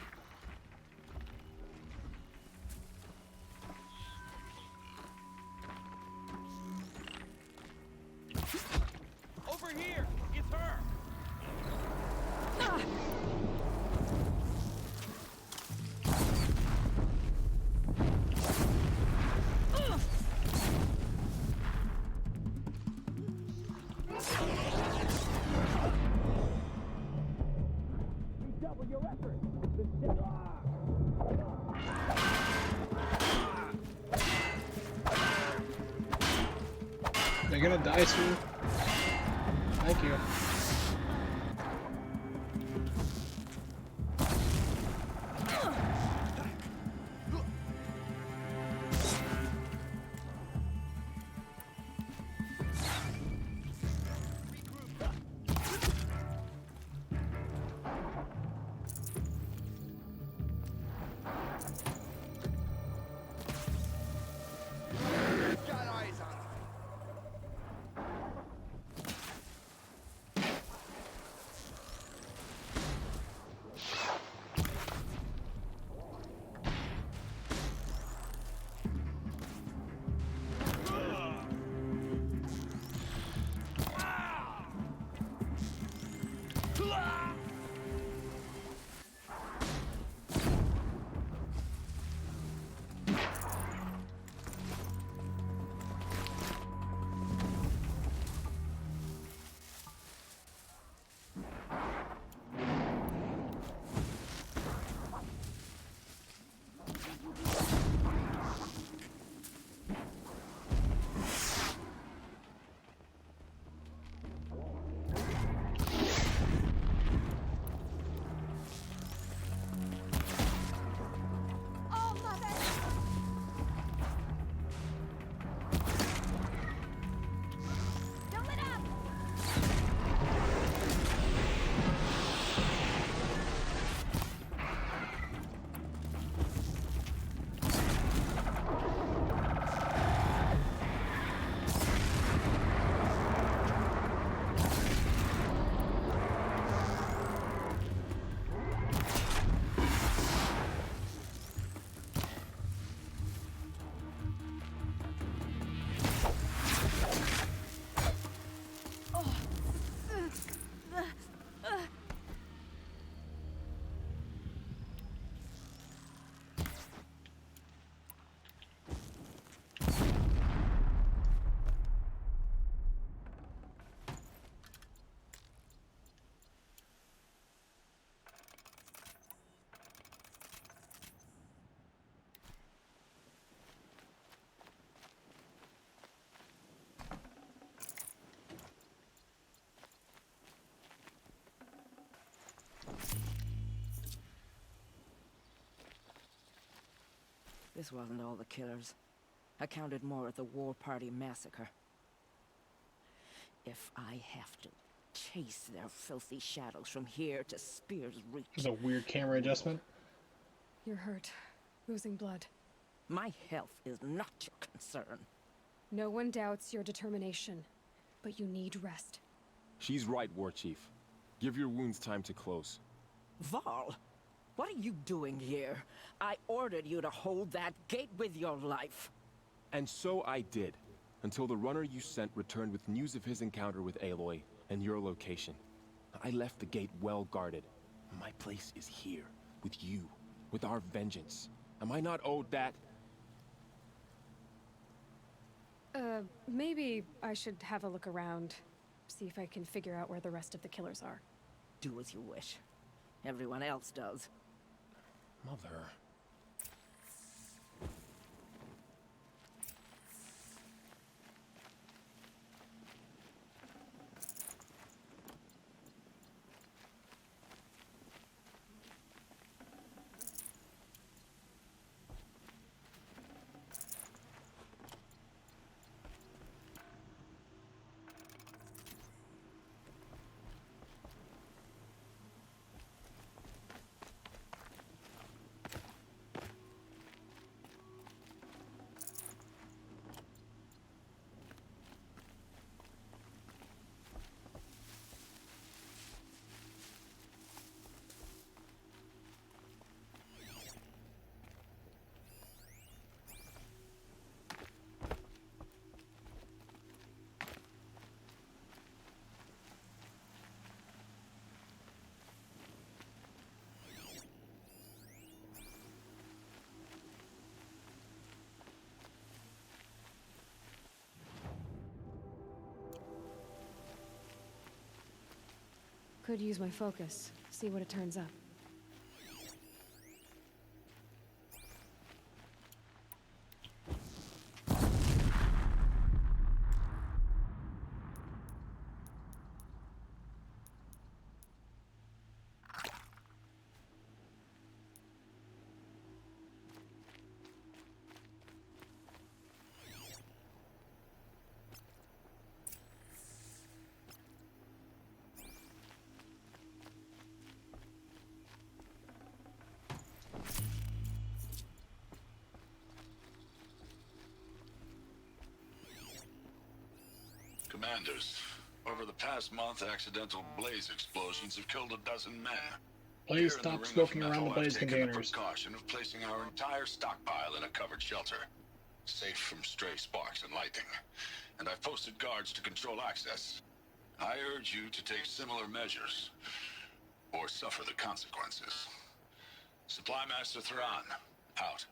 Over here! It's her! Ah! Double your effort! They're gonna die soon. Thank you. Got eyes on him. This wasn't all the killers. I counted more at the War Party massacre. If I have to chase their filthy shadows from here to Spear's Reach... There's a weird camera adjustment. You're hurt. Losing blood. My health is not your concern. No one doubts your determination, but you need rest. She's right, War Chief. Give your wounds time to close. Val, what are you doing here? I ordered you to hold that gate with your life. And so I did, until the runner you sent returned with news of his encounter with Aloy and your location. I left the gate well guarded. My place is here, with you, with our vengeance. Am I not owed that? Maybe I should have a look around. See if I can figure out where the rest of the killers are. Do as you wish. Everyone else does. Mother... Could use my focus. See what it turns up. Commanders, over the past month, accidental blaze explosions have killed 12 men. Please stop smoking around the blaze containers. The precaution of placing our entire stockpile in a covered shelter, safe from stray sparks and lightning. And I've posted guards to control access. I urge you to take similar measures, or suffer the consequences. Supply Master Thrawn, out.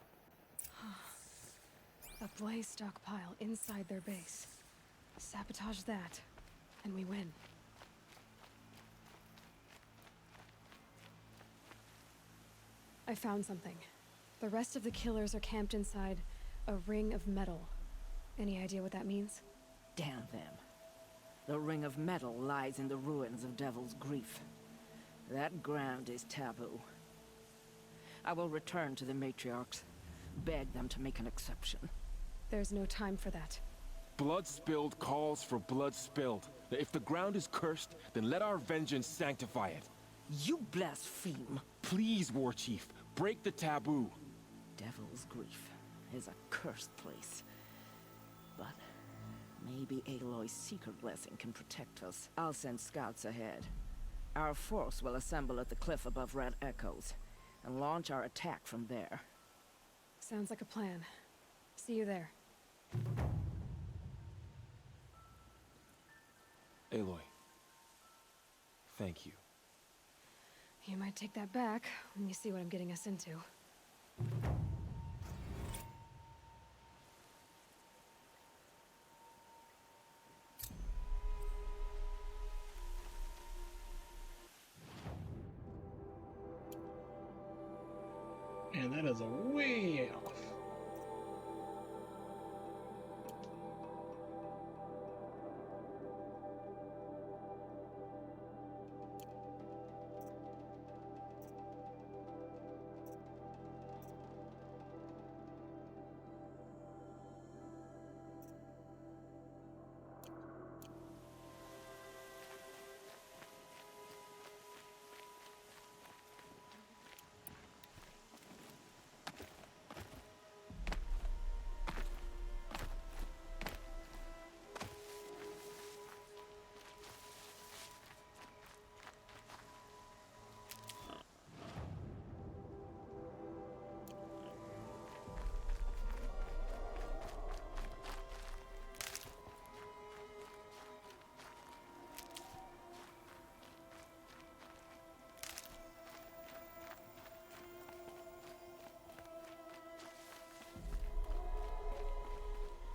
A blaze stockpile inside their base. Sabotage that, and we win. I found something. The rest of the killers are camped inside a ring of metal. Any idea what that means? Damn them. The ring of metal lies in the ruins of Devil's Grief. That ground is taboo. I will return to the matriarchs, beg them to make an exception. There's no time for that. Blood spilled calls for blood spilled. If the ground is cursed, then let our vengeance sanctify it. You blaspheme. Please, War Chief, break the taboo. Devil's Grief is a cursed place. But maybe Aloy's secret blessing can protect us. I'll send scouts ahead. Our force will assemble at the cliff above Red Echoes, and launch our attack from there. Sounds like a plan. See you there. Aloy, thank you. You might take that back when you see what I'm getting us into. Man, that is a way off.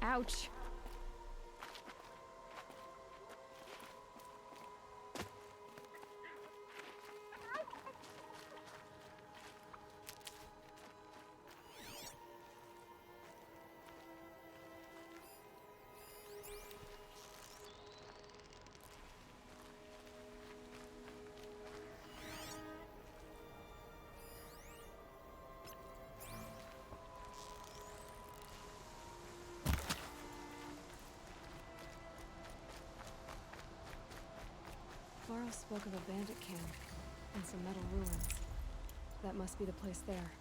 Ouch. Varro spoke of a bandit camp and some metal ruins. That must be the place there.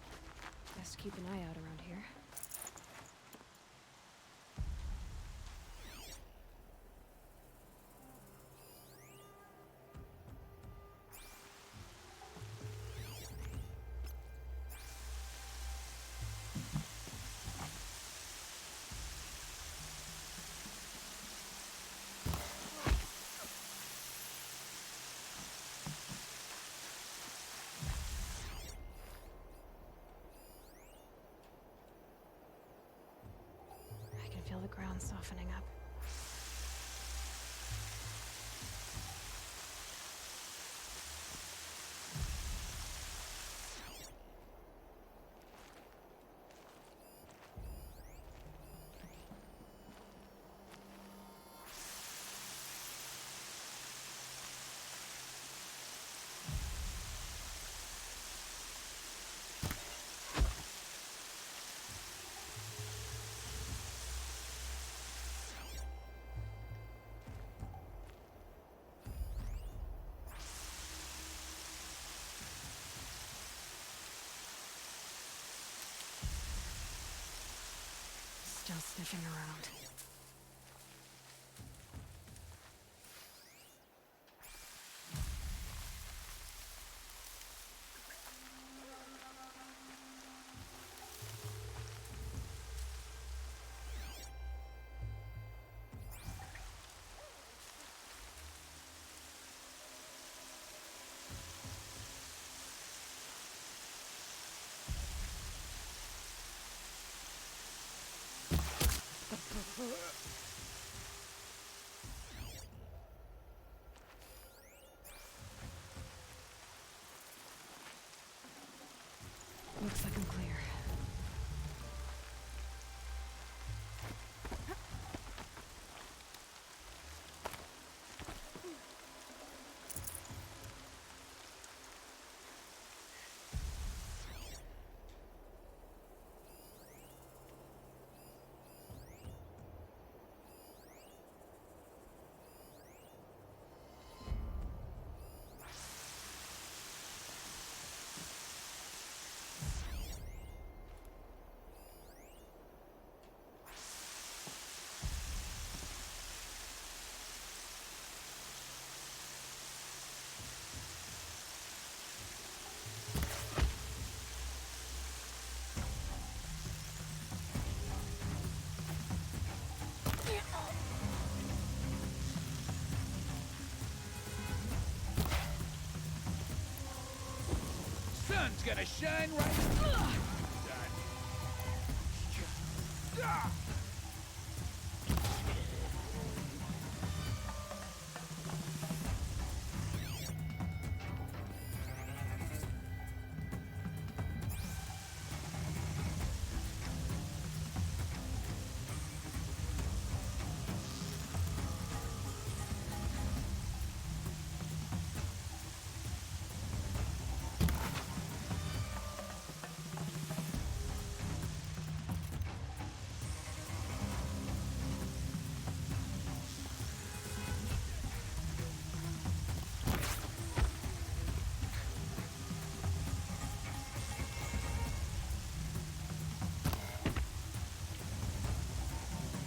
Best keep an eye out around here. I can feel the ground softening up. Still sniffing around. Looks like I'm clear. Sun's gonna shine right.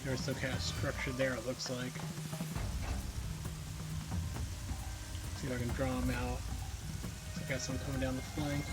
There's some kind of structure there, it looks like. See if I can draw them out. So I got some coming down the flank.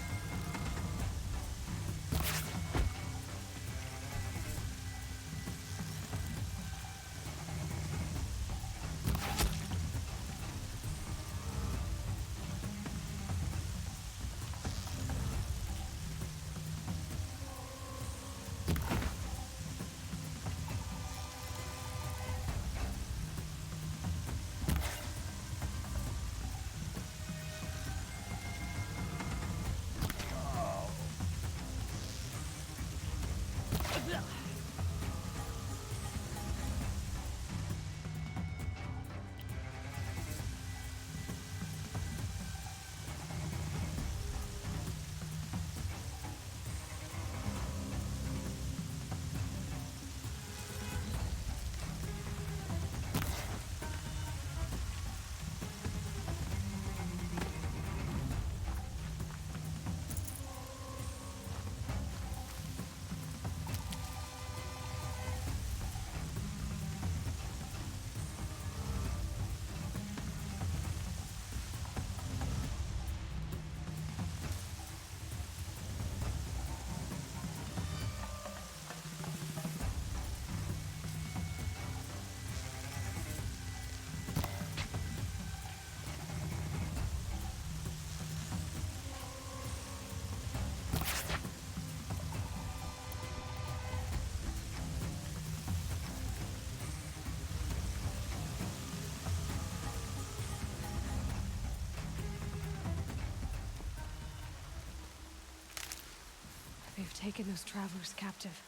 taken those travelers captive.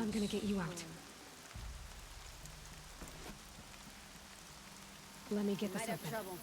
I'm gonna get you out. Let me get this open. Trouble.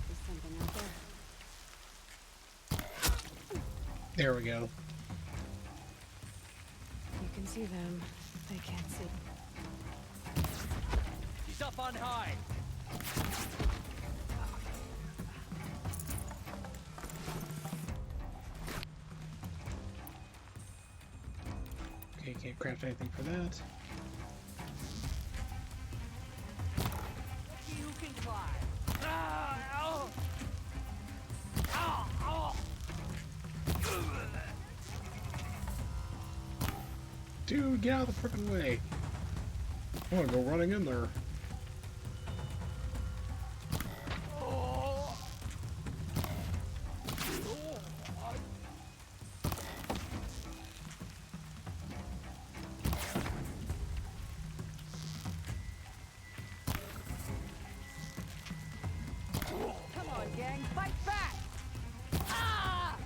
There's something out there. There we go. You can see them. They can't see. He's up on high. Okay, can't craft anything for that. You can climb. Ah, ow. Ow, ow. Dude, get out of the frickin' way. I wanna go running in there. Come on, gang, fight back! Ah!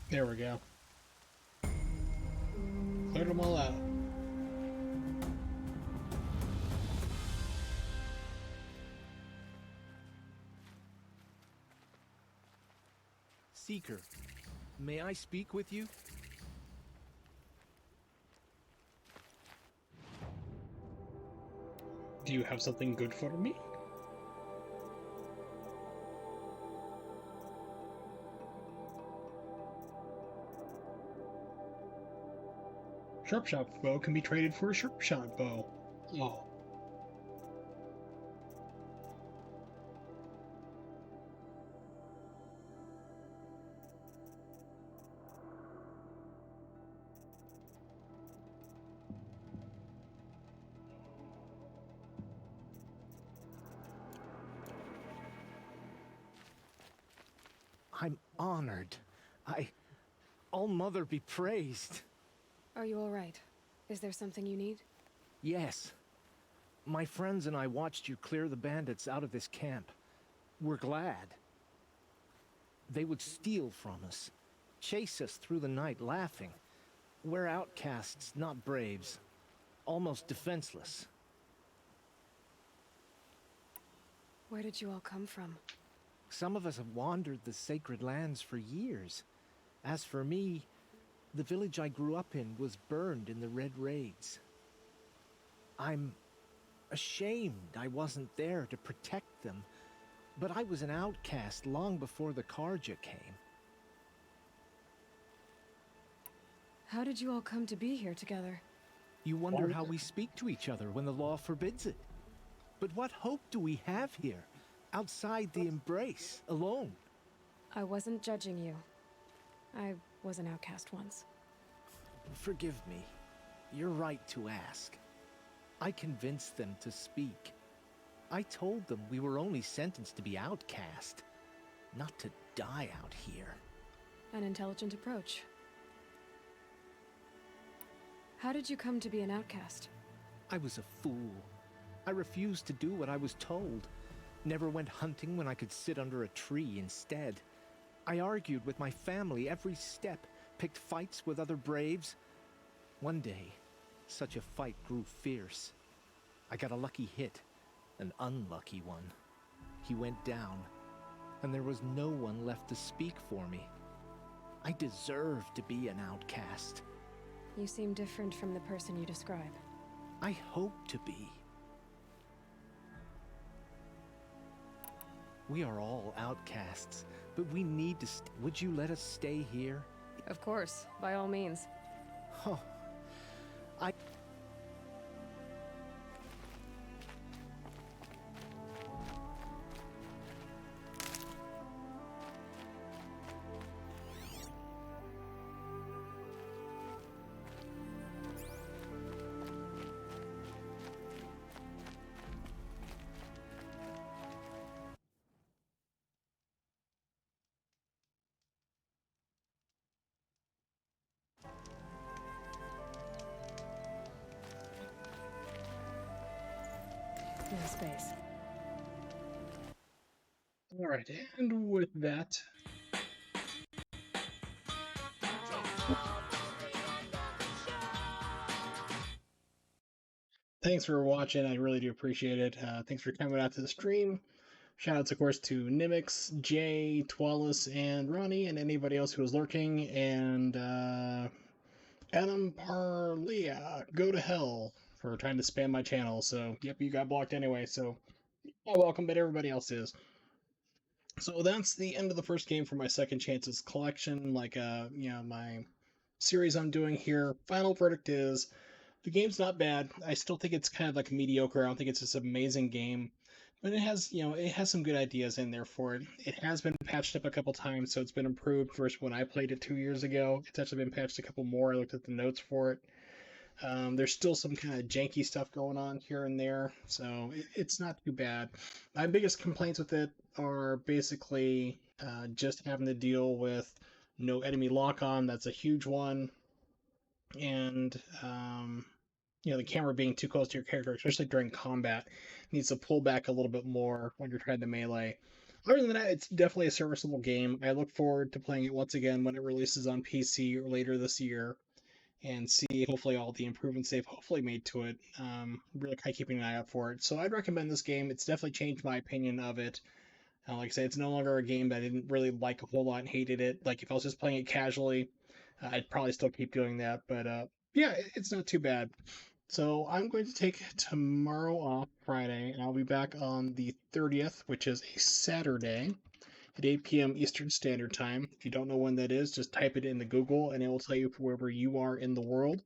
There we go. Cleared them all out. Seeker, may I speak with you? Do you have something good for me? Sharpshot bow can be traded for a sharpshot bow. Oh. I'm honored. All Mother be praised. Are you all right? Is there something you need? Yes. My friends and I watched you clear the bandits out of this camp. We're glad. They would steal from us, chase us through the night laughing. We're outcasts, not braves. Almost defenseless. Where did you all come from? Some of us have wandered the sacred lands for years. As for me, the village I grew up in was burned in the Red Raids. I'm ashamed I wasn't there to protect them, but I was an outcast long before the Karja came. How did you all come to be here together? You wonder how we speak to each other when the law forbids it. But what hope do we have here, outside the embrace, alone? I wasn't judging you. I was an outcast once. Forgive me. You're right to ask. I convinced them to speak. I told them we were only sentenced to be outcast, not to die out here. An intelligent approach. How did you come to be an outcast? I was a fool. I refused to do what I was told. Never went hunting when I could sit under a tree instead. I argued with my family every step, picked fights with other braves. One day, such a fight grew fierce. I got a lucky hit, an unlucky one. He went down, and there was no one left to speak for me. I deserved to be an outcast. You seem different from the person you describe. I hope to be. We are all outcasts, but we need to would you let us stay here? Of course, by all means. Oh, I... No space. All right, and with that, thanks for watching. I really do appreciate it. Thanks for coming out to the stream. Shoutouts, of course, to Nimix, Jay, Twalis, and Ronnie, and anybody else who was lurking, and Adam Parlia, go to hell for trying to spam my channel. So, yep, you got blocked anyway, so you're welcome, but everybody else is. So that's the end of the first game for my Second Chances collection, my series I'm doing here. Final verdict is, the game's not bad. I still think it's kind of like mediocre. I don't think it's this amazing game, but it has some good ideas in there for it. It has been patched up a couple times, so it's been improved versus when I played it 2 years ago. It's actually been patched a couple more. I looked at the notes for it. There's still some kind of janky stuff going on here and there, so it's not too bad. My biggest complaints with it are basically just having to deal with no enemy lock-on. That's a huge one, and the camera being too close to your character, especially during combat, needs to pull back a little bit more when you're trying to melee. Other than that, it's definitely a serviceable game. I look forward to playing it once again when it releases on PC or later this year, and see hopefully all the improvements they've hopefully made to it. Really kind of keeping an eye out for it. So I'd recommend this game. It's definitely changed my opinion of it. Like I said, it's no longer a game that I didn't really like a whole lot and hated it. Like if I was just playing it casually, I'd probably still keep doing that. But yeah, it's not too bad. So I'm going to take tomorrow off, Friday, and I'll be back on the 30th, which is a Saturday, at 8 p.m. Eastern Standard Time. If you don't know when that is, just type it into Google and it will tell you wherever you are in the world.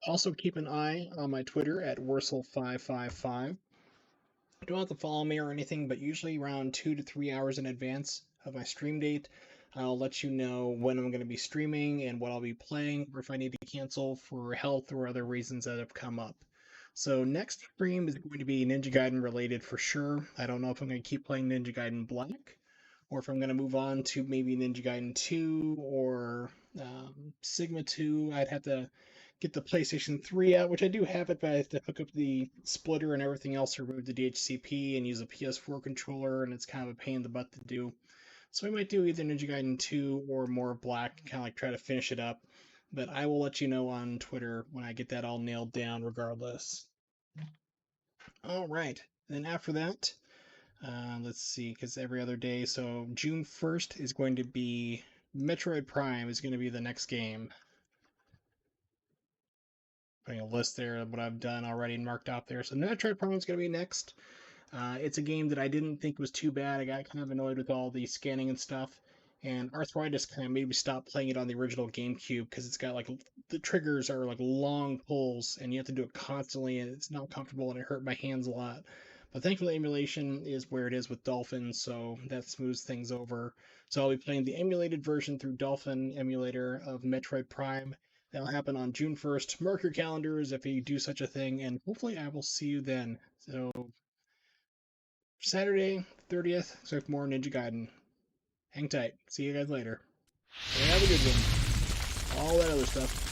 Also, keep an eye on my Twitter at Wursel555. You don't have to follow me or anything, but usually around 2 to 3 hours in advance of my stream date, I'll let you know when I'm going to be streaming and what I'll be playing, or if I need to cancel for health or other reasons that have come up. So next stream is going to be Ninja Gaiden related for sure. I don't know if I'm going to keep playing Ninja Gaiden Black, or if I'm going to move on to maybe Ninja Gaiden 2 or Sigma 2. I'd have to get the PlayStation 3 out, which I do have it, but I have to hook up the splitter and everything else to remove the DHCP and use a PS4 controller, and it's kind of a pain in the butt to do. So I might do either Ninja Gaiden 2 or more Black, kind of like try to finish it up. But I will let you know on Twitter when I get that all nailed down regardless. All right. Then after that, let's see, because every other day, so June 1st is going to be Metroid Prime is going to be the next game. Putting a list there of what I've done already and marked out there. So Metroid Prime is going to be next. It's a game that I didn't think was too bad. I got kind of annoyed with all the scanning and stuff, and arthritis kind of made me stop playing it on the original GameCube because it's got like the triggers are like long pulls, and you have to do it constantly, and it's not comfortable, and it hurt my hands a lot. But thankfully, emulation is where it is with Dolphin, so that smooths things over. So I'll be playing the emulated version through Dolphin emulator of Metroid Prime. That'll happen on June 1st. Mark your calendars if you do such a thing, and hopefully I will see you then. So Saturday, 30th, expect more Ninja Gaiden. Hang tight. See you guys later. Have a good one. All that other stuff.